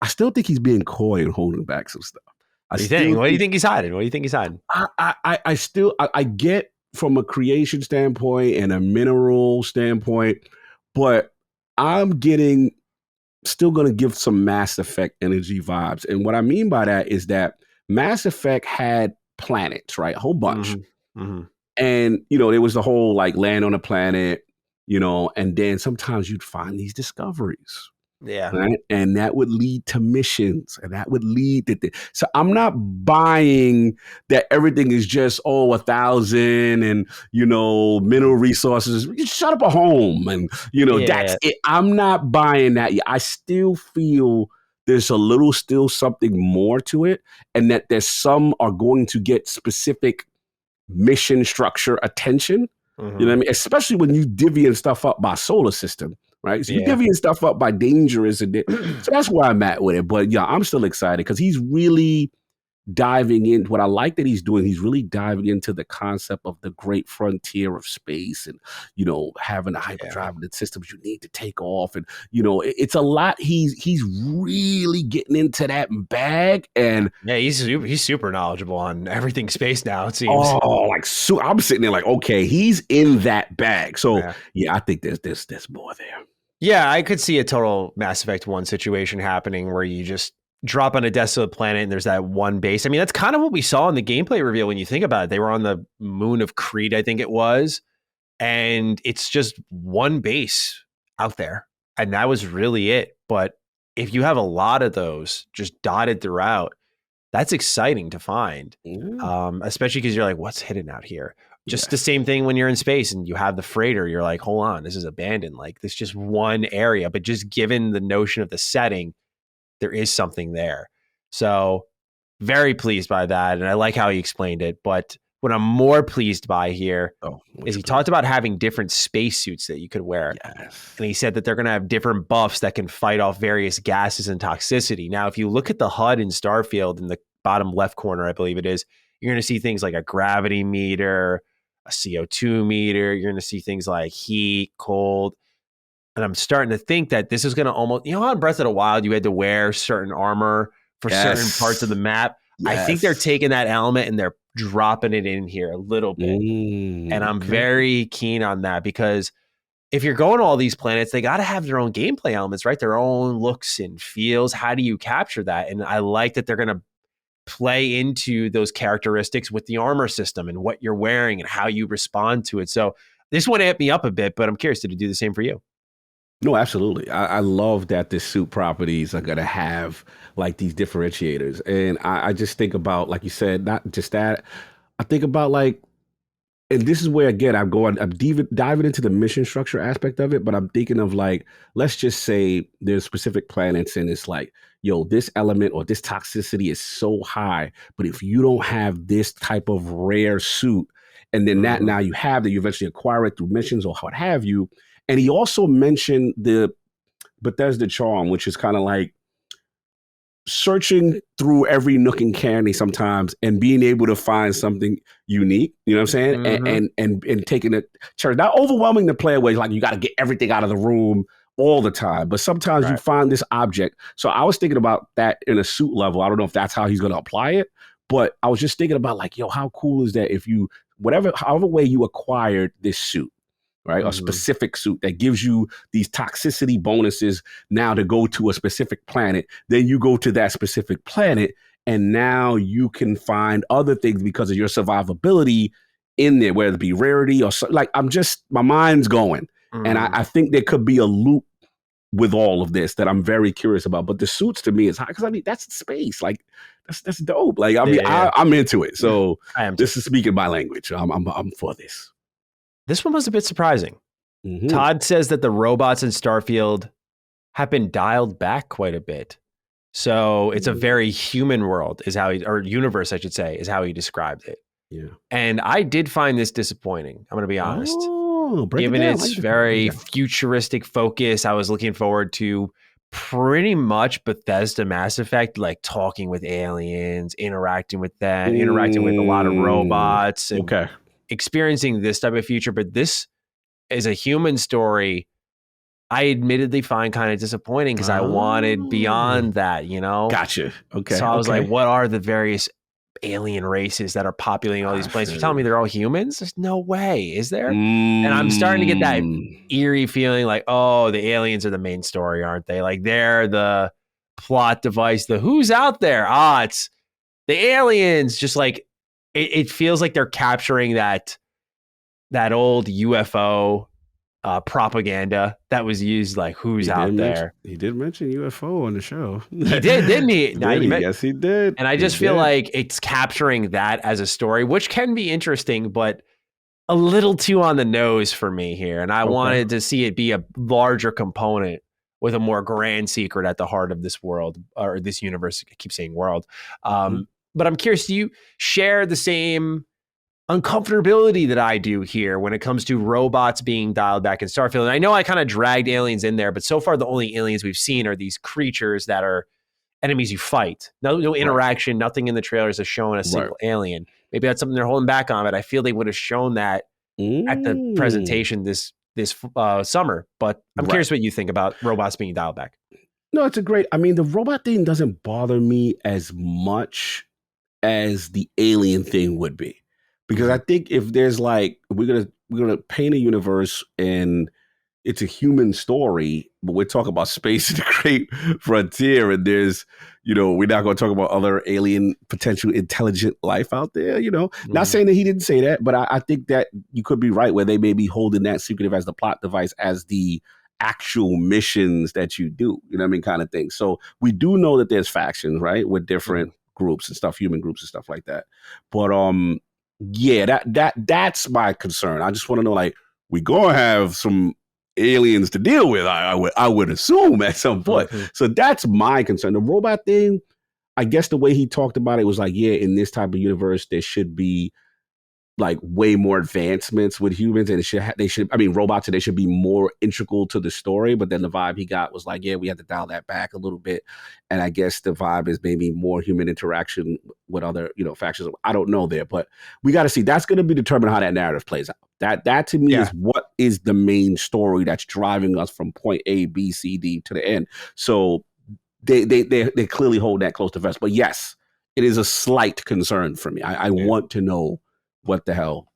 still think he's being coy and holding back some stuff. What do you think he's hiding? What do you think he's hiding? I get from a creation standpoint and a mineral standpoint, but I'm still going to give some Mass Effect energy vibes. And what I mean by that is that Mass Effect had planets, right? A whole bunch. And, there was the whole like land on a planet, and then sometimes you'd find these discoveries. Yeah. Right? And that would lead to missions, and that would lead to so I'm not buying that everything is just 1,000 and mineral resources. Just shut up a home and that's it. I'm not buying that yet. I still feel there's a little still something more to it, and that there's some are going to get specific mission structure attention. You know what I mean? Especially when you divvying stuff up by solar system. right? So you're divvying stuff up by dangerous. So that's where I'm at with it. But yeah, I'm still excited because he's really diving in. What I like that he's doing, he's really diving into the concept of the great frontier of space and, having the hyperdrive and the systems you need to take off. And, it's a lot. He's really getting into that bag. And yeah, he's super knowledgeable on everything space now, it seems. Oh, I'm sitting there like, okay, he's in that bag. So I think there's more there. Yeah, I could see a total Mass Effect 1 situation happening where you just drop on a desolate planet and there's that one base. I mean, that's kind of what we saw in the gameplay reveal when you think about it. They were on the moon of Crete, I think it was, and it's just one base out there. And that was really it. But if you have a lot of those just dotted throughout, that's exciting to find, especially because you're like, what's hidden out here? Just the same thing when you're in space and you have the freighter, you're like, hold on, this is abandoned. Like, this just one area, but just given the notion of the setting, there is something there. So very pleased by that. And I like how he explained it. But what I'm more pleased by here is he talked about having different spacesuits that you could wear. Yes. And he said that they're going to have different buffs that can fight off various gases and toxicity. Now, if you look at the HUD in Starfield in the bottom left corner, I believe it is, you're going to see things like a gravity meter, a CO2 meter. You're going to see things like heat, cold. And I'm starting to think that this is going to almost, how in Breath of the Wild, you had to wear certain armor for certain parts of the map. Yes. I think they're taking that element and they're dropping it in here a little bit. And I'm very keen on that because if you're going to all these planets, they got to have their own gameplay elements, right? Their own looks and feels. How do you capture that? And I like that they're going to play into those characteristics with the armor system and what you're wearing and how you respond to it. So this one amped me up a bit, but I'm curious to do the same for you. No, absolutely. I love that the suit properties are going to have like these differentiators. And I just think about, like you said, not just that. I think about like, and this is where, again, I'm diving into the mission structure aspect of it, but I'm thinking of like, let's just say there's specific planets and it's like, this element or this toxicity is so high, but if you don't have this type of rare suit, and then that now you have that you eventually acquire it through missions or what have you. And he also mentioned the Bethesda charm, which is kind of like searching through every nook and cranny sometimes and being able to find something unique, you know what I'm saying? And taking it, not overwhelming the player where like you got to get everything out of the room all the time, but sometimes you find this object. So I was thinking about that in a suit level. I don't know if that's how he's going to apply it, but I was just thinking about like, how cool is that if you, however way you acquired this suit, right? A specific suit that gives you these toxicity bonuses now to go to a specific planet. Then you go to that specific planet and now you can find other things because of your survivability in there, whether it be rarity or like, my mind's going. And I think there could be a loop with all of this that I'm very curious about. But the suits to me is high because I mean, that's space. Like that's dope. Like, I'm into it. So this is speaking my language. I'm for this. This one was a bit surprising. Todd says that the robots in Starfield have been dialed back quite a bit. So it's a very human world or universe, I should say, is how he described it. Yeah. And I did find this disappointing. I'm going to be honest. Given its very futuristic focus, I was looking forward to pretty much Bethesda Mass Effect, like talking with aliens, interacting with them, interacting with a lot of robots, and experiencing this type of future. But this is a human story I admittedly find kind of disappointing because I wanted beyond that, Gotcha. Okay. So I was like, what are the various alien races that are populating all these planets? You're telling me they're all humans? There's no way, is there? And I'm starting to get that eerie feeling like, oh, the aliens are the main story, aren't they? Like they're the plot device, the who's out there? It's the aliens. Just like it feels like they're capturing that old UFO propaganda that was used, like who's out there. He did mention UFO on the show. He did, didn't he? Yes, he did. And I just feel like it's capturing that as a story, which can be interesting, but a little too on the nose for me here. And I wanted to see it be a larger component with a more grand secret at the heart of this world or this universe. I keep saying world. But I'm curious, do you share the same uncomfortability that I do here when it comes to robots being dialed back in Starfield. And I know I kind of dragged aliens in there, but so far the only aliens we've seen are these creatures that are enemies you fight. No interaction, nothing in the trailers has shown a single alien. Maybe that's something they're holding back on, but I feel they would have shown that at the presentation this summer. But I'm curious what you think about robots being dialed back. No, it's the robot thing doesn't bother me as much as the alien thing would be. Because I think if there's like, we're gonna paint a universe and it's a human story, but we're talking about space and the great frontier, and there's, we're not going to talk about other alien potential intelligent life out there, Not saying that he didn't say that, but I think that you could be right where they may be holding that secretive as the plot device as the actual missions that you do, kind of thing. So we do know that there's factions, right, with different groups and stuff, human groups and stuff like that. But yeah, that's my concern. I just want to know, like, we gonna have some aliens to deal with, I would assume at some point. So that's my concern. The robot thing, I guess the way he talked about it was like, yeah, in this type of universe, there should be like way more advancements with humans, and robots, and they should be more integral to the story. But then the vibe he got was like, yeah, we have to dial that back a little bit. And I guess the vibe is maybe more human interaction with other, factions. I don't know there, but we got to see. That's going to be determined how that narrative plays out. That to me is what is the main story that's driving us from point A, B, C, D to the end. So they clearly hold that close to vest. But yes, it is a slight concern for me. I want to know what the hell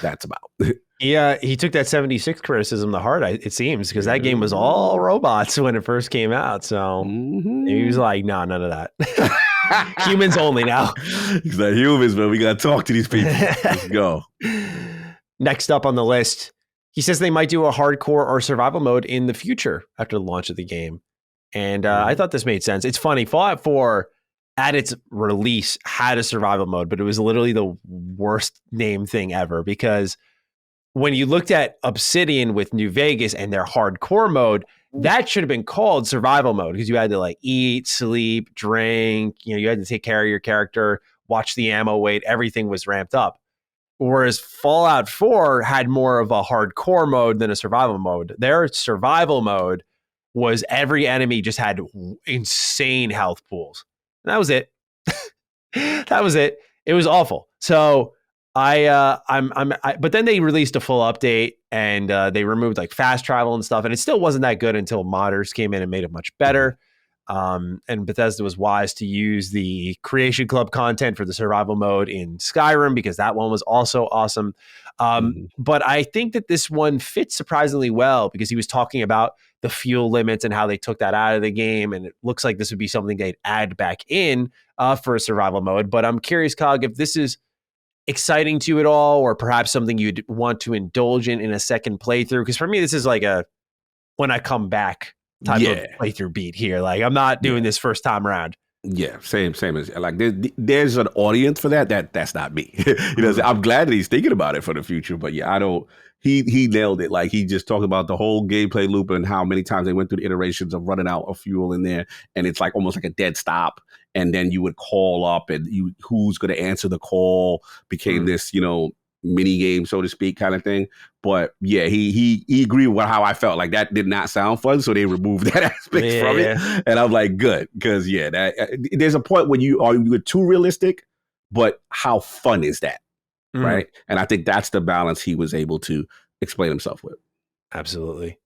that's about. Yeah, he took that 76 criticism to heart, it seems, because that game was all robots when it first came out. So he was like, no, none of that. Humans only now. He's like, humans, man, we got to talk to these people. Let's go. Next up on the list, he says they might do a hardcore or survival mode in the future after the launch of the game. And I thought this made sense. It's funny, Fallout 4 at its release had a survival mode, but it was literally the worst named thing ever, because when you looked at Obsidian with New Vegas and their hardcore mode, that should have been called survival mode, because you had to like eat, sleep, drink, you had to take care of your character, watch the ammo weight, everything was ramped up. Whereas Fallout 4 had more of a hardcore mode than a survival mode. Their survival mode was every enemy just had insane health pools. And that was it. That was it. It was awful. So but then they released a full update, and they removed like fast travel and stuff, and it still wasn't that good until modders came in and made it much better. And Bethesda was wise to use the Creation Club content for the survival mode in Skyrim, because that one was also awesome. But I think that this one fits surprisingly well, because he was talking about the fuel limits and how they took that out of the game. And it looks like this would be something they'd add back in for a survival mode. But I'm curious, Cog, if this is exciting to you at all, or perhaps something you'd want to indulge in a second playthrough. Because for me, this is like a when I come back type of playthrough beat here. Like, I'm not doing this first time around. Yeah, same as like there's an audience for that's not me. I'm glad that he's thinking about it for the future, but yeah, I don't. He nailed it. Like, he just talked about the whole gameplay loop and how many times they went through the iterations of running out of fuel in there, and it's like almost like a dead stop. And then you would call up, and who's going to answer the call became this mini game, so to speak, kind of thing. But yeah, he agreed with how I felt. Like, that did not sound fun, so they removed that aspect from it. And I'm like, good, because there's a point when you're too realistic, but how fun is that, right? And I think that's the balance he was able to explain himself with. Absolutely.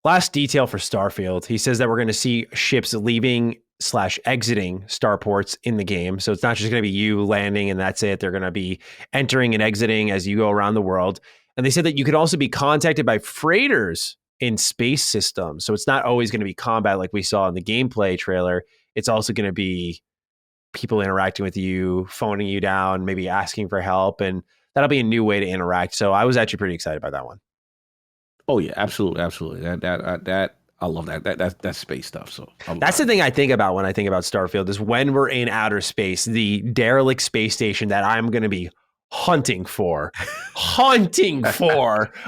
Last detail for Starfield, he says that we're going to see ships leaving/exiting starports in the game. So it's not just going to be you landing and that's it. They're going to be entering and exiting as you go around the world. And they said that you could also be contacted by freighters in space systems. So it's not always going to be combat like we saw in the gameplay trailer. It's also going to be people interacting with you, phoning you down, maybe asking for help. And that'll be a new way to interact. So I was actually pretty excited by that one. Oh yeah, absolutely. That I love that. That's space stuff. So that's the thing I think about when I think about Starfield, is when we're in outer space, the derelict space station that I'm going to be hunting for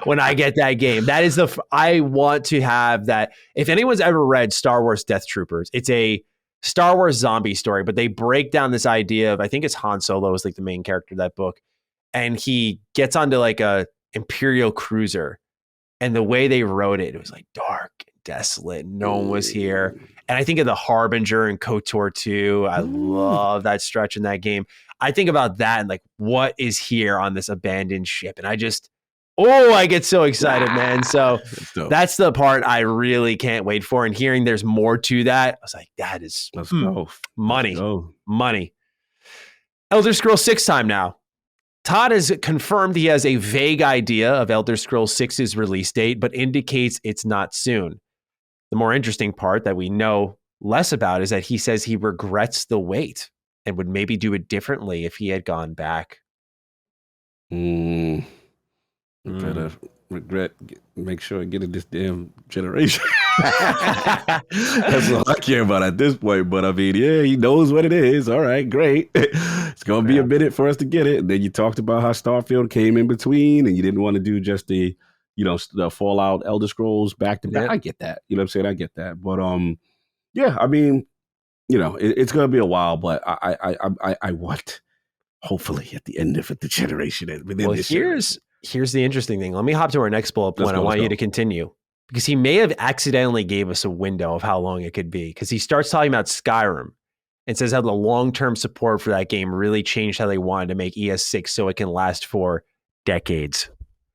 when I get that game. That is I want to have that. If anyone's ever read Star Wars Death Troopers, it's a Star Wars zombie story, but they break down this idea of, I think it's Han Solo is like the main character of that book. and he gets onto like a Imperial cruiser, and the way they wrote it, it was like dark and desolate. No one was here. And I think of the Harbinger and KOTOR 2. I love that stretch in that game. I think about that and like, what is here on this abandoned ship? And I get so excited, man. So that's the part I really can't wait for. And hearing there's more to that, I was like, that is money. Money. Elder Scrolls 6 time now. Todd has confirmed he has a vague idea of Elder Scrolls 6's release date, but indicates it's not soon. The more interesting part that we know less about is that he says he regrets the wait and would maybe do it differently if he had gone back. Better regret, make sure I get it this damn generation. That's all I care about at this point. But I mean, yeah, he knows what it is. All right, great. It's going to be a minute for us to get it. And then you talked about how Starfield came in between and you didn't want to do just the Fallout Elder Scrolls back to back. Yeah. I get that. You know what I'm saying? I get that. But yeah, I mean, it's going to be a while, but I want, hopefully at the end of the generation. Here's the interesting thing. Let me hop to our next bullet point. I want you to continue because he may have accidentally gave us a window of how long it could be because he starts talking about Skyrim and says how the long-term support for that game really changed how they wanted to make ES6 so it can last for decades.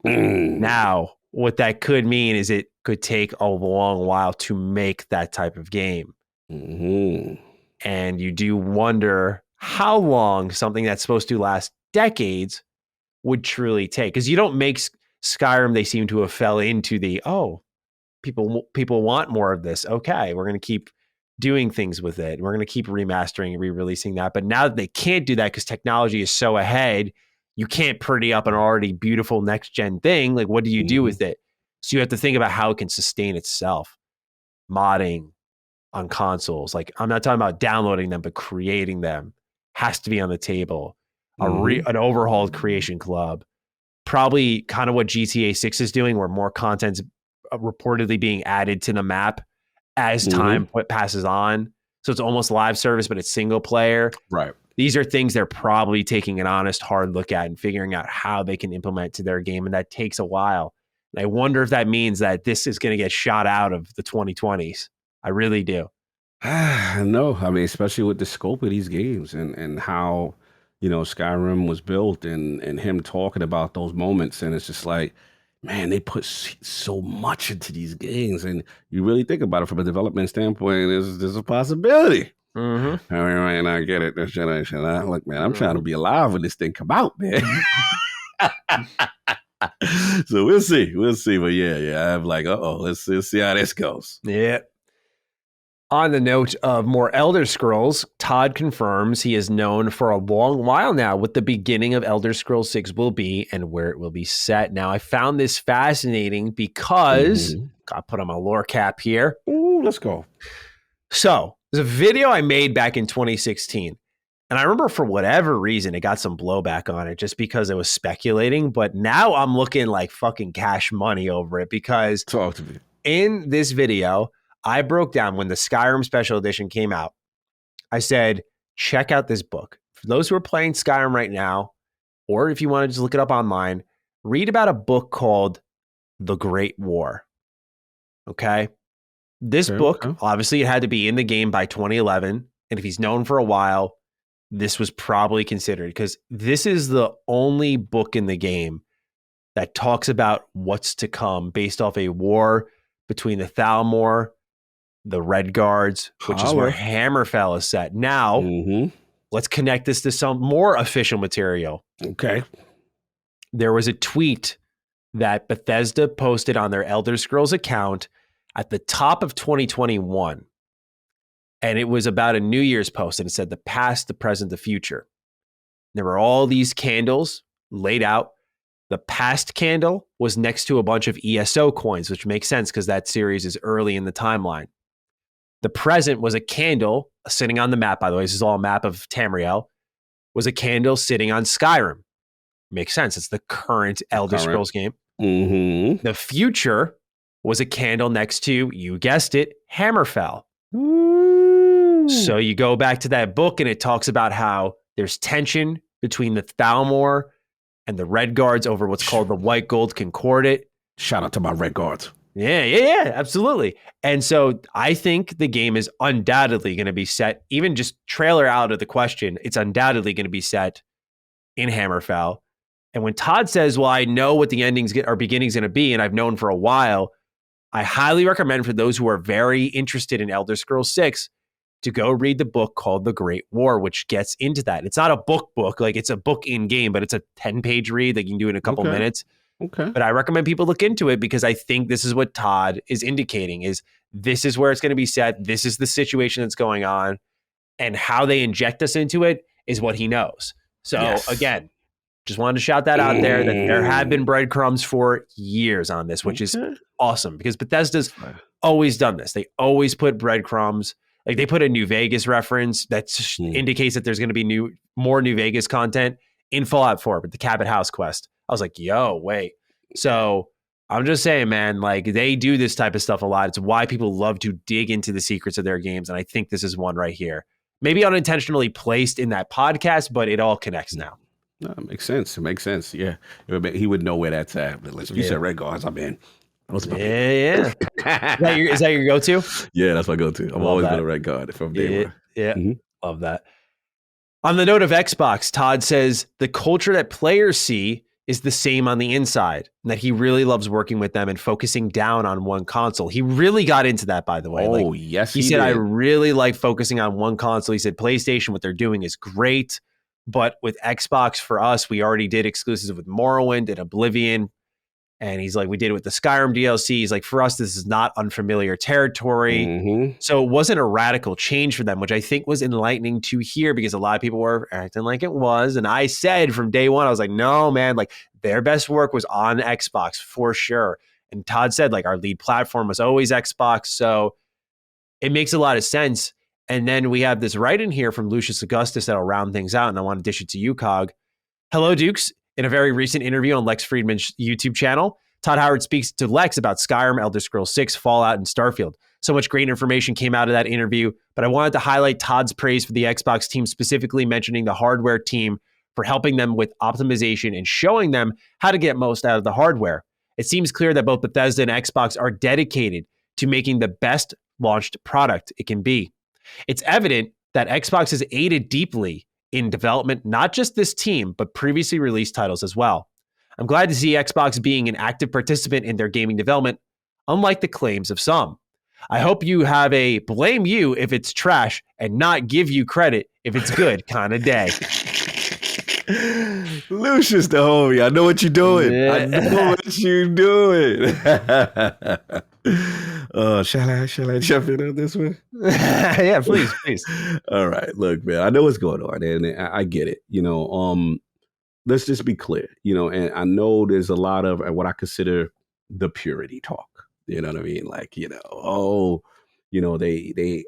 Now, what that could mean is it could take a long while to make that type of game. And you do wonder how long something that's supposed to last decades would truly take, because you don't make Skyrim. They seem to have fell into the people want more of this. Okay, we're going to keep doing things with it. We're going to keep remastering and re-releasing that. But now that they can't do that because technology is so ahead, you can't pretty up an already beautiful next gen thing. Like, what do you do with it? So you have to think about how it can sustain itself. Modding on consoles, like I'm not talking about downloading them, but creating them has to be on the table. An overhauled creation club, probably kind of what GTA 6 is doing, where more content's reportedly being added to the map as time passes on. So it's almost live service, but it's single player. Right. These are things they're probably taking an honest, hard look at and figuring out how they can implement to their game. And that takes a while. And I wonder if that means that this is going to get shot out of the 2020s. I really do. No, I mean, especially with the scope of these games and how, Skyrim was built and him talking about those moments. And it's just like, man, they put so much into these games. And you really think about it from a development standpoint, there's a possibility. I mean, I get it, this generation. Look, man, I'm trying to be alive when this thing come out, man. So we'll see. But yeah, I'm like, let's see how this goes. Yeah. On the note of more Elder Scrolls, Todd confirms he is known for a long while now what the beginning of Elder Scrolls 6 will be and where it will be set. Now, I found this fascinating because I put on my lore cap here. Ooh, let's go. So there's a video I made back in 2016. And I remember for whatever reason, it got some blowback on it just because it was speculating. But now I'm looking like fucking cash money over it because talk to me. In this video, I broke down when the Skyrim Special Edition came out. I said, check out this book. For those who are playing Skyrim right now, or if you want to just look it up online, read about a book called The Great War. Okay? This book, obviously, it had to be in the game by 2011. And if he's known for a while, this was probably considered because this is the only book in the game that talks about what's to come based off a war between the Thalmor, the Red Guards, which is where Hammerfell is set. Now, let's connect this to some more official material. Okay. There was a tweet that Bethesda posted on their Elder Scrolls account at the top of 2021. And it was about a New Year's post. And it said the past, the present, the future. There were all these candles laid out. The past candle was next to a bunch of ESO coins, which makes sense because that series is early in the timeline. The present was a candle sitting on the map, by the way. This is all a map of Tamriel. Was a candle sitting on Skyrim. Makes sense. It's the current Elder Scrolls game. The future was a candle next to, you guessed it, Hammerfell. So you go back to that book and it talks about how there's tension between the Thalmor and the red guards over what's called the white gold concordat. Shout out to my red guards. Yeah, absolutely. And so I think the game is undoubtedly going to be set, even just trailer out of the question, it's undoubtedly going to be set in Hammerfell. And when Todd says, well, I know what the endings or beginnings going to be, and I've known for a while, I highly recommend for those who are very interested in Elder Scrolls 6 to go read the book called The Great War, which gets into that. It's not a book, like it's a book in game, but it's a 10-page read that you can do in a couple minutes. Okay. But I recommend people look into it because I think this is what Todd is indicating is this is where it's going to be set. This is the situation that's going on, and how they inject us into it is what he knows. So again, just wanted to shout that out there that there have been breadcrumbs for years on this, which is awesome because Bethesda's always done this. They always put breadcrumbs. Like they put a New Vegas reference that indicates that there's going to be more New Vegas content in Fallout 4, but the Cabot House quest. I was like, yo, wait. So I'm just saying, man, like they do this type of stuff a lot. It's why people love to dig into the secrets of their games. And I think this is one right here. Maybe unintentionally placed in that podcast, but it all connects now. No, it makes sense. It makes sense. Yeah. He would know where that's at. But you said red guards, I'm in. Yeah. Is that your go-to? Yeah, that's my go-to. I've always been a red guard from day one. Yeah. Love that. On the note of Xbox, Todd says the culture that players see is the same on the inside, and that he really loves working with them and focusing down on one console. He really got into that, by the way. Oh, yes, he said, did. I really like focusing on one console. He said, PlayStation, what they're doing is great, but with Xbox, for us, we already did exclusives with Morrowind and Oblivion, and he's like, we did it with the Skyrim DLC. He's like, for us, this is not unfamiliar territory. So it wasn't a radical change for them, which I think was enlightening to hear because a lot of people were acting like it was. And I said from day one, I was like, no, man, like their best work was on Xbox for sure. And Todd said like our lead platform was always Xbox. So it makes a lot of sense. And then we have this write in here from Lucius Augustus that'll round things out. And I want to dish it to you, Cog. Hello, Dukes. In a very recent interview on Lex Fridman's YouTube channel, Todd Howard speaks to Lex about Skyrim, Elder Scrolls 6, Fallout, and Starfield. So much great information came out of that interview, but I wanted to highlight Todd's praise for the Xbox team, specifically mentioning the hardware team for helping them with optimization and showing them how to get most out of the hardware. It seems clear that both Bethesda and Xbox are dedicated to making the best launched product it can be. It's evident that Xbox has aided deeply in development, not just this team, but previously released titles as well. I'm glad to see Xbox being an active participant in their gaming development, unlike the claims of some. I hope you have a blame you if it's trash and not give you credit if it's good kind of day. Lucius the homie, I know what you're doing. I know what you're doing. Shall I jump in on this one? Yeah, please. All right, look, man, I know what's going on, and I get it. Let's just be clear, and I know there's a lot of what I consider the purity talk. You know what I mean? Like, they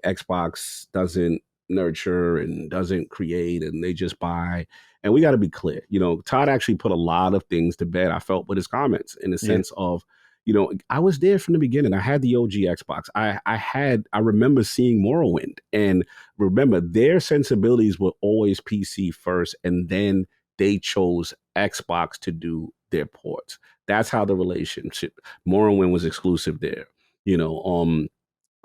Xbox doesn't nurture and doesn't create, and they just buy. And we got to be clear. Todd actually put a lot of things to bed, I felt, with his comments in the sense of, I was there from the beginning. I had the OG Xbox. I remember seeing Morrowind, and remember their sensibilities were always PC first, and then they chose Xbox to do their ports. That's how the relationship. Morrowind was exclusive there.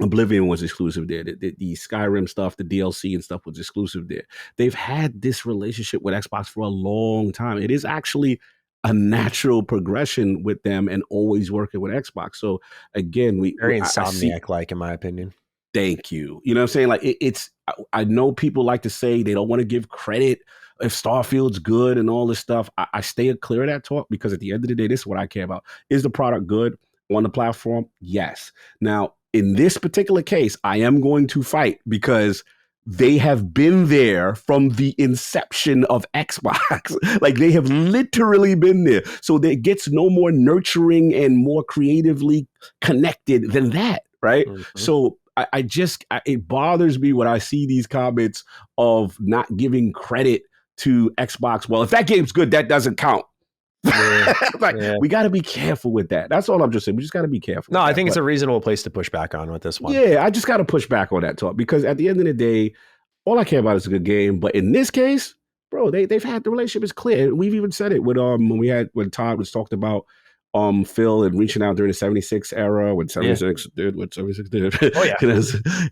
Oblivion was exclusive there. The Skyrim stuff, the DLC and stuff was exclusive there. They've had this relationship with Xbox for a long time. It is actually a natural progression with them and always working with Xbox. So again, very Insomniac-like, in my opinion. Thank you. You know what I'm saying? Like I know people like to say they don't want to give credit if Starfield's good and all this stuff. I stay clear of that talk because at the end of the day, this is what I care about. Is the product good on the platform? Yes. Now, in this particular case, I am going to fight because they have been there from the inception of Xbox. Like they have literally been there. So it gets no more nurturing and more creatively connected than that, right? Mm-hmm. So it bothers me when I see these comments of not giving credit to Xbox. Well, if that game's good, that doesn't count. We got to be careful with that. That's all I'm just saying. We just got to be careful. No, I think it's a reasonable place to push back on with this one. Yeah, I just got to push back on that talk because at the end of the day, all I care about is a good game. But in this case, bro, they've had the relationship is clear. We've even said it when Todd was talked about Phil and reaching out during the 76 era when 76 did what 76 did. Oh yeah.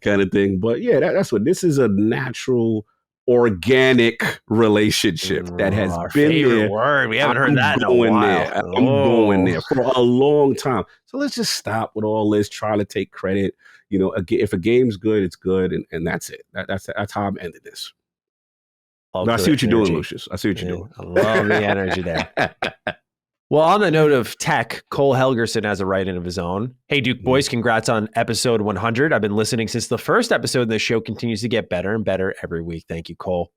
kind of thing. But yeah, that's what this is, a natural organic relationship that has our been favorite there. word. We haven't heard that in a while. I'm going there for a long time. So let's just stop with all this trying to take credit. You know, if a game's good, it's good, and that's it. That's how I'm ending this. But I see what you're doing, Lucius. I see what you're doing. I love the energy there. Well, on the note of tech, Cole Helgerson has a write-in of his own. Hey, Duke boys, congrats on episode 100. I've been listening since the first episode, and the show continues to get better and better every week. Thank you, Cole.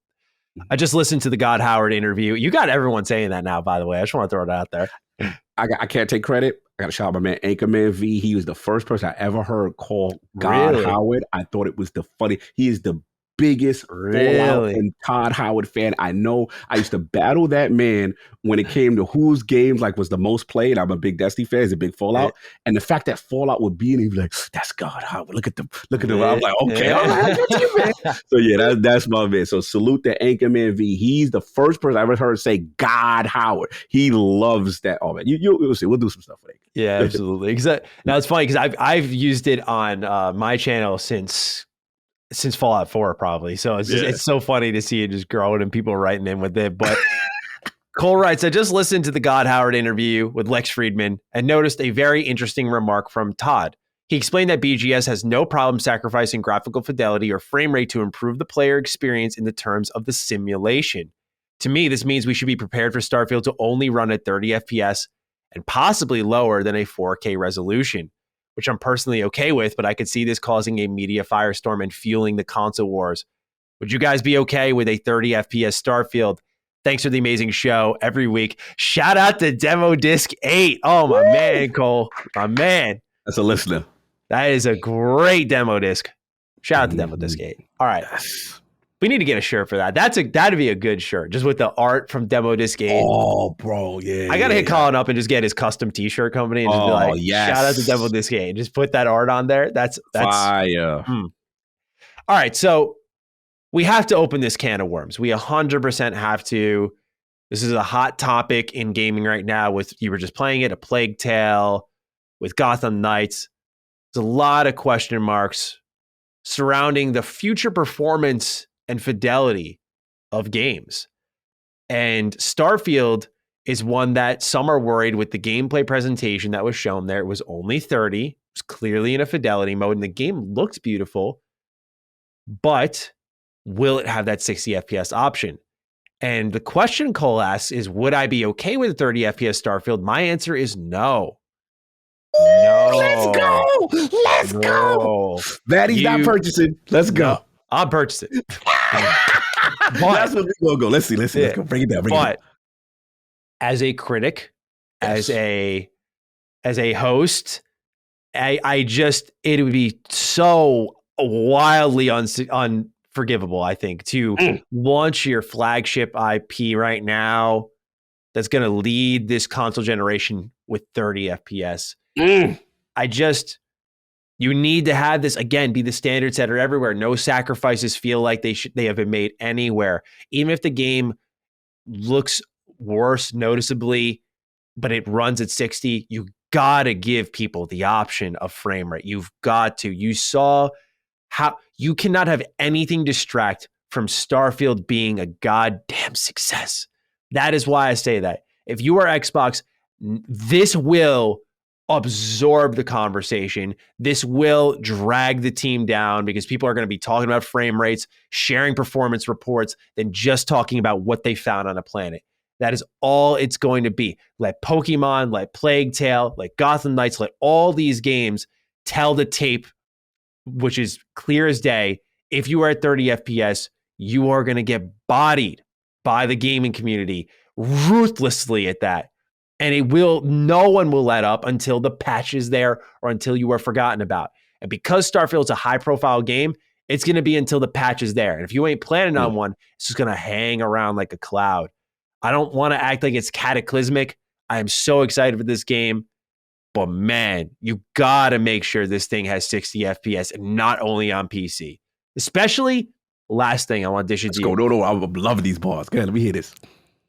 I just listened to the Todd Howard interview. You got everyone saying that now, by the way. I just want to throw it out there. I can't take credit. I got to shout out my man, Anchorman V. He was the first person I ever heard call God Howard. I thought it was the funny. He is the biggest Fallout and Todd Howard fan I know. I used to battle that man when it came to whose games like was the most played. I'm a big Destiny fan. He's a big Fallout, and the fact that Fallout would be, and he'd be like, "That's God Howard. Look at them. I'm like, okay, all right, man." So yeah, that's my man. So salute to Anchorman V. He's the first person I ever heard say God Howard. He loves that. Oh man, you'll see. We'll do some stuff with it. Yeah, absolutely. Exactly. Now it's funny because I've used it on my channel since Fallout 4 probably. So it's so funny to see it just growing and people writing in with it. But Cole writes, I just listened to the God Howard interview with Lex Fridman and noticed a very interesting remark from Todd. He explained that BGS has no problem sacrificing graphical fidelity or frame rate to improve the player experience in the terms of the simulation. To me, this means we should be prepared for Starfield to only run at 30 FPS and possibly lower than a 4K resolution, which I'm personally okay with, but I could see this causing a media firestorm and fueling the console wars. Would you guys be okay with a 30 FPS Starfield? Thanks for the amazing show every week. Shout out to Demo Disc 8. Oh, my man, Cole. My man. That's a listener. That is a great demo disc. Shout out to Demo Disc 8. All right. We need to get a shirt for that. That'd be a good shirt, just with the art from Demo Disc 8. Oh, bro, yeah. I gotta hit Colin up and just get his custom T-shirt company and just be like, shout out to Demo Disc 8. Just put that art on there. That's fire. All right, so we have to open this can of worms. We 100% have to. This is a hot topic in gaming right now. You were just playing it, A Plague Tale, with Gotham Knights. There's a lot of question marks surrounding the future performance and fidelity of games. And Starfield is one that some are worried with the gameplay presentation that was shown there. It was only 30. It was clearly in a fidelity mode, and the game looked beautiful. But will it have that 60 FPS option? And the question Cole asks is, would I be okay with 30 FPS Starfield? My answer is no. No. Let's go. Let's go. That he's not purchasing. Let's go. No, I'm purchasing. That's what we're going to go. Let's see. Let's go. Bring it down. But as a critic, as a host, it would be so wildly unforgivable, I think, to launch your flagship IP right now that's going to lead this console generation with 30 FPS. You need to have this, again, be the standard setter everywhere. No sacrifices feel like they have been made anywhere. Even if the game looks worse noticeably, but it runs at 60, you got to give people the option of frame rate. You've got to. You saw how you cannot have anything distract from Starfield being a goddamn success. That is why I say that. If you are Xbox, this will absorb the conversation. This will drag the team down because people are going to be talking about frame rates, sharing performance reports, than just talking about what they found on a planet. That is all it's going to be. Let Pokemon, let Plague Tale, let Gotham Knights, let all these games tell the tape, which is clear as day. If you are at 30 FPS, you are going to get bodied by the gaming community ruthlessly at that. And no one will let up until the patch is there or until you are forgotten about. And because Starfield's a high profile game, it's going to be until the patch is there. And if you ain't planning on one, it's just going to hang around like a cloud. I don't want to act like it's cataclysmic. I am so excited for this game. But man, you got to make sure this thing has 60 FPS and not only on PC. Especially last thing I want to dish it to you. No, I love these bars. Go ahead, let me hear this.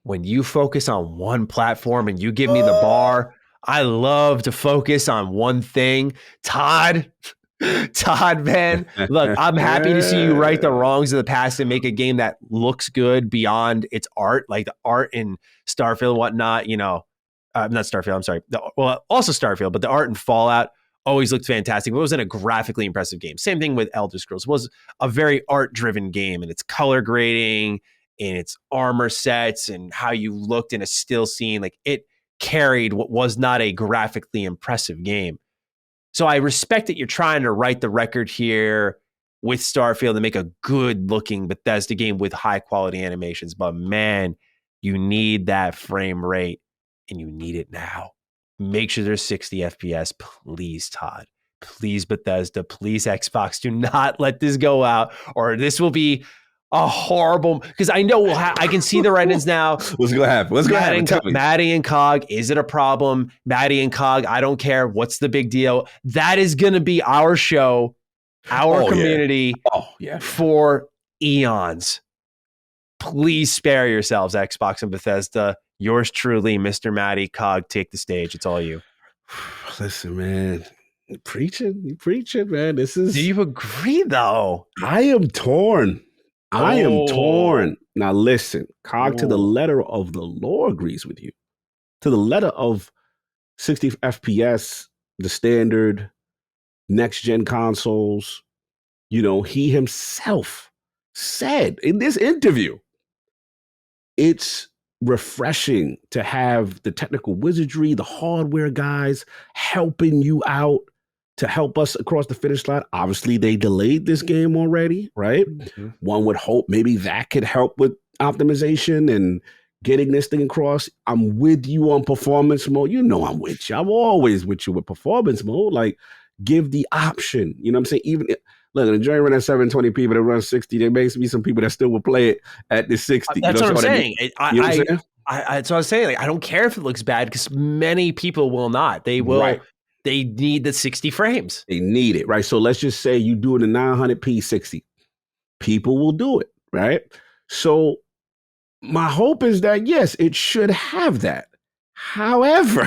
When you focus on one platform and you give me the bar, I love to focus on one thing. Todd, man, look, I'm happy to see you right the wrongs of the past and make a game that looks good beyond its art, like the art in Starfield and whatnot, not Starfield, I'm sorry. Also Starfield, but the art in Fallout always looked fantastic. But it wasn't a graphically impressive game. Same thing with Elder Scrolls. It was a very art-driven game, and its color grading and its armor sets and how you looked in a still scene, like it carried what was not a graphically impressive game. So I respect that you're trying to right the record here with Starfield and make a good looking Bethesda game with high quality animations. But man, you need that frame rate and you need it now. Make sure there's 60 FPS. Please, Todd. Please, Bethesda. Please, Xbox. Do not let this go out or this will be a horrible, because I know I can see the write-ins now. What's going to happen? Maddie and Cog, is it a problem? Maddie and Cog, I don't care. What's the big deal? That is going to be our show, our community for eons. Please spare yourselves, Xbox and Bethesda. Yours truly, Mr. Maddie. Cog, take the stage. It's all you. Listen, man. You preaching, man. Do you agree, though? I am torn. Now listen, Cog to the letter of the law agrees with you. To the letter of 60 FPS, the standard, next-gen consoles, he himself said in this interview, it's refreshing to have the technical wizardry, the hardware guys helping you out to help us across the finish line. Obviously, they delayed this game already, right? Mm-hmm. One would hope maybe that could help with optimization and getting this thing across. I'm with you on performance mode. I'm with you. I'm always with you with performance mode. Like, give the option. You know what I'm saying? Even look, enjoy running at 720p, but it runs 60. There may be some people that still will play it at the 60. That's what I'm saying. That's what I was saying. Like, I don't care if it looks bad because many people will not. They will. Right. They need the 60 frames. They need it, right? So let's just say you do it in 900p 60. People will do it, right? So my hope is that, yes, it should have that. However,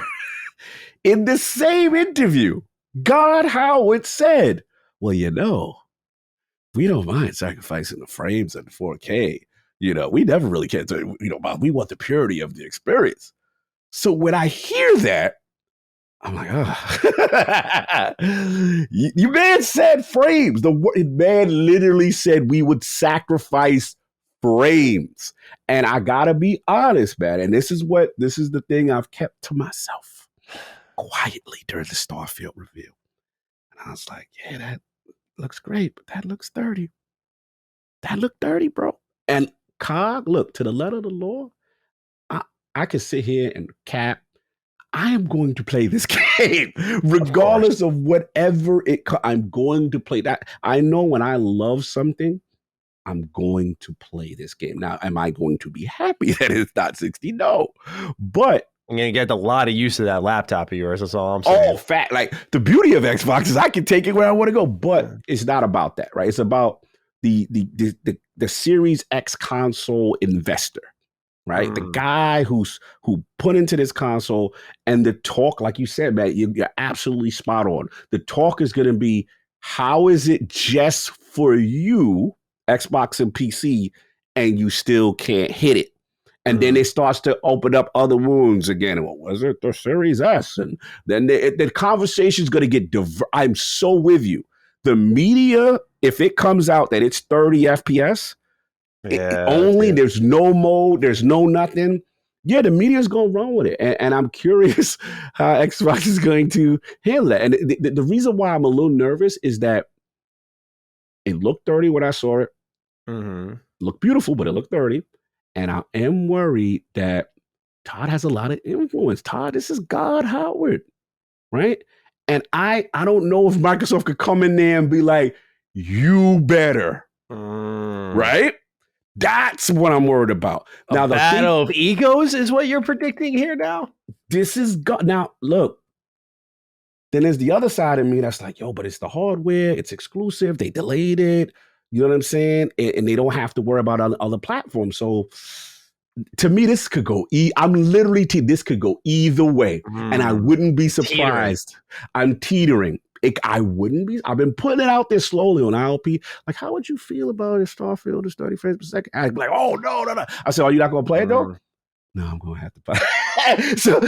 in the same interview, Todd Howard said, well, we don't mind sacrificing the frames and the 4K. We never really cared to, we want the purity of the experience. So when I hear that, I'm like, you man said frames. The man literally said we would sacrifice frames. And I gotta be honest, man. And this is the thing I've kept to myself quietly during the Starfield review. And I was like, yeah, that looks great, but that looks dirty. That looked dirty, bro. And Cog, look, to the letter of the law, I could sit here and cap. I am going to play this game, regardless of whatever I'm going to play that. I know when I love something, I'm going to play this game. Now, am I going to be happy that it's not 60? No, but I'm going to get a lot of use of that laptop of yours. That's all I'm saying. Oh, fat. Like, the beauty of Xbox is I can take it where I want to go, but it's not about that, right? It's about the Series X console investor. Right, the guy who put into this console, and the talk, like you said, man, you're absolutely spot on. The talk is going to be, how is it just for you, Xbox and PC, and you still can't hit it? And then it starts to open up other wounds again. What was it? The Series S, and then the conversation is going to get I'm so with you. The media, if it comes out that it's 30 FPS. There's no mode, there's no nothing. Yeah, the media's going to run with it. And I'm curious how Xbox is going to handle that. And the reason why I'm a little nervous is that it looked dirty when I saw it. Mm-hmm. Looked beautiful, but it looked dirty. And I am worried that Todd has a lot of influence. Todd, this is Todd Howard, right? And I don't know if Microsoft could come in there and be like, you better, right? That's what I'm worried about. Now, the battle of egos is what you're predicting here now? This is now, look. Then there's the other side of me that's like, yo, but it's the hardware. It's exclusive. They delayed it. You know what I'm saying? And they don't have to worry about other platforms. So to me, this could go. I'm literally this could go either way, and I wouldn't be surprised. I'm teetering. I wouldn't be. I've been putting it out there slowly on ILP. Like, how would you feel about if Starfield is 30 frames per second? I'd be like, oh no. I said, are you not going to play it though? No, I'm going to have to play. So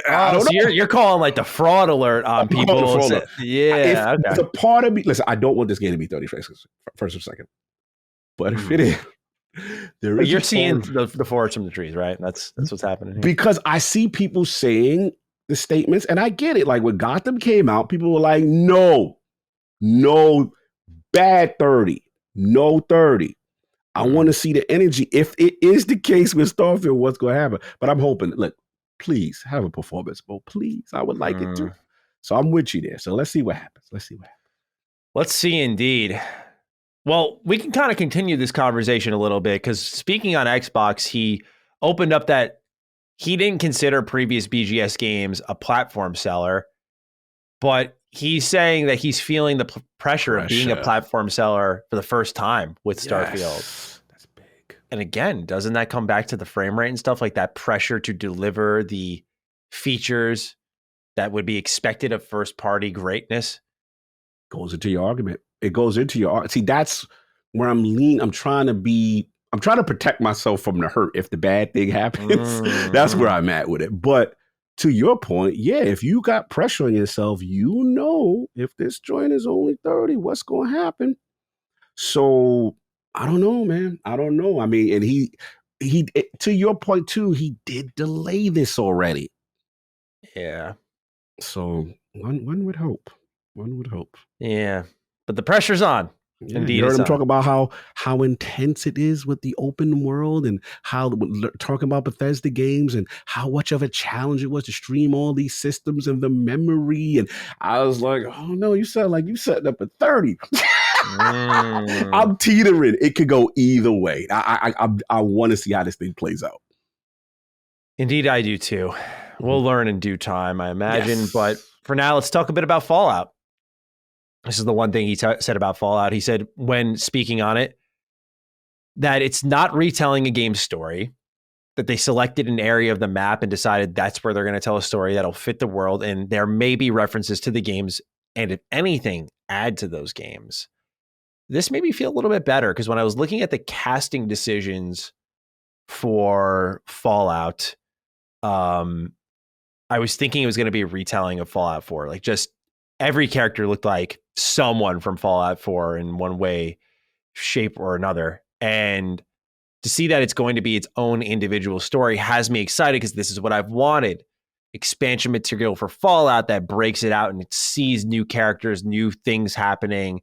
I don't know. You're calling like the fraud alert on people. Yeah, It's a part of me. Listen, I don't want this game to be 30 frames first or second, but if it is, you're seeing the forest from the trees, right? That's what's happening here. Because I see people saying the statements, and I get it. Like when Gotham came out, people were like, no, bad 30, no 30. I want to see the energy. If it is the case with Starfield, what's going to happen? But I'm hoping, look, please have a performance mode. Please. I would like it too. So I'm with you there. So let's see what happens. Let's see indeed. Well, we can kind of continue this conversation a little bit because speaking on Xbox, he opened up that he didn't consider previous BGS games a platform seller, but he's saying that he's feeling the pressure of being a platform seller for the first time with Starfield. Yes, that's big. And again, doesn't that come back to the frame rate and stuff, like that pressure to deliver the features that would be expected of first party greatness? Goes into your argument. It goes into your see. That's where I'm lean. I'm trying to protect myself from the hurt if the bad thing happens. That's where I'm at with it. But to your point, yeah, if you got pressure on yourself, you know, if this joint is only 30, what's going to happen? So I don't know, man. I don't know. I mean, and he to your point too, he did delay this already. Yeah. So one would hope. Yeah. But the pressure's on. Yeah, indeed, you heard him talk about how intense it is with the open world and how talking about Bethesda games and how much of a challenge it was to stream all these systems and the memory. And I was like, oh no, you sound like you setting up at 30. I'm teetering. It could go either way. I want to see how this thing plays out. Indeed, I do too. We'll learn in due time, I imagine. Yes. But for now, let's talk a bit about Fallout. This is the one thing he said about Fallout. He said, when speaking on it, that it's not retelling a game's story, that they selected an area of the map and decided that's where they're going to tell a story that'll fit the world. And there may be references to the games, and if anything, add to those games. This made me feel a little bit better because when I was looking at the casting decisions for Fallout, I was thinking it was going to be a retelling of Fallout 4. Like just every character looked like someone from Fallout 4 in one way, shape, or another. And to see that it's going to be its own individual story has me excited because this is what I've wanted. Expansion material for Fallout that breaks it out and it sees new characters, new things happening.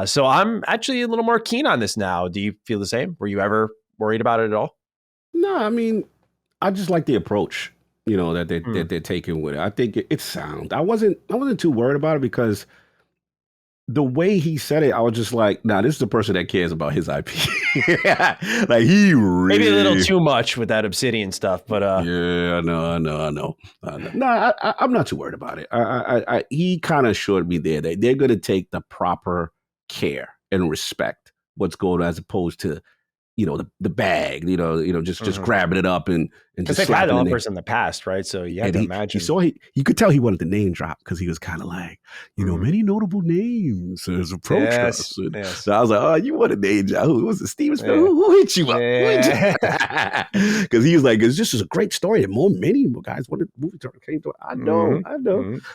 So I'm actually a little more keen on this now. Do you feel the same? Were you ever worried about it at all? No, I mean, I just like the approach, that they're taking with it. I think it's sound. I wasn't too worried about it because the way he said it, I was just like, nah, this is the person that cares about his IP. Like he really maybe a little too much with that Obsidian stuff, but yeah, I know. No, I'm not too worried about it. He kind of assured me there that they're going to take the proper care and respect what's going on as opposed to the bag, just grabbing it up and just they've had offers in the past, right? So you have to imagine. You could tell he wanted the name drop because he was kind of like, many notable names has approached us. Yes. So I was like, oh, you want a name drop? Who was it? Steven Spielberg? Who hit you up? Because he was like, this is a great story and many more guys wanted movie to came to it. I know.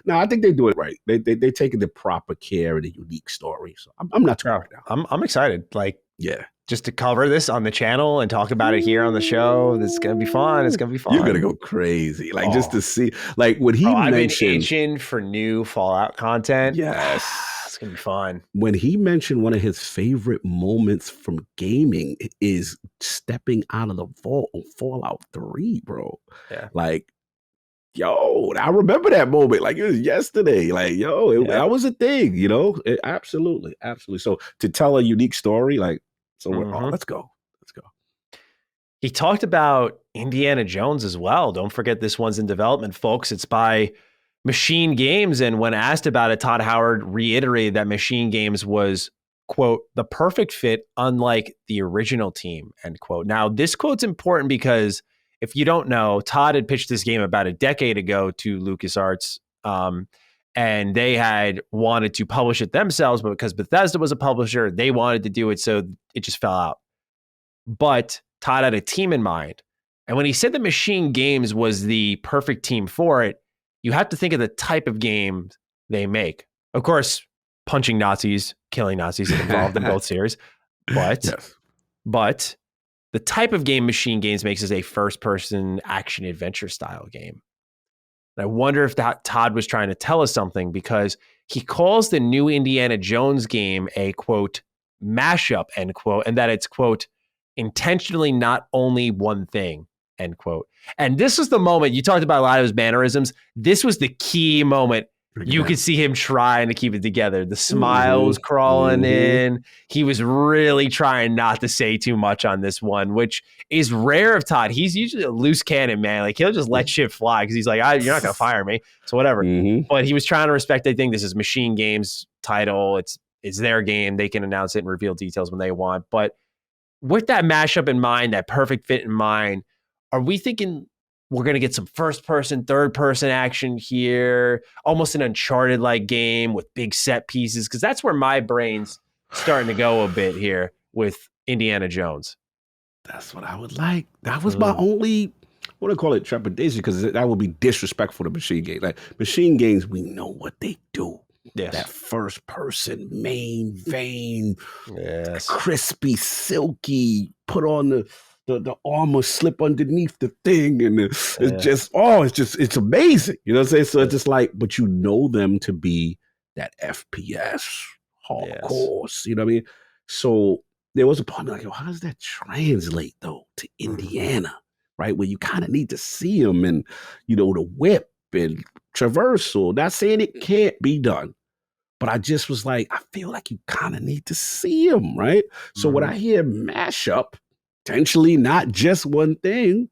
No, I think they do it right. They're taking the proper care and the unique story. So I'm not too worried now. I'm excited. Yeah. Just to cover this on the channel and talk about it here on the show. This is going to be fun. It's going to be fun. You're going to go crazy. Just to see, when he mentioned. I've been itching for new Fallout content. Yes. It's going to be fun. When he mentioned one of his favorite moments from gaming is stepping out of the vault on Fallout 3, bro. Yeah. I remember that moment. It was yesterday. That was a thing, absolutely. So to tell a unique story, let's go. He talked about Indiana Jones as well. Don't forget this one's in development, folks. It's by Machine Games. And when asked about it, Todd Howard reiterated that Machine Games was, quote, the perfect fit, unlike the original team, end quote. Now, this quote's important because if you don't know, Todd had pitched this game about a decade ago to LucasArts, and they had wanted to publish it themselves, but because Bethesda was a publisher, they wanted to do it, so it just fell out. But Todd had a team in mind. And when he said that Machine Games was the perfect team for it, you have to think of the type of game they make. Of course, punching Nazis, killing Nazis is involved in both series. But the type of game Machine Games makes is a first-person action-adventure style game. And I wonder if that Todd was trying to tell us something, because he calls the new Indiana Jones game a, quote, mashup, end quote, and that it's, quote, intentionally not only one thing, end quote. And this was the moment, you talked about a lot of his mannerisms. This was the key moment. You could see him trying to keep it together. The smile was crawling in. He was really trying not to say too much on this one, which is rare of Todd. He's usually a loose cannon, man. Like, he'll just let shit fly because he's like, you're not going to fire me. So whatever. But he was trying to respect, I think this is Machine Games title. It's their game. They can announce it and reveal details when they want. But with that mashup in mind, that perfect fit in mind, are we thinking we're going to get some first-person, third-person action here, almost an Uncharted-like game with big set pieces? Because that's where my brain's starting to go a bit here with Indiana Jones. That's what I would like. That was my only, what do I call it, trepidation, because that would be disrespectful to Machine Games. Like, Machine Games, we know what they do. Yes. That first-person, main vein, yes, crispy, silky, put on the armor, slip underneath the thing, and it's it's amazing. You know what I'm saying? So it's just like, but you know them to be that FPS hardcore. You know what I mean? So there was a point like, how does that translate though to Indiana, right? Where you kind of need to see them, and the whip and traversal. Not saying it can't be done, but I just was like, I feel like you kind of need to see them, right? So when I hear mashup, potentially not just one thing,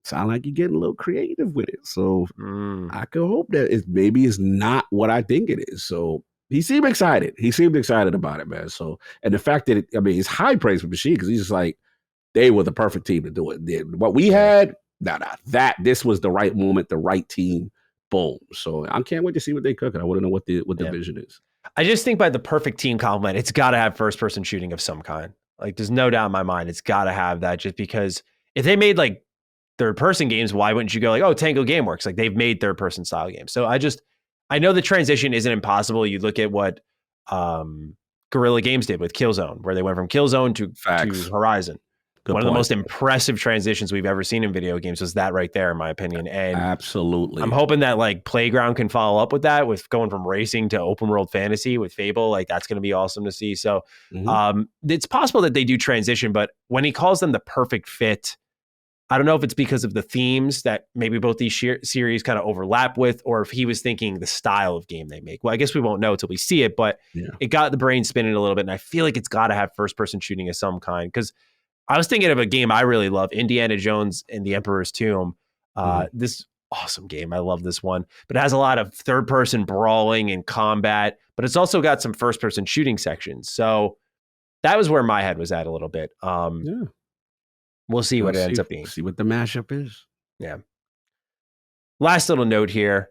sound like you're getting a little creative with it. So I can hope that maybe it's not what I think it is. So he seemed excited. He seemed excited about it, man. So, and the fact that it's high praise for Machine, because he's just like, they were the perfect team to do it. What we had, this was the right moment, the right team. Boom. So I can't wait to see what they cook. I want to know what the vision is. I just think by the perfect team compliment, it's got to have first-person shooting of some kind. Like, there's no doubt in my mind, it's got to have that, just because if they made like third-person games, why wouldn't you go like, oh, Tango Gameworks? Like, they've made third-person style games. So I know the transition isn't impossible. You look at what Guerrilla Games did with Killzone, where they went from Killzone to Horizon. One of the most impressive transitions we've ever seen in video games was that right there, in my opinion. And absolutely, I'm hoping that like Playground can follow up with that, with going from racing to open world fantasy with Fable. Like, that's going to be awesome to see. So it's possible that they do transition, but when he calls them the perfect fit, I don't know if it's because of the themes that maybe both these series kind of overlap with, or if he was thinking the style of game they make. Well, I guess we won't know until we see it, but it got the brain spinning a little bit. And I feel like it's got to have first person shooting of some kind, because I was thinking of a game I really love, Indiana Jones and the Emperor's Tomb. This awesome game. I love this one, but it has a lot of third person brawling and combat, but it's also got some first person shooting sections. So that was where my head was at a little bit. We'll see what it ends up being. See what the mashup is. Yeah. Last little note here.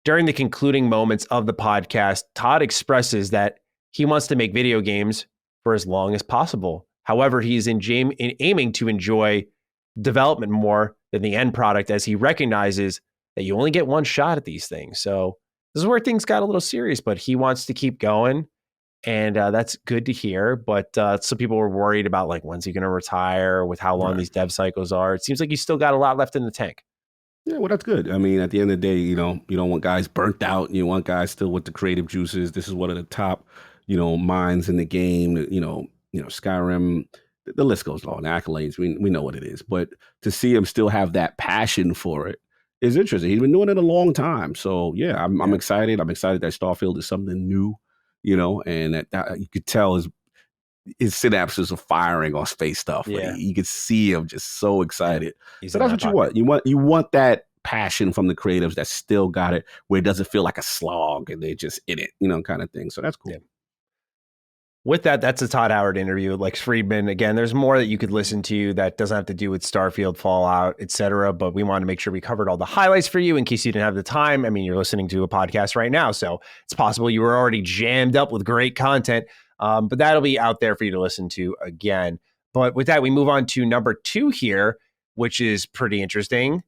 During the concluding moments of the podcast, Todd expresses that he wants to make video games for as long as possible. However, he's aiming to enjoy development more than the end product, as he recognizes that you only get one shot at these things. So this is where things got a little serious, but he wants to keep going. And that's good to hear. But some people were worried about, like, when's he going to retire, with how long these dev cycles are. It seems like he's still got a lot left in the tank. Yeah, well, that's good. I mean, at the end of the day, you don't want guys burnt out. You want guys still with the creative juices. This is one of the top, minds in the game. Skyrim, the list goes on. Accolades, we know what it is. But to see him still have that passion for it is interesting. He's been doing it a long time. So yeah, I'm excited. I'm excited that Starfield is something new, and that you could tell his synapses are firing on space stuff. Yeah. You could see him just so excited. So that's what you want. You want that passion from the creatives that still got it, where it doesn't feel like a slog and they're just in it, kind of thing. So that's cool. Yeah. With that, that's a Todd Howard interview with Lex Fridman. Again, there's more that you could listen to that doesn't have to do with Starfield, Fallout, etc. But we want to make sure we covered all the highlights for you in case you didn't have the time. I mean, you're listening to a podcast right now, so it's possible you were already jammed up with great content. But that'll be out there for you to listen to again. But with that, we move on to number 2 here, which is pretty interesting.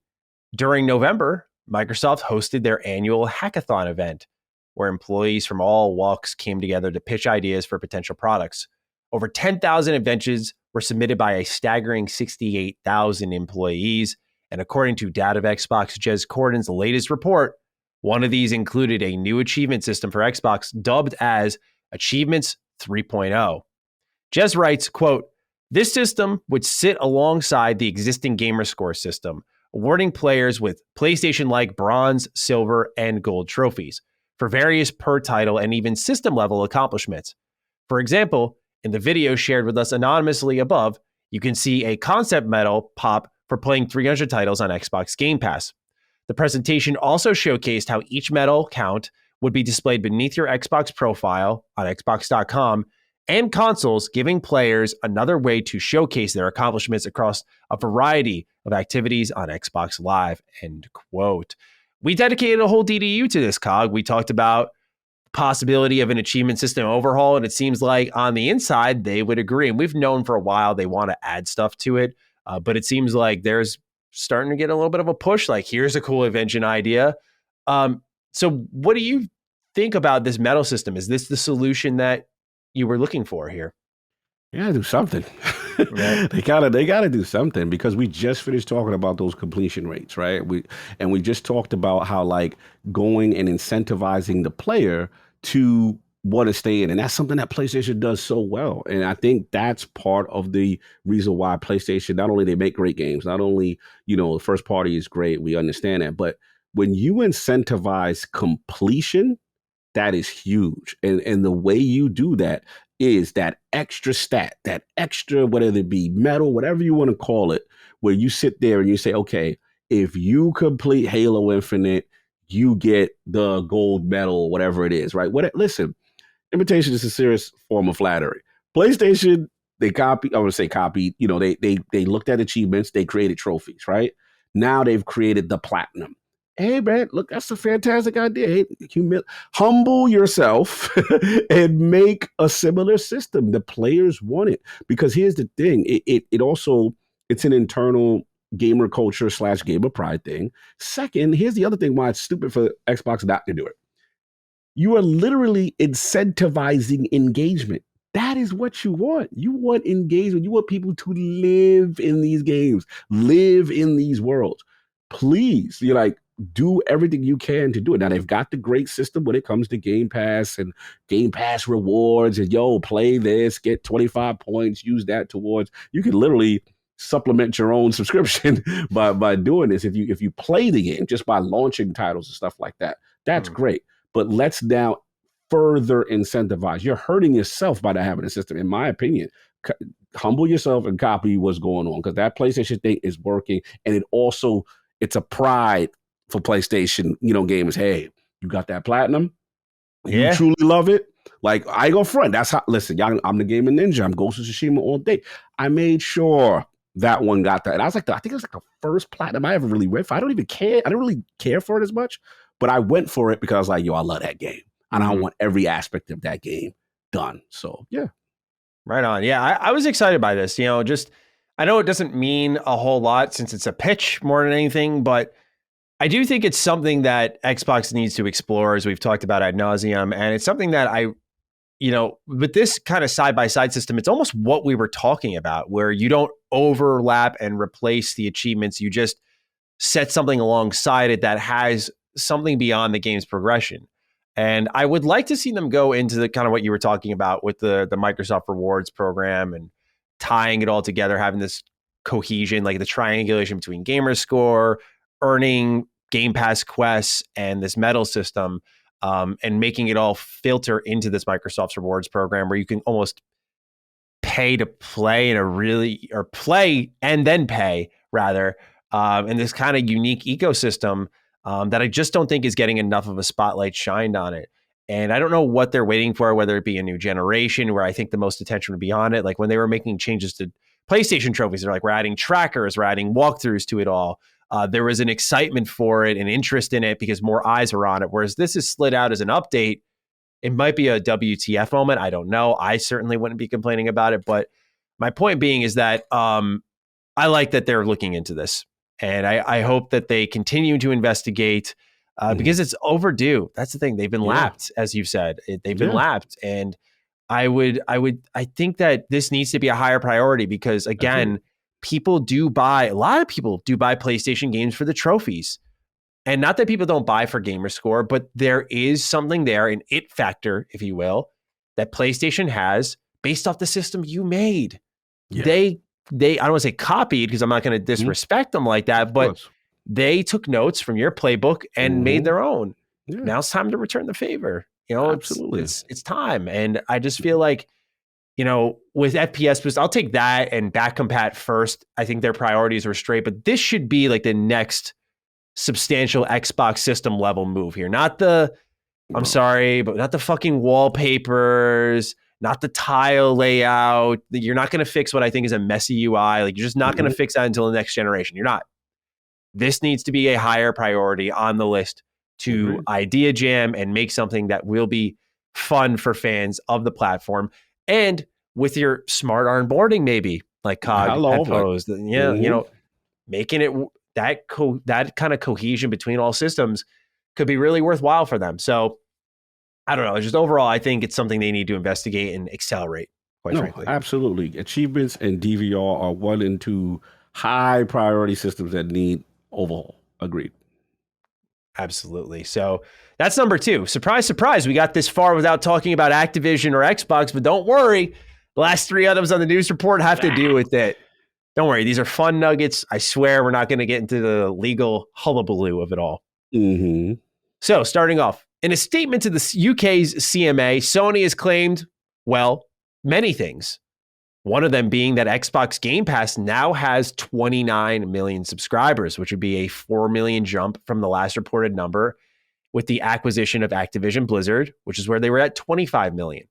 During November, Microsoft hosted their annual Hackathon event, where employees from all walks came together to pitch ideas for potential products. Over 10,000 inventions were submitted by a staggering 68,000 employees. And according to Data of Xbox Jez Corden's latest report, one of these included a new achievement system for Xbox dubbed as Achievements 3.0. Jez writes, quote, "This system would sit alongside the existing gamerscore system, awarding players with PlayStation-like bronze, silver, and gold trophies for various per title and even system-level accomplishments. For example, in the video shared with us anonymously above, you can see a concept medal pop for playing 300 titles on Xbox Game Pass. The presentation also showcased how each medal count would be displayed beneath your Xbox profile on Xbox.com and consoles, giving players another way to showcase their accomplishments across a variety of activities on Xbox Live," end quote. We dedicated a whole DDU to this, Cog. We talked about possibility of an achievement system overhaul, and it seems like on the inside, they would agree. And we've known for a while they want to add stuff to it, but it seems like there's starting to get a little bit of a push, like here's a cool invention idea. So what do you think about this medal system? Is this the solution that you were looking for here? Yeah, do something. Right. They gotta do something, because we just finished talking about those completion rates, right? We just talked about how like going and incentivizing the player to want to stay in, and that's something that PlayStation does so well. And I think that's part of the reason why PlayStation, not only they make great games, not only the first party is great, we understand that, but when you incentivize completion, that is huge. And the way you do that is that extra stat, that extra, whether it be medal, whatever you want to call it, where you sit there and you say, okay, if you complete Halo Infinite, you get the gold medal, whatever it is, right? Listen, imitation is a serious form of flattery. PlayStation, they copied, they looked at achievements, they created trophies, right? Now they've created the platinum. Hey, man, look, that's a fantastic idea. Hey, humble yourself and make a similar system. The players want it, because here's the thing. It's an internal gamer culture / gamer pride thing. Second, here's the other thing why it's stupid for Xbox not to do it. You are literally incentivizing engagement. That is what you want. You want engagement. You want people to live in these games, live in these worlds. Please, you're like, do everything you can to do it. Now, they've got the great system when it comes to Game Pass and Game Pass rewards and, play this, get 25 points, use that towards. You can literally supplement your own subscription by doing this. If you play the game just by launching titles and stuff like that, that's great. But let's now further incentivize. You're hurting yourself by not having a system, in my opinion. Humble yourself and copy what's going on, because that PlayStation thing is working, and it's a pride for PlayStation, gamers. Hey, you got that platinum? You truly love it? Like, I go front. That's how, listen, y'all, I'm the gaming ninja. I'm Ghost of Tsushima all day. I made sure that one got that. And I was like, I think it was like the first platinum I ever really went for. I don't even care. I don't really care for it as much, but I went for it because I was like, I love that game. And I want every aspect of that game done. So, yeah. Right on. Yeah, I was excited by this. I know it doesn't mean a whole lot since it's a pitch more than anything, but I do think it's something that Xbox needs to explore, as we've talked about ad nauseum. And it's something that with this kind of side-by-side system, it's almost what we were talking about, where you don't overlap and replace the achievements. You just set something alongside it that has something beyond the game's progression. And I would like to see them go into the kind of what you were talking about with the Microsoft Rewards program and tying it all together, having this cohesion, like the triangulation between Gamerscore, earning Game Pass quests, and this medal system, and making it all filter into this Microsoft's Rewards program, where you can almost pay to play or play and then pay rather, in this kind of unique ecosystem that I just don't think is getting enough of a spotlight shined on it. And I don't know what they're waiting for, whether it be a new generation where I think the most attention would be on it. Like when they were making changes to PlayStation trophies, they're like, we're adding trackers, we're adding walkthroughs to it all. There was an excitement for it and interest in it because more eyes were on it. Whereas this is slid out as an update. It might be a WTF moment. I don't know. I certainly wouldn't be complaining about it. But my point being is that I like that they're looking into this. And I hope that they continue to investigate because it's overdue. That's the thing. They've been lapped, as you've said. They've been lapped. And I think that this needs to be a higher priority because, again, a lot of people do buy PlayStation games for the trophies. And not that people don't buy for Gamerscore, but there is something there, an it factor, if you will, that PlayStation has based off the system you made. Yeah. They I don't want to say copied because I'm not going to disrespect them like that, but they took notes from your playbook and made their own. Yeah. Now it's time to return the favor. Absolutely. It's time. And I just feel like, with FPS boost, I'll take that and back compat first. I think their priorities were straight, but this should be like the next substantial Xbox system level move here. Not the fucking wallpapers, not the tile layout. You're not going to fix what I think is a messy UI. Like you're just not going to fix that until the next generation. You're not. This needs to be a higher priority on the list to idea jam and make something that will be fun for fans of the platform. And with your smart onboarding, maybe like COG proposed, making it that kind of cohesion between all systems could be really worthwhile for them. So I don't know. Just overall, I think it's something they need to investigate and accelerate, quite frankly. Absolutely. Achievements and DVR are 1 and 2 high priority systems that need overhaul. Agreed. Absolutely. So that's number 2. Surprise, surprise. We got this far without talking about Activision or Xbox, but don't worry. The last 3 items on the news report have to do with it. Don't worry. These are fun nuggets. I swear we're not going to get into the legal hullabaloo of it all. Mm-hmm. So starting off, in a statement to the UK's CMA, Sony has claimed, many things. One of them being that Xbox Game Pass now has 29 million subscribers, which would be a 4 million jump from the last reported number with the acquisition of Activision Blizzard, which is where they were at 25 million.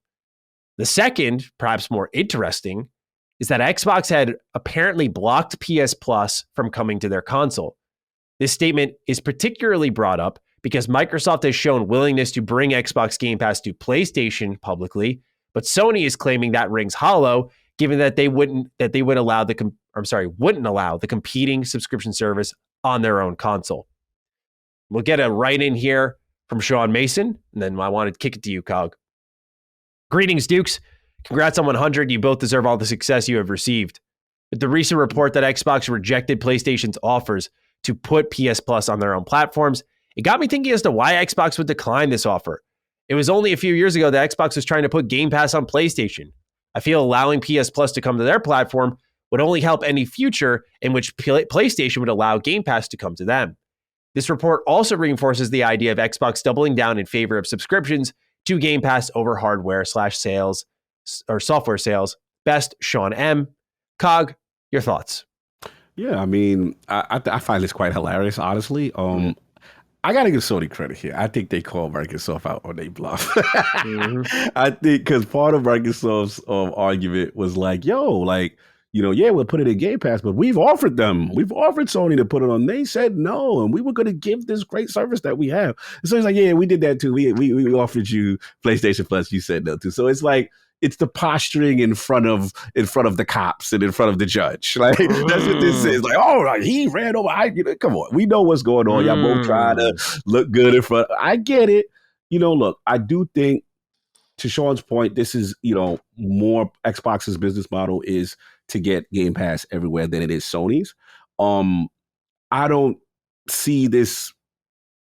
The second, perhaps more interesting, is that Xbox had apparently blocked PS Plus from coming to their console. This statement is particularly brought up because Microsoft has shown willingness to bring Xbox Game Pass to PlayStation publicly, but Sony is claiming that rings hollow, given that they wouldn't allow the competing subscription service on their own console. We'll get a write-in here from Sean Mason, and then I want to kick it to you, Cog. Greetings, Dukes. Congrats on 100. You both deserve all the success you have received. With the recent report that Xbox rejected PlayStation's offers to put PS Plus on their own platforms, it got me thinking as to why Xbox would decline this offer. It was only a few years ago that Xbox was trying to put Game Pass on PlayStation. I feel allowing PS Plus to come to their platform would only help any future in which PlayStation would allow Game Pass to come to them. This report also reinforces the idea of Xbox doubling down in favor of subscriptions to Game Pass over hardware/sales or software sales. Best, Sean M. Cog, your thoughts? Yeah, I mean, I find this quite hilarious, honestly. I got to give Sony credit here. I think they called Microsoft out on their bluff. I think because part of Microsoft's argument was like, we'll put it in Game Pass, but we've offered Sony to put it on. They said no, and we were going to give this great service that we have. And so it's like, yeah, we did that too. We offered you PlayStation Plus. You said no too. So it's like, it's the posturing in front of the cops and in front of the judge. Like that's what this is. Like, he ran over. Come on, we know what's going on. Y'all both trying to look good in front. I get it. Look, I do think, to Sean's point, this is more Xbox's business model is to get Game Pass everywhere than it is Sony's. I don't see this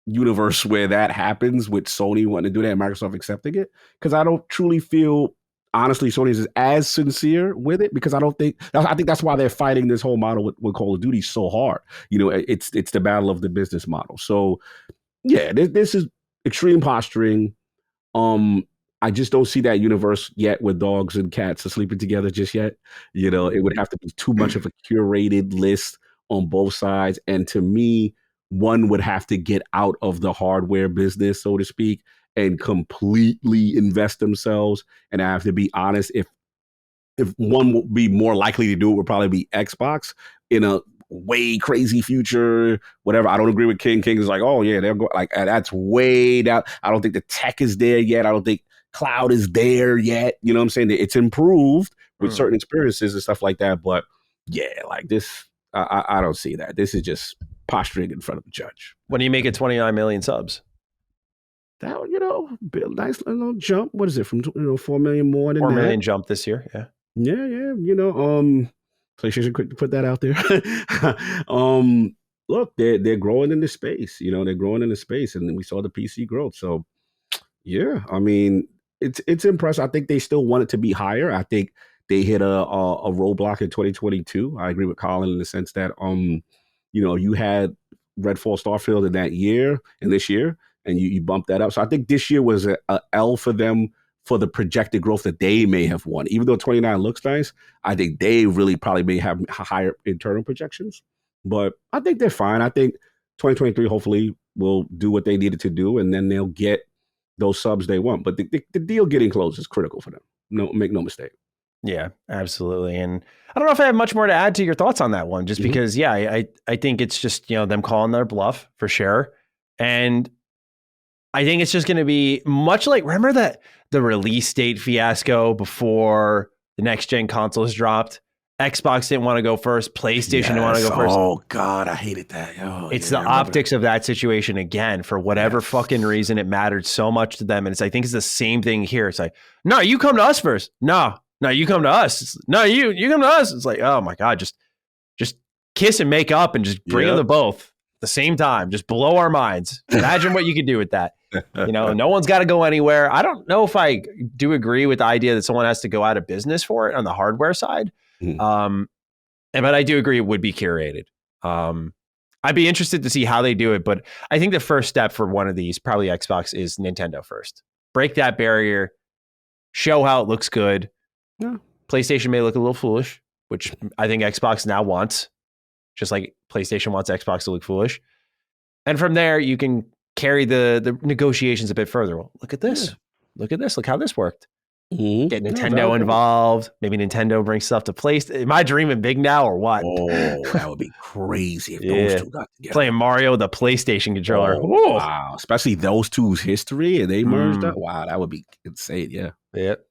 universe where that happens with Sony wanting to do that and Microsoft accepting it, because I don't truly feel. Honestly, Sony is as sincere with it, because I think that's why they're fighting this whole model with Call of Duty so hard. It's the battle of the business model. So yeah, this is extreme posturing. I just don't see that universe yet where dogs and cats are sleeping together just yet. It would have to be too much of a curated list on both sides. And to me, one would have to get out of the hardware business, so to speak, and completely invest themselves. And I have to be honest, if one will be more likely to do it, would probably be Xbox in a way crazy future, whatever. I don't agree with King. King is like, oh yeah, they're going like that's way down. I don't think the tech is there yet. I don't think cloud is there yet. You know what I'm saying? It's improved with certain experiences and stuff like that. But yeah, like this, I don't see that. This is just posturing in front of the judge. When you make it 29 million subs, that, nice little jump. What is it from 4 million more than 4 that? million jump this year? Yeah. Yeah. PlayStation quick to put that out there. Look, they're growing in the space. They're growing in the space, and we saw the PC growth. So, yeah, I mean, it's impressive. I think they still want it to be higher. I think they hit a roadblock in 2022. I agree with Colin in the sense that you had Redfall, Starfield in that year and this year, and you bumped that up. So I think this year was a L for them for the projected growth that they may have won. Even though 29 looks nice, I think they really probably may have higher internal projections. But I think they're fine. I think 2023 hopefully will do what they needed to do, and then they'll get those subs they want. But the deal getting closed is critical for them. Make no mistake. Yeah, absolutely. And I don't know if I have much more to add to your thoughts on that one, just because, I think it's just, them calling their bluff for sure. And I think it's just going to be much like, remember that the release date fiasco before the next gen consoles dropped? Xbox didn't want to go first. PlayStation didn't want to go first. Oh God, I hated that. It's the optics of that situation again. For whatever fucking reason, it mattered so much to them. And I think it's the same thing here. It's like, no, you come to us first. No, you come to us. No, you come to us. It's like, oh my God, just kiss and make up and just bring them to both at the same time. Just blow our minds. Imagine what you could do with that. No one's got to go anywhere. I don't know if I do agree with the idea that someone has to go out of business for it on the hardware side. But I do agree it would be curated. I'd be interested to see how they do it, but I think the first step for one of these, probably Xbox, is Nintendo first. Break that barrier, show how it looks good. Yeah. PlayStation may look a little foolish, which I think Xbox now wants, just like PlayStation wants Xbox to look foolish. And from there, you can carry the negotiations a bit further. Well, look at this. Yeah. Look at this. Look how this worked. Get Nintendo involved. Maybe Nintendo brings stuff to PlayStation. Am I dreaming big now or what? Oh, that would be crazy if those two got together. Playing Mario with a PlayStation controller. Oh, wow. Especially those two's history and they merged up. Wow, that would be insane. Yeah. Yep.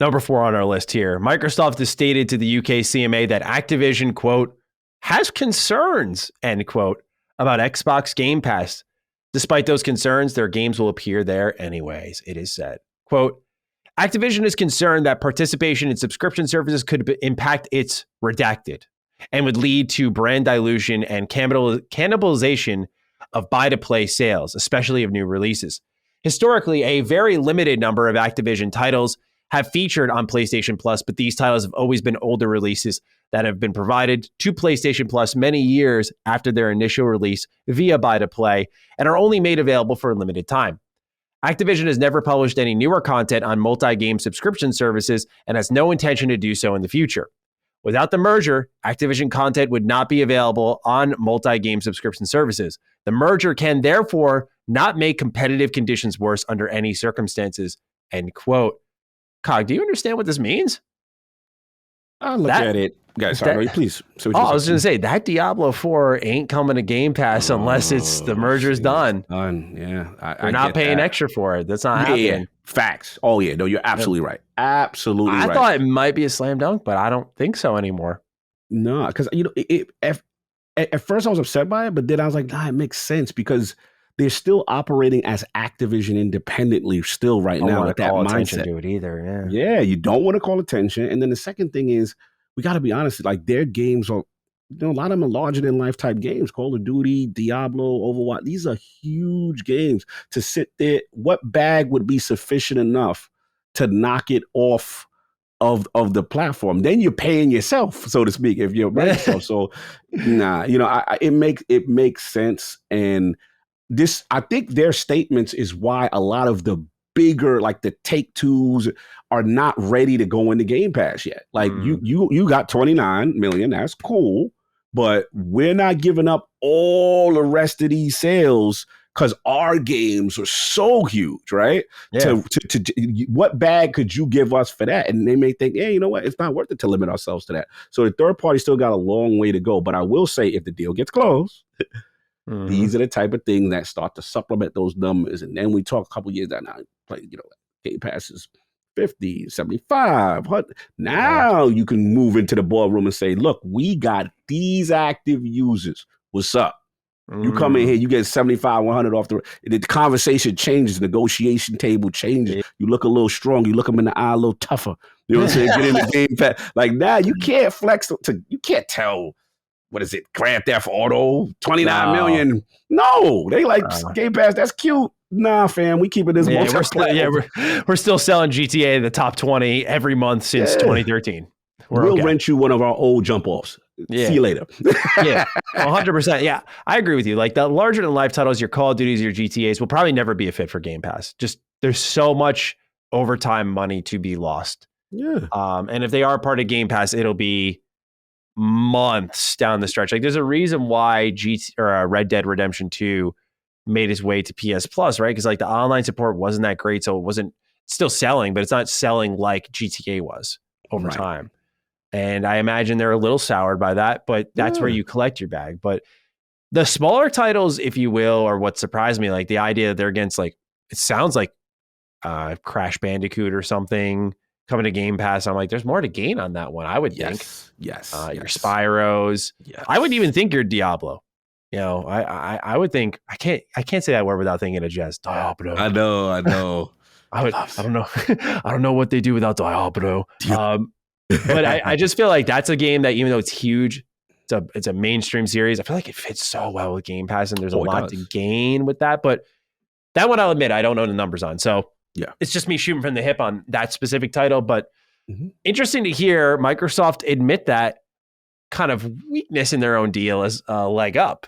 Number 4 on our list here. Microsoft has stated to the UK CMA that Activision, quote, has concerns, end quote, about Xbox Game Pass. Despite those concerns, their games will appear there anyways, it is said. Quote, Activision is concerned that participation in subscription services could impact its redacted and would lead to brand dilution and cannibalization of buy-to-play sales, especially of new releases. Historically, a very limited number of Activision titles have featured on PlayStation Plus, but these titles have always been older releases that have been provided to PlayStation Plus many years after their initial release via buy-to-play and are only made available for a limited time. Activision has never published any newer content on multi-game subscription services and has no intention to do so in the future. Without the merger, Activision content would not be available on multi-game subscription services. The merger can therefore not make competitive conditions worse under any circumstances, end quote. Cog, do you understand what this means? I'll look at it. Guys, sorry, please. I was going to say, that Diablo 4 ain't coming to Game Pass unless the merger's done. Yeah. You're not paying extra for it. That's not happening. Yeah. Facts. Oh, yeah. No, you're absolutely right. Absolutely right. I thought it might be a slam dunk, but I don't think so anymore. No, because, at first I was upset by it, but then I was like, it makes sense because they're still operating as Activision independently still right now with that mindset. To it either, yeah, you don't want to call attention. And then the second thing is, we got to be honest, like their games are, a lot of them are larger than life type games. Call of Duty, Diablo, Overwatch. These are huge games to sit there. What bag would be sufficient enough to knock it off of the platform? Then you're paying yourself, so to speak, if you're Microsoft. So, it makes sense. And this, I think their statements is why a lot of the bigger, like the Take-Twos, are not ready to go into Game Pass yet. Like you got 29 million, that's cool, but we're not giving up all the rest of these sales because our games are so huge, right? Yeah. What bag could you give us for that? And they may think, hey, you know what? It's not worth it to limit ourselves to that. So the third party still got a long way to go. But I will say, if the deal gets closed, these are the type of things that start to supplement those numbers. And then we talk a couple years down now, play, Game Pass is 50, 75, 100. Now you can move into the boardroom and say, look, we got these active users. What's up? You come in here, you get 75, 100 off the conversation changes, negotiation table changes. Yeah. You look a little stronger. You look them in the eye a little tougher. You know what I'm saying? Get in the Game Pass. Like now, you can't flex you can't tell, what is it, Grand Theft Auto, 29 million. No, they like Game Pass, that's cute. Nah, fam, we keeping this. We're still selling GTA in the top 20 every month since 2013. We'll rent you one of our old jump offs. See you later. 100%. Yeah, I agree with you. Like the larger than life titles, your Call of Duties, your GTAs will probably never be a fit for Game Pass. Just there's so much overtime money to be lost. Yeah. And if they are part of Game Pass, it'll be months down the stretch. Like there's a reason why Red Dead Redemption 2 made its way to PS Plus, right? Because like the online support wasn't that great, so it wasn't still selling, but it's not selling like GTA was over time. And I imagine they're a little soured by that, but that's where you collect your bag. But the smaller titles, if you will, are what surprised me. Like the idea that they're against, like, it sounds like Crash Bandicoot or something coming to Game Pass. I'm like, there's more to gain on that one, I would think. Yes. Your Spyros. Yes. I wouldn't even think your Diablo. You know, I would think, I can't say that word without thinking of Jess. Diablo. I know. I don't know. I don't know what they do without Diablo. But I just feel like that's a game that, even though it's huge, it's a mainstream series, I feel like it fits so well with Game Pass, and there's a lot to gain with that. But that one, I'll admit, I don't know the numbers on. So it's just me shooting from the hip on that specific title. But interesting to hear Microsoft admit that kind of weakness in their own deal as a leg up.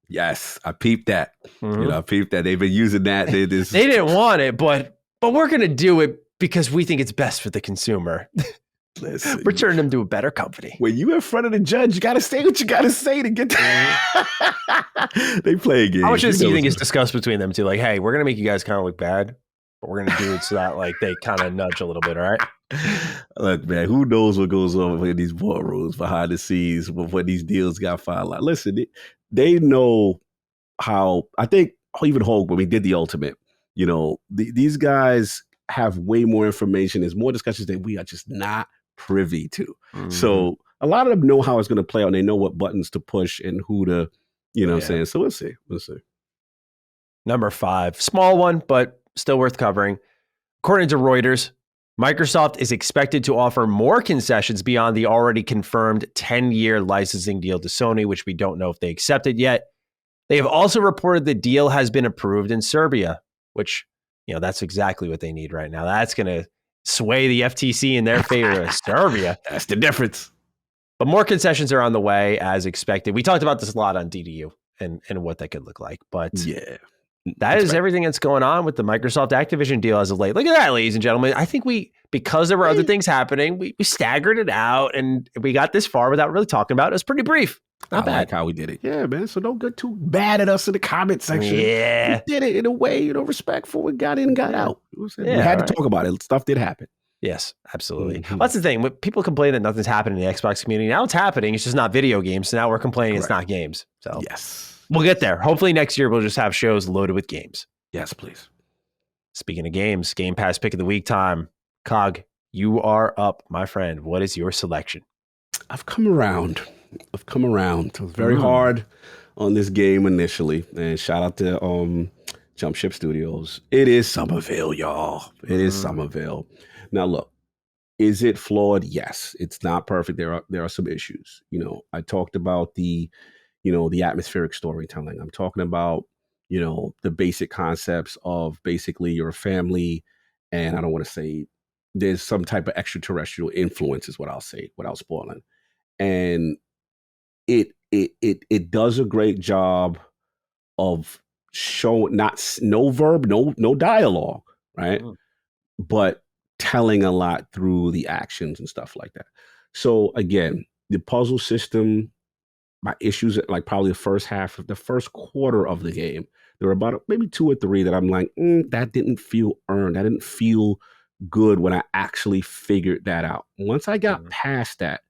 Yes, I peeped that. I peeped that. They've been using that. They didn't want it, but we're going to do it because we think it's best for the consumer. Listen, we're turning them to a better company. When you in front of the judge, you got to say what you got to say to get that. They play a game. How much do you think is discussed between them two? Like, hey, we're going to make you guys kind of look bad, but we're going to do it so that like they kind of nudge a little bit, all right? Look, man, who knows what goes on in these boardrooms behind the scenes when these deals got finalized. Listen, they know how, I think even Hogue, when we did the Ultimate, these guys have way more information. There's more discussions that we are just not privy to. So a lot of them know how it's going to play out, and they know what buttons to push and who to, what I'm saying. So we'll see. Number 5, small one, but still worth covering. According to Reuters, Microsoft is expected to offer more concessions beyond the already confirmed 10-year licensing deal to Sony, which we don't know if they accepted yet. They have also reported the deal has been approved in Serbia, which, that's exactly what they need right now. That's going to sway the FTC in their favor. Serbia. That's the difference. But more concessions are on the way as expected. We talked about this a lot on DDU and what that could look like. But that is everything that's going on with the Microsoft Activision deal as of late. Look at that, ladies and gentlemen. I think because there were other things happening, we staggered it out and we got this far without really talking about it. It was pretty brief. Not bad. Like how we did it. Yeah, man. So don't get too bad at us in the comment section. Yeah. We did it in a way, respectful. We got in and got out. We had to talk about it. Stuff did happen. Yes, absolutely. Well, that's the thing. When people complain that nothing's happening in the Xbox community, now it's happening. It's just not video games. So now we're complaining it's not games. So we'll get there. Hopefully next year we'll just have shows loaded with games. Yes, please. Speaking of games, Game Pass pick of the week time. Cog, you are up, my friend. What is your selection? I've come around. It was very hard on this game initially. And shout out to Jump Ship Studios. It is Somerville, y'all. It is Somerville. Now, look, is it flawed? Yes. It's not perfect. There are some issues. I talked about the atmospheric storytelling. I'm talking about, the basic concepts of basically your family. And I don't want to say there's some type of extraterrestrial influence is what I'll say without spoiling. And it does a great job of showing no verb, no dialogue, right? But telling a lot through the actions and stuff like that. So again, the puzzle system, my issues at like probably the first quarter of the game. there were about maybe 2 or 3 that I'm like, that didn't feel earned. That didn't feel good when I actually figured that out. Once I got past that,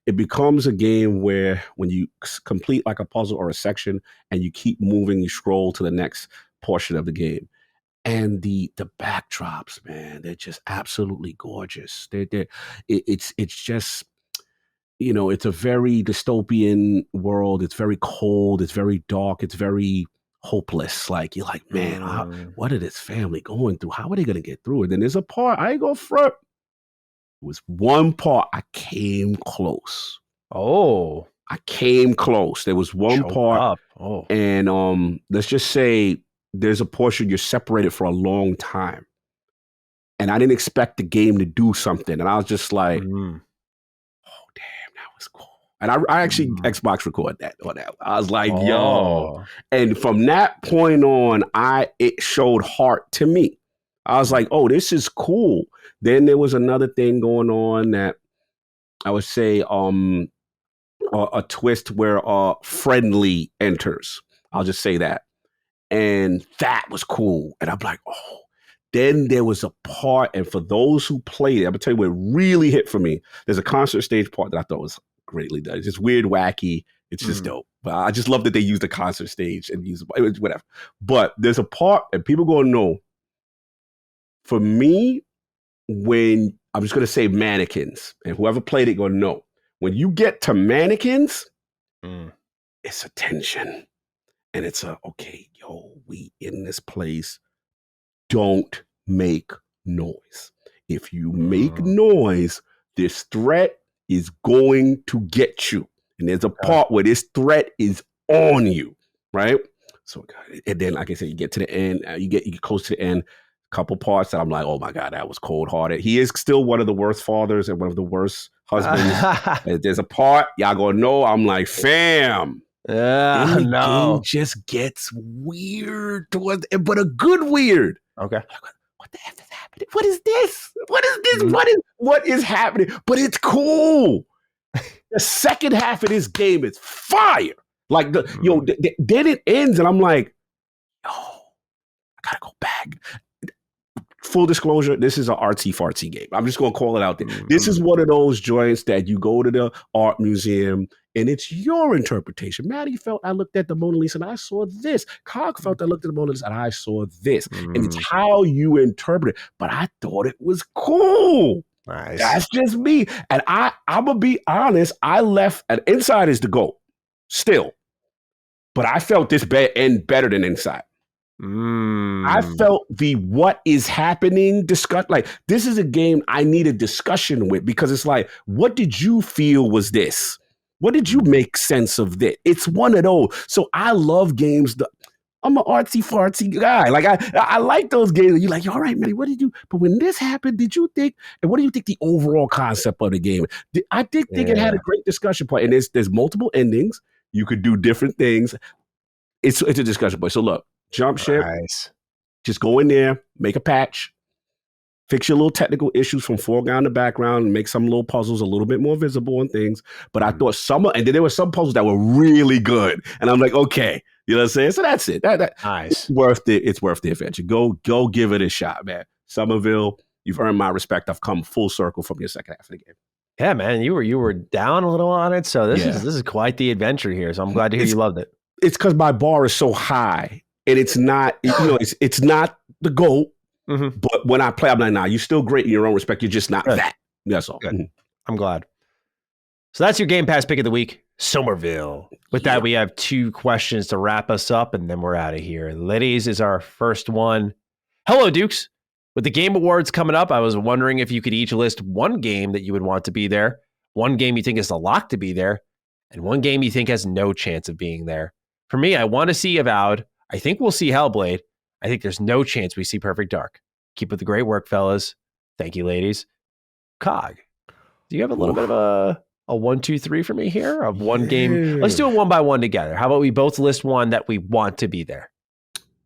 it becomes a game where when you complete like a puzzle or a section and you keep moving, you scroll to the next portion of the game. And the backdrops, man, they're just absolutely gorgeous. It's just, you know, it's a very dystopian world. It's very cold. It's very dark. It's very hopeless. Like, you're like, man, what are this family going through? How are they going to get through it? Then there's a part, I ain't gonna front. It was one part I came close. Oh. I came close. There was one part. And let's just say there's a portion you're separated for a long time. And I didn't expect the game to do something. And I was just like, oh, damn, that was cool. And I actually Xbox recorded that on that. I was like, yo. And from that point on, it showed heart to me. I was like, oh, this is cool. Then there was another thing going on that I would say a twist where friendly enters. I'll just say that. And that was cool. And I'm like, oh. Then there was a part, and for those who played it, I'm going to tell you what really hit for me. There's a concert stage part that I thought was greatly done. It's just weird, wacky. It's just dope. But I just love that they used the concert stage and used it, whatever. But there's a part, and people going to know, for me, when I'm just going to say mannequins, and whoever played it going to know, when you get to mannequins, it's a tension. And it's okay, yo, we in this place. Don't make noise. If you make noise, this threat is going to get you. And there's a part where this threat is on you, right? So, and then, like I said, you get to the end, you get close to the end, a couple parts that I'm like, oh my God, that was cold-hearted. He is still one of the worst fathers and one of the worst husbands. There's a part, y'all gonna know, I'm like, fam. Game just gets weird towards, but a good weird. Okay. What the F is happening? What is this? What is this? What is happening? But it's cool. The second half of this game is fire. Like then it ends, and I'm like, I gotta go back. Full disclosure, this is an artsy-fartsy game. I'm just gonna call it out there. This is one of those joints that you go to the art museum and it's your interpretation. Maddie felt I looked at the Mona Lisa and I saw this. Cog felt I looked at the Mona Lisa and I saw this. And it's how you interpret it. But I thought it was cool. Nice. That's just me. And I'm gonna be honest, I left, and Inside is the GOAT still. But I felt this end better than Inside. I felt the what is happening discuss, like this is a game I need a discussion with, because it's like, what did you feel was this? What did you make sense of this? It's one of those. So I love games. I'm an artsy-fartsy guy. Like I like those games. You're like, all right, man, what did you, but when this happened, did you think, and what do you think the overall concept of the game? I did think it had a great discussion point. And there's multiple endings. You could do different things. It's a discussion point. So look, jump ship. Nice. Just go in there, make a patch, fix your little technical issues from foreground to background, and make some little puzzles a little bit more visible and things. But I thought and then there were some puzzles that were really good. And I'm like, okay, you know what I'm saying? So that's it. Nice. It's worth it. It's worth the adventure. Go give it a shot, man. Somerville, you've earned my respect. I've come full circle from your second half of the game. Yeah, man, you were down a little on it. So this is quite the adventure here. So I'm glad to hear you loved it. It's because my bar is so high. And it's not, it's not the GOAT. But when I play, I'm like, nah, you're still great in your own respect. You're just not that. That's all. I'm glad. So that's your Game Pass pick of the week, Somerville. With that, we have 2 questions to wrap us up, and then we're out of here. Ladies is our first one. Hello, Dukes. With the Game Awards coming up, I was wondering if you could each list one game that you would want to be there, one game you think is a lock to be there, and one game you think has no chance of being there. For me, I want to see Avowed. I think we'll see Hellblade. I think there's no chance we see Perfect Dark. Keep up the great work, fellas. Thank you, ladies. Cog, do you have a little bit of a 1, 2, 3 for me here of one game? Let's do it one by one together. How about we both list one that we want to be there?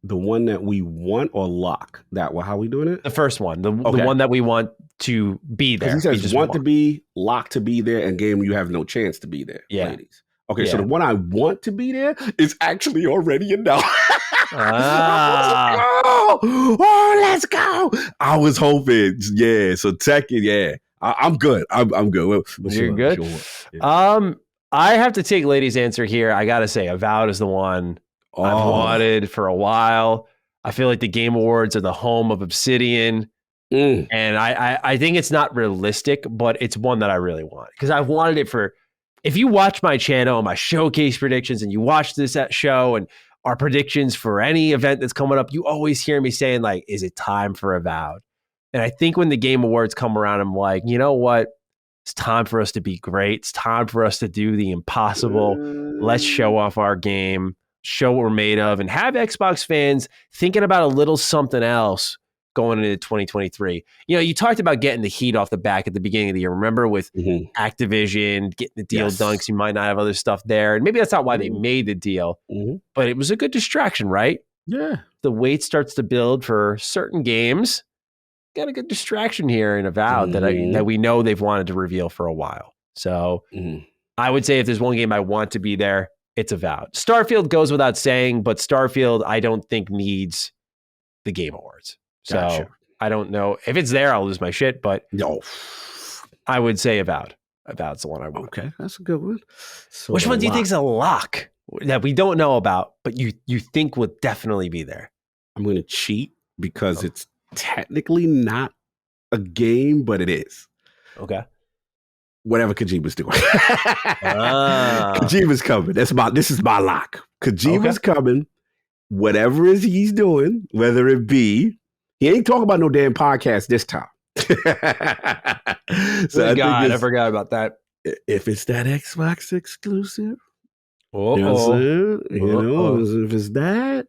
The one that we want or lock? How are we doing it? The first one, the one that we want to be there. He says want to be, lock to be there, and game you have no chance to be there. Yeah. Ladies. Okay, so the one I want to be there is actually already announced. Let's go! I was hoping, So Tekken, I'm good. I'm good. You're good. Yeah. I have to take Lady's answer here. I gotta say, Avowed is the one I've wanted for a while. I feel like the Game Awards are the home of Obsidian. And I think it's not realistic, but it's one that I really want because I've wanted it for. If you watch my channel, my showcase predictions, and you watch this show and our predictions for any event that's coming up, you always hear me saying like, "Is it time for Avowed?" And I think when the Game Awards come around, I'm like, you know what? It's time for us to be great. It's time for us to do the impossible. Let's show off our game, show what we're made of, and have Xbox fans thinking about a little something else going into 2023. You know, you talked about getting the heat off the back at the beginning of the year. Remember with Activision getting the deal done because you might not have other stuff there. And maybe that's not why they made the deal, but it was a good distraction, right? Yeah. The weight starts to build for certain games. Got a good distraction here in Avowed that we know they've wanted to reveal for a while. So I would say if there's one game I want to be there, it's Avowed. Starfield goes without saying, but Starfield I don't think needs the Game Awards. So I don't know. If it's there, I'll lose my shit, but no, I would say Avowed. Avowed's the one I want. Okay, that's a good one. So which one do you think is a lock that we don't know about, but you think will definitely be there? I'm going to cheat because it's technically not a game, but it is. Okay. Whatever Kojima's doing. Kojima's coming. This is my lock. Kojima's coming. Whatever he's doing, whether it be, he ain't talking about no damn podcast this time. So I forgot about that. If it's that Xbox exclusive, you know what I'm saying? You know, if it's that,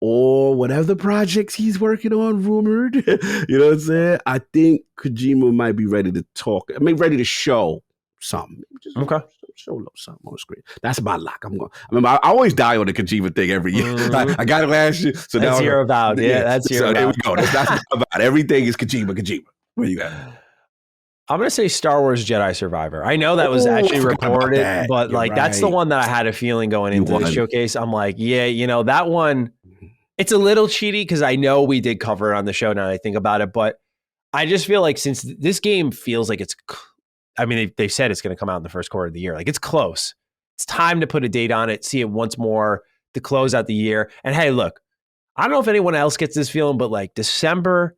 or whatever projects he's working on, rumored, you know what I'm saying? I think Kojima might be ready to talk. I mean, ready to show something. Just show a little something on the screen. That's my lock. I always die on the Kojima thing every year. I got it last year. So that's now your Avowed. Yeah, that's your Avowed. There we go. That's about everything is Kojima. Where you at? I'm going to say Star Wars Jedi Survivor. I know that was actually reported, but that's the one that I had a feeling going into the showcase. I'm like, yeah, you know, that one, it's a little cheaty because I know we did cover it on the show now that I think about it, but I just feel like since this game feels like it's, I mean, they've said it's going to come out in the first quarter of the year. Like it's close. It's time to put a date on it, see it once more to close out the year. And hey, look, I don't know if anyone else gets this feeling, but like December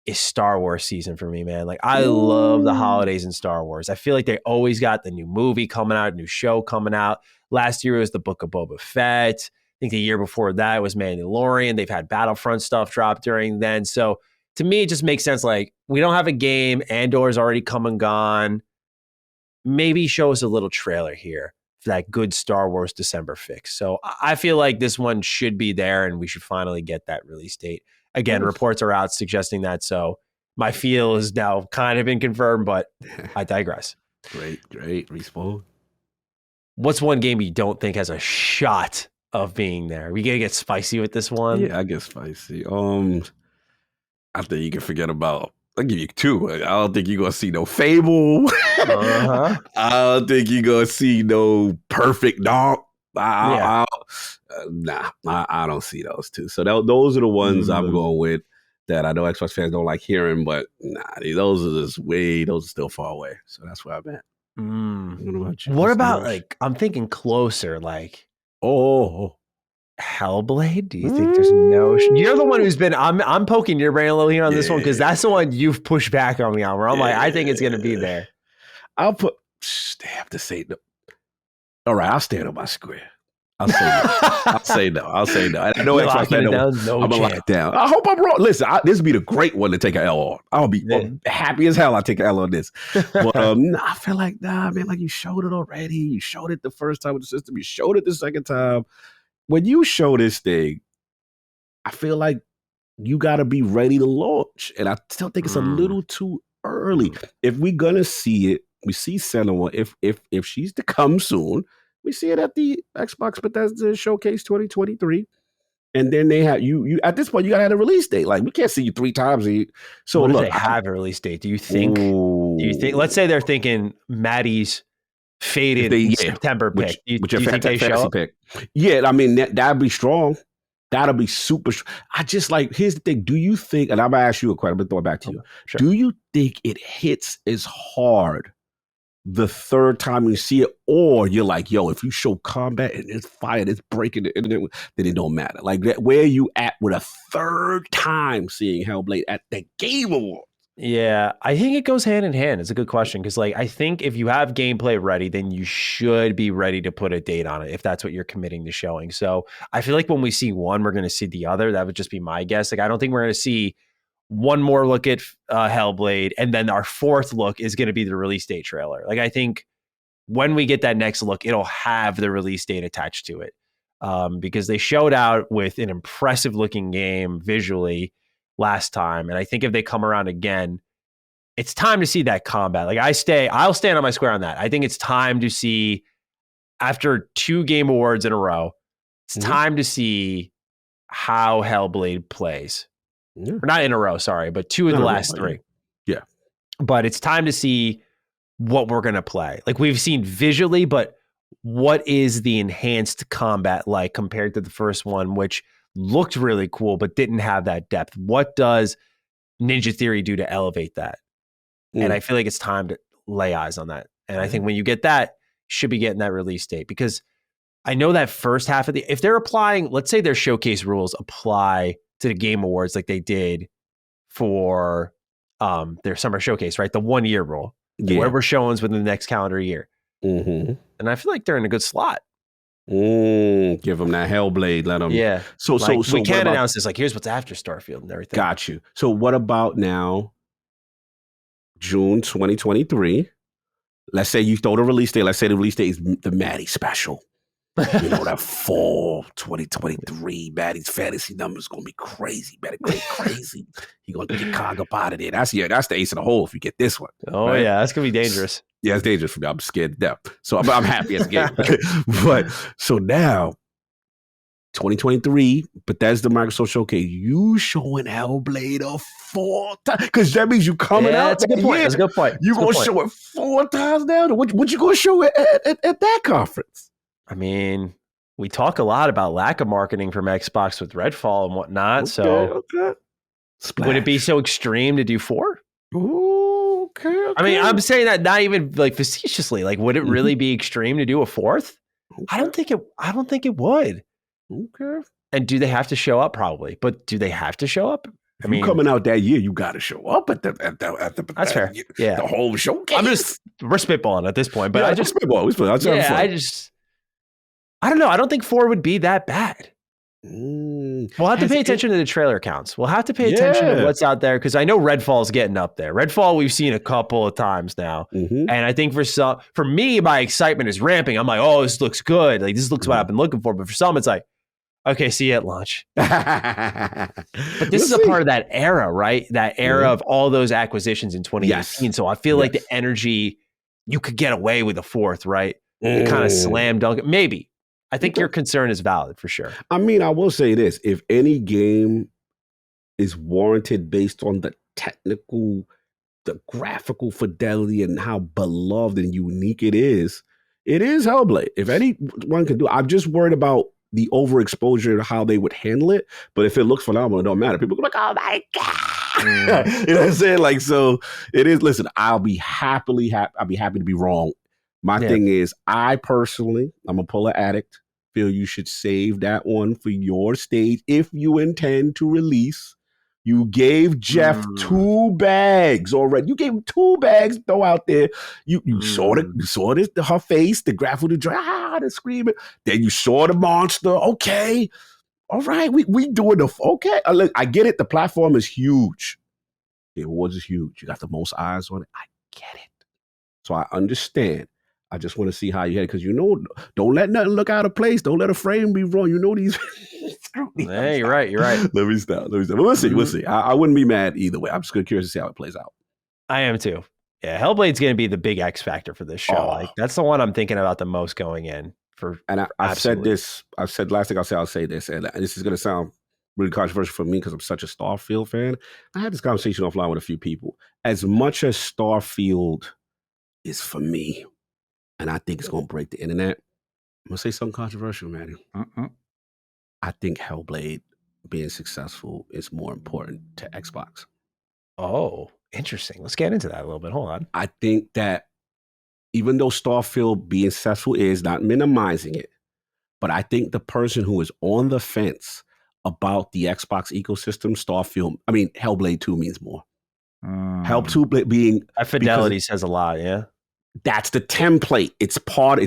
is Star Wars season for me, man. Like I love the holidays in Star Wars. I feel like they always got the new movie coming out, new show coming out. Last year was the Book of Boba Fett. I think the year before that was Mandalorian. They've had Battlefront stuff drop during then. So to me, it just makes sense. Like we don't have a game. Andor's already come and gone. Maybe show us a little trailer here for that good Star Wars December fix. So I feel like this one should be there and we should finally get that release date. Again, reports are out suggesting that. So my feel is now kind of been confirmed, but I digress. Great. Respawn. What's one game you don't think has a shot of being there? We gotta get spicy with this one. Yeah, I get spicy. I think you can forget about. I'll give you two. I don't think you're gonna see no Fable. I don't think you're gonna see no Perfect Dark. Nah, I don't see those two. So those are the ones I'm going with that I know Xbox fans don't like hearing, but those are those are still far away. So that's where I'm at. What about like, I'm thinking closer, like, Hellblade? Do you think there's no? You're the one who's been. I'm poking your brain a little here on this one because that's the one you've pushed back on me on. Where I'm like, I think it's gonna be there. I'll put. They have to say no. All right, I'll stand on my square. I'll say no. I'll say no. I know Xbox fans I'm gonna lock it down. I hope I'm wrong. Listen, this would be the great one to take an L on. I'll be happy as hell. I take an L on this. But I feel like man, like you showed it already. You showed it the first time with the system. You showed it the second time. When you show this thing, I feel like you got to be ready to launch. And I still think it's a little too early. If we're going to see it, we see Senua. If she's to come soon, we see it at the Xbox Bethesda Showcase 2023. And then they have you at this point, you got to have a release date. Like, we can't see you 3 times. So look, they have a release date. Do you think, let's say they're thinking Maddie's faded September pick. Do you think they show up? Pick. Yeah, I mean, that'd be strong. That'll be super. I just like, here's the thing. Do you think, and I'm going to ask you a question, I'm going to throw it back to you. Sure. Do you think it hits as hard the third time you see it, or you're like, yo, if you show combat and it's fire, it's breaking the internet, then it don't matter? Like, where are you at with a third time seeing Hellblade at the Game Awards? Yeah, I think it goes hand in hand. It's a good question because, like, I think if you have gameplay ready, then you should be ready to put a date on it if that's what you're committing to showing. So I feel like when we see one, we're going to see the other. That would just be my guess. Like, I don't think we're going to see one more look at Hellblade, and then our fourth look is going to be the release date trailer. Like, I think when we get that next look, it'll have the release date attached to it because they showed out with an impressive looking game visually last time. And I think if they come around again, it's time to see that combat. Like, I'll stand on my square on that. I think it's time to see, after 2 Game Awards in a row, it's time to see how Hellblade plays. Yeah. Or not in a row, sorry, but 2 of the last 3. Yeah. But it's time to see what we're going to play. Like, we've seen visually, but what is the enhanced combat like compared to the first one, which looked really cool, but didn't have that depth? What does Ninja Theory do to elevate that? And I feel like it's time to lay eyes on that. And I think when you get that, you should be getting that release date, because I know that first half of if they're applying, let's say their showcase rules apply to the Game Awards like they did for their summer showcase, right? The 1 year rule. Yeah. Whatever showings within the next calendar year. And I feel like they're in a good slot. Give them that Hellblade. Let them. Yeah. So we can't announce this. Like, here's what's after Starfield and everything. Got you. So what about now, June 2023? Let's say you throw the release date. Let's say the release date is the Maddie special. You know, that fall 2023 Maddie's fantasy number is going to be crazy. Better go crazy. You're going to get Cog up out of there. That's the ace of the hole if you get this one. Oh, right? Yeah. That's going to be dangerous. Yeah, it's dangerous for me. I'm scared to death. So I'm happy as a game. But so now, 2023, Bethesda Microsoft Showcase, you showing Hellblade a 4 times? Because that means you coming out. That's a good point. That's a good point. You going to show it 4 times now? What you going to show it at that conference? I mean, we talk a lot about lack of marketing from Xbox with Redfall and whatnot. Okay. Would it be so extreme to do 4? Okay. I mean, I'm saying that not even like facetiously. Like, would it really be extreme to do a 4th? Okay. I don't think it would. Okay. And do they have to show up? Probably. But do they have to show up? I mean, coming out that year, you got to show up at the that's fair. Yeah. The whole showcase. We're spitballing at this point, but yeah, I don't know. I don't think 4 would be that bad. We'll have to pay attention to the trailer counts. We'll have to pay attention to what's out there, because I know Redfall's getting up there. Redfall we've seen a couple of times now. And I think for me, my excitement is ramping. I'm like, oh, this looks good. Like, this looks what I've been looking for. But for some, it's like, okay, see you at launch. But this is a part of that era, right? That era of all those acquisitions in 2018. Yes. So I feel like the energy, you could get away with a 4th, right? Kind of slam dunk it. Maybe. I think your concern is valid for sure. I mean, I will say this. If any game is warranted based on the graphical fidelity and how beloved and unique it is Hellblade. If anyone can do it, I'm just worried about the overexposure and how they would handle it. But if it looks phenomenal, it don't matter. People go like, oh my God. You know what I'm saying? Like, so it is, listen, I'll be happy to be wrong. My thing is, I personally, I'm a Polar Addict, feel you should save that one for your stage if you intend to release. You gave Jeff 2 bags already. You gave him 2 bags to throw out there. You saw her face, the graphical, the screaming. Then you saw the monster. Okay, all right, we doing the okay. Look, I get it. The platform is huge. The awards is huge. You got the most eyes on it. I get it. So I understand. I just want to see how you had it, because don't let nothing look out of place. Don't let a frame be wrong. You know these. Hey, you're right. Let me stop. But we'll see. We'll see. I wouldn't be mad either way. I'm just curious to see how it plays out. I am too. Yeah, Hellblade's going to be the big X factor for this show. Like, that's the one I'm thinking about the most going in. I've said this. I've said last thing I'll say this, and this is going to sound really controversial for me because I'm such a Starfield fan. I had this conversation offline with a few people. As much as Starfield is for me, and I think it's going to break the internet. I'm going to say something controversial, man. I think Hellblade being successful is more important to Xbox. Oh, interesting. Let's get into that a little bit. Hold on. I think that even though Starfield being successful is not minimizing it, but I think the person who is on the fence about the Xbox ecosystem, Hellblade 2 means more. Hellblade being... That fidelity says a lot, yeah? That's the template. It's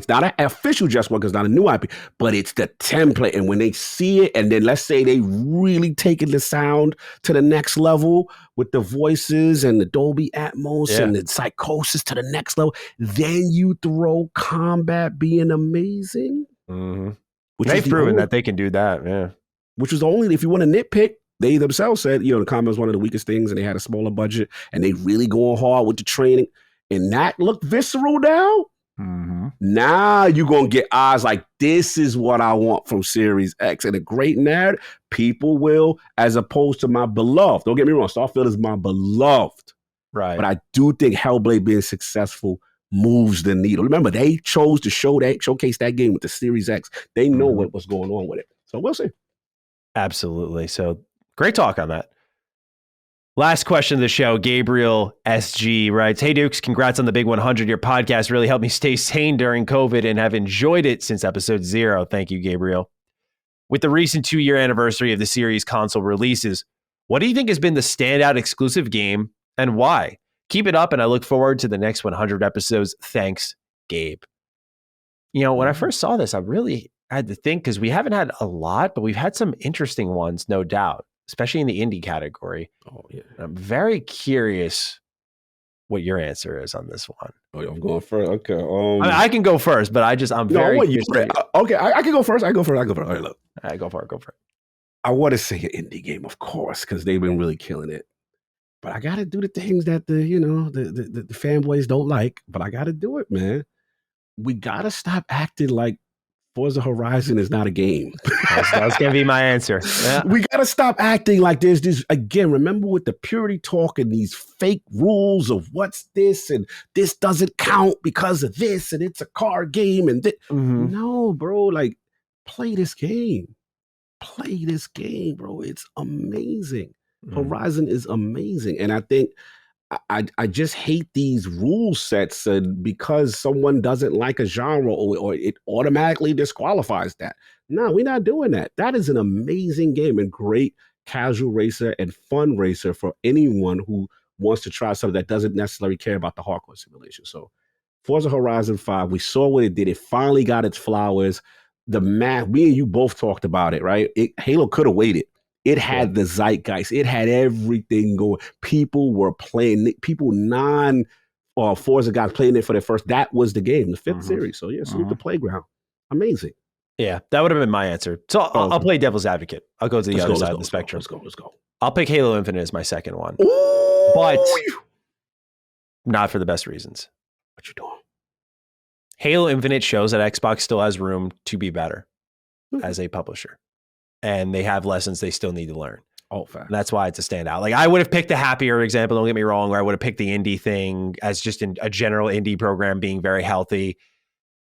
not an official just one because it's not a new IP, but it's the template. And when they see it, and then let's say they really taking the sound to the next level with the voices and the Dolby Atmos and the psychosis to the next level, then you throw combat being amazing. Mm-hmm. They've proven that they can do that, yeah. Which was the only, if you want to nitpick, they themselves said, the combat was one of the weakest things, and they had a smaller budget, and they really going hard with the training. And that looked visceral now. Mm-hmm. Now you're going to get eyes like, this is what I want from Series X. And a great narrative, people will, as opposed to my beloved. Don't get me wrong, Starfield is my beloved. Right. But I do think Hellblade being successful moves the needle. Remember, they chose to showcase that game with the Series X. They know what was going on with it. So we'll see. Absolutely. So great talk on that. Last question of the show, Gabriel SG writes, "Hey Dukes, congrats on the big 100. Your podcast really helped me stay sane during COVID and have enjoyed it since episode 0. Thank you, Gabriel. With the recent 2-year anniversary of the series console releases, what do you think has been the standout exclusive game and why? Keep it up and I look forward to the next 100 episodes. Thanks, Gabe." When I first saw this, I really had to think because we haven't had a lot, but we've had some interesting ones, no doubt. Especially in the indie category. Oh, yeah. I'm very curious what your answer is on this one. Oh, I'm going first. Okay. I can go first, but I'm very curious. Okay, I can go first. I go first. All right, look. All right, go for it. I want to say an indie game, of course, because they've been really killing it. But I got to do the things that the fanboys don't like. But I got to do it, man. We got to stop acting like Forza Horizon is not a game. That's going to be my answer. Yeah. We got to stop acting like there's this, again, remember with the purity talk and these fake rules of what's this and this doesn't count because of this and it's a car game and No, bro, like play this game. Play this game, bro. It's amazing. Horizon is amazing. And I think I just hate these rule sets because someone doesn't like a genre or it automatically disqualifies that. No, we're not doing that. That is an amazing game and great casual racer and fun racer for anyone who wants to try something that doesn't necessarily care about the hardcore simulation. So Forza Horizon 5, we saw what it did. It finally got its flowers. The math, me and you both talked about it, right? Halo could have waited. It had the zeitgeist. It had everything going. People were playing. People Forza guys playing it for their first. That was the game, the 5th series. So yeah, salute the playground. Amazing. Yeah, that would have been my answer. So I'll play devil's advadget. I'll go to the other side of the spectrum. Let's go. I'll pick Halo Infinite as my second one, but not for the best reasons. What you doing? Halo Infinite shows that Xbox still has room to be better as a publisher. And they have lessons they still need to learn. Oh, fact. And that's why it's a standout. Like I would have picked a happier example, don't get me wrong, where I would have picked the indie thing as just a general indie program being very healthy.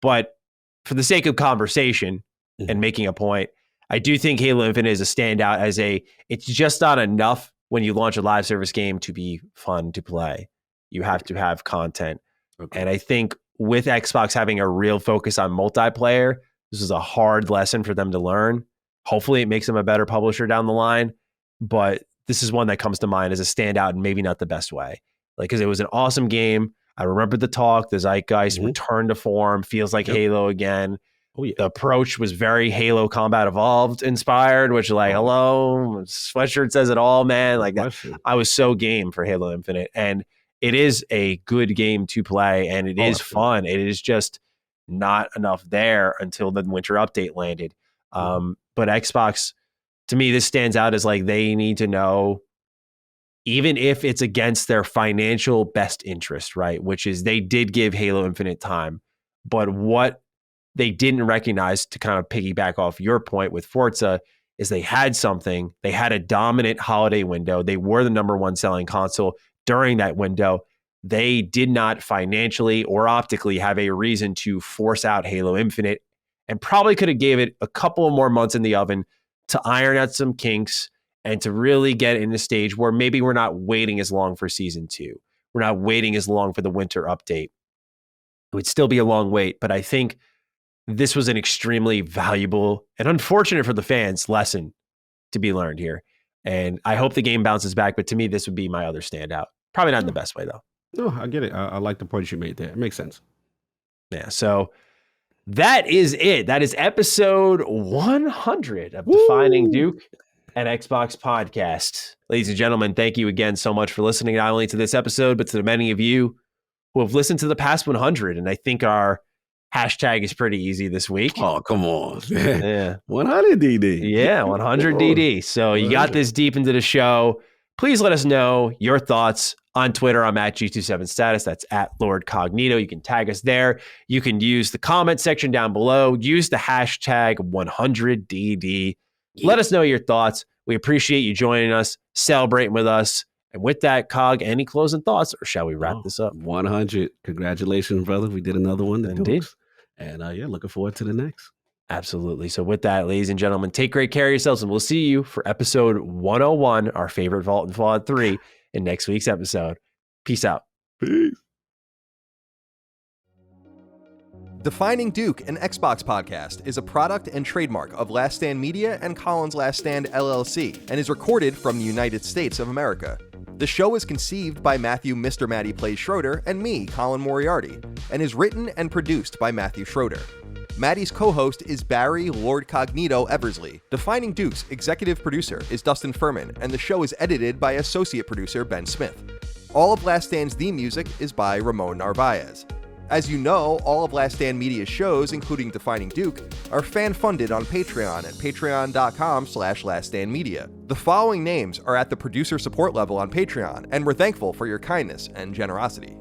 But for the sake of conversation and making a point, I do think Halo Infinite is a standout it's just not enough when you launch a live service game to be fun to play. You have to have content. Okay. And I think with Xbox having a real focus on multiplayer, this is a hard lesson for them to learn. Hopefully it makes them a better publisher down the line, but this is one that comes to mind as a standout and maybe not the best way. Like, because it was an awesome game. I remember the talk, the zeitgeist returned to form, feels like Halo again. Oh, yeah. The approach was very Halo Combat Evolved inspired, which hello, sweatshirt says it all, man. Like that, I was so game for Halo Infinite, and it is a good game to play, and it is fun. It is just not enough there until the winter update landed. But Xbox, to me, this stands out as like they need to know, even if it's against their financial best interest, right? Which is they did give Halo Infinite time, but what they didn't recognize, to kind of piggyback off your point with Forza, is they had something. They had a dominant holiday window. They were the #1 selling console during that window. they did not financially or optically have a reason to force out Halo Infinite, and probably could have gave it a couple of more months in the oven to iron out some kinks and to really get in a stage where maybe we're not waiting as long for season 2. We're not waiting as long for the winter update. It would still be a long wait, but I think this was an extremely valuable and unfortunate for the fans lesson to be learned here. And I hope the game bounces back, but to me, this would be my other standout. Probably not in the best way, though. No, I get it. I like the points you made there. It makes sense. Yeah, so that is it. That is episode 100 of Defining Duke and Xbox Podcast. Ladies and gentlemen, thank you again so much for listening, not only to this episode, but to the many of you who have listened to the past 100. And I think our hashtag is pretty easy this week. Oh, come on. Yeah. 100 DD. Yeah, 100 DD. So you got this deep into the show. Please let us know your thoughts on Twitter. I'm at G27status. That's at Lord Cognito. You can tag us there. You can use the comment section down below. Use the hashtag 100DD. Let us know your thoughts. We appreciate you joining us, celebrating with us. And with that, Cog, any closing thoughts, or shall we wrap this up? 100. Congratulations, brother. We did another one. Indeed. And looking forward to the next. Absolutely. So with that, ladies and gentlemen, take great care of yourselves, and we'll see you for episode 101, our favorite Vault and Fallout 3, in next week's episode. Peace out. Peace. Defining Duke, an Xbox podcast, is a product and trademark of Last Stand Media and Colin's Last Stand LLC, and is recorded from the United States of America. The show is conceived by Matthew Mr. Matty Plays Schroeder and me, Colin Moriarty, and is written and produced by Matthew Schroeder. Matty's co-host is Barry Lord Cognito Eversley. Defining Duke's executive producer is Dustin Furman, and the show is edited by associate producer Ben Smith. All of Last Stand's theme music is by Ramon Narvaez. As you know, all of Last Stand Media's shows, including Defining Duke, are fan-funded on Patreon at patreon.com/laststandmedia. The following names are at the producer support level on Patreon, and we're thankful for your kindness and generosity.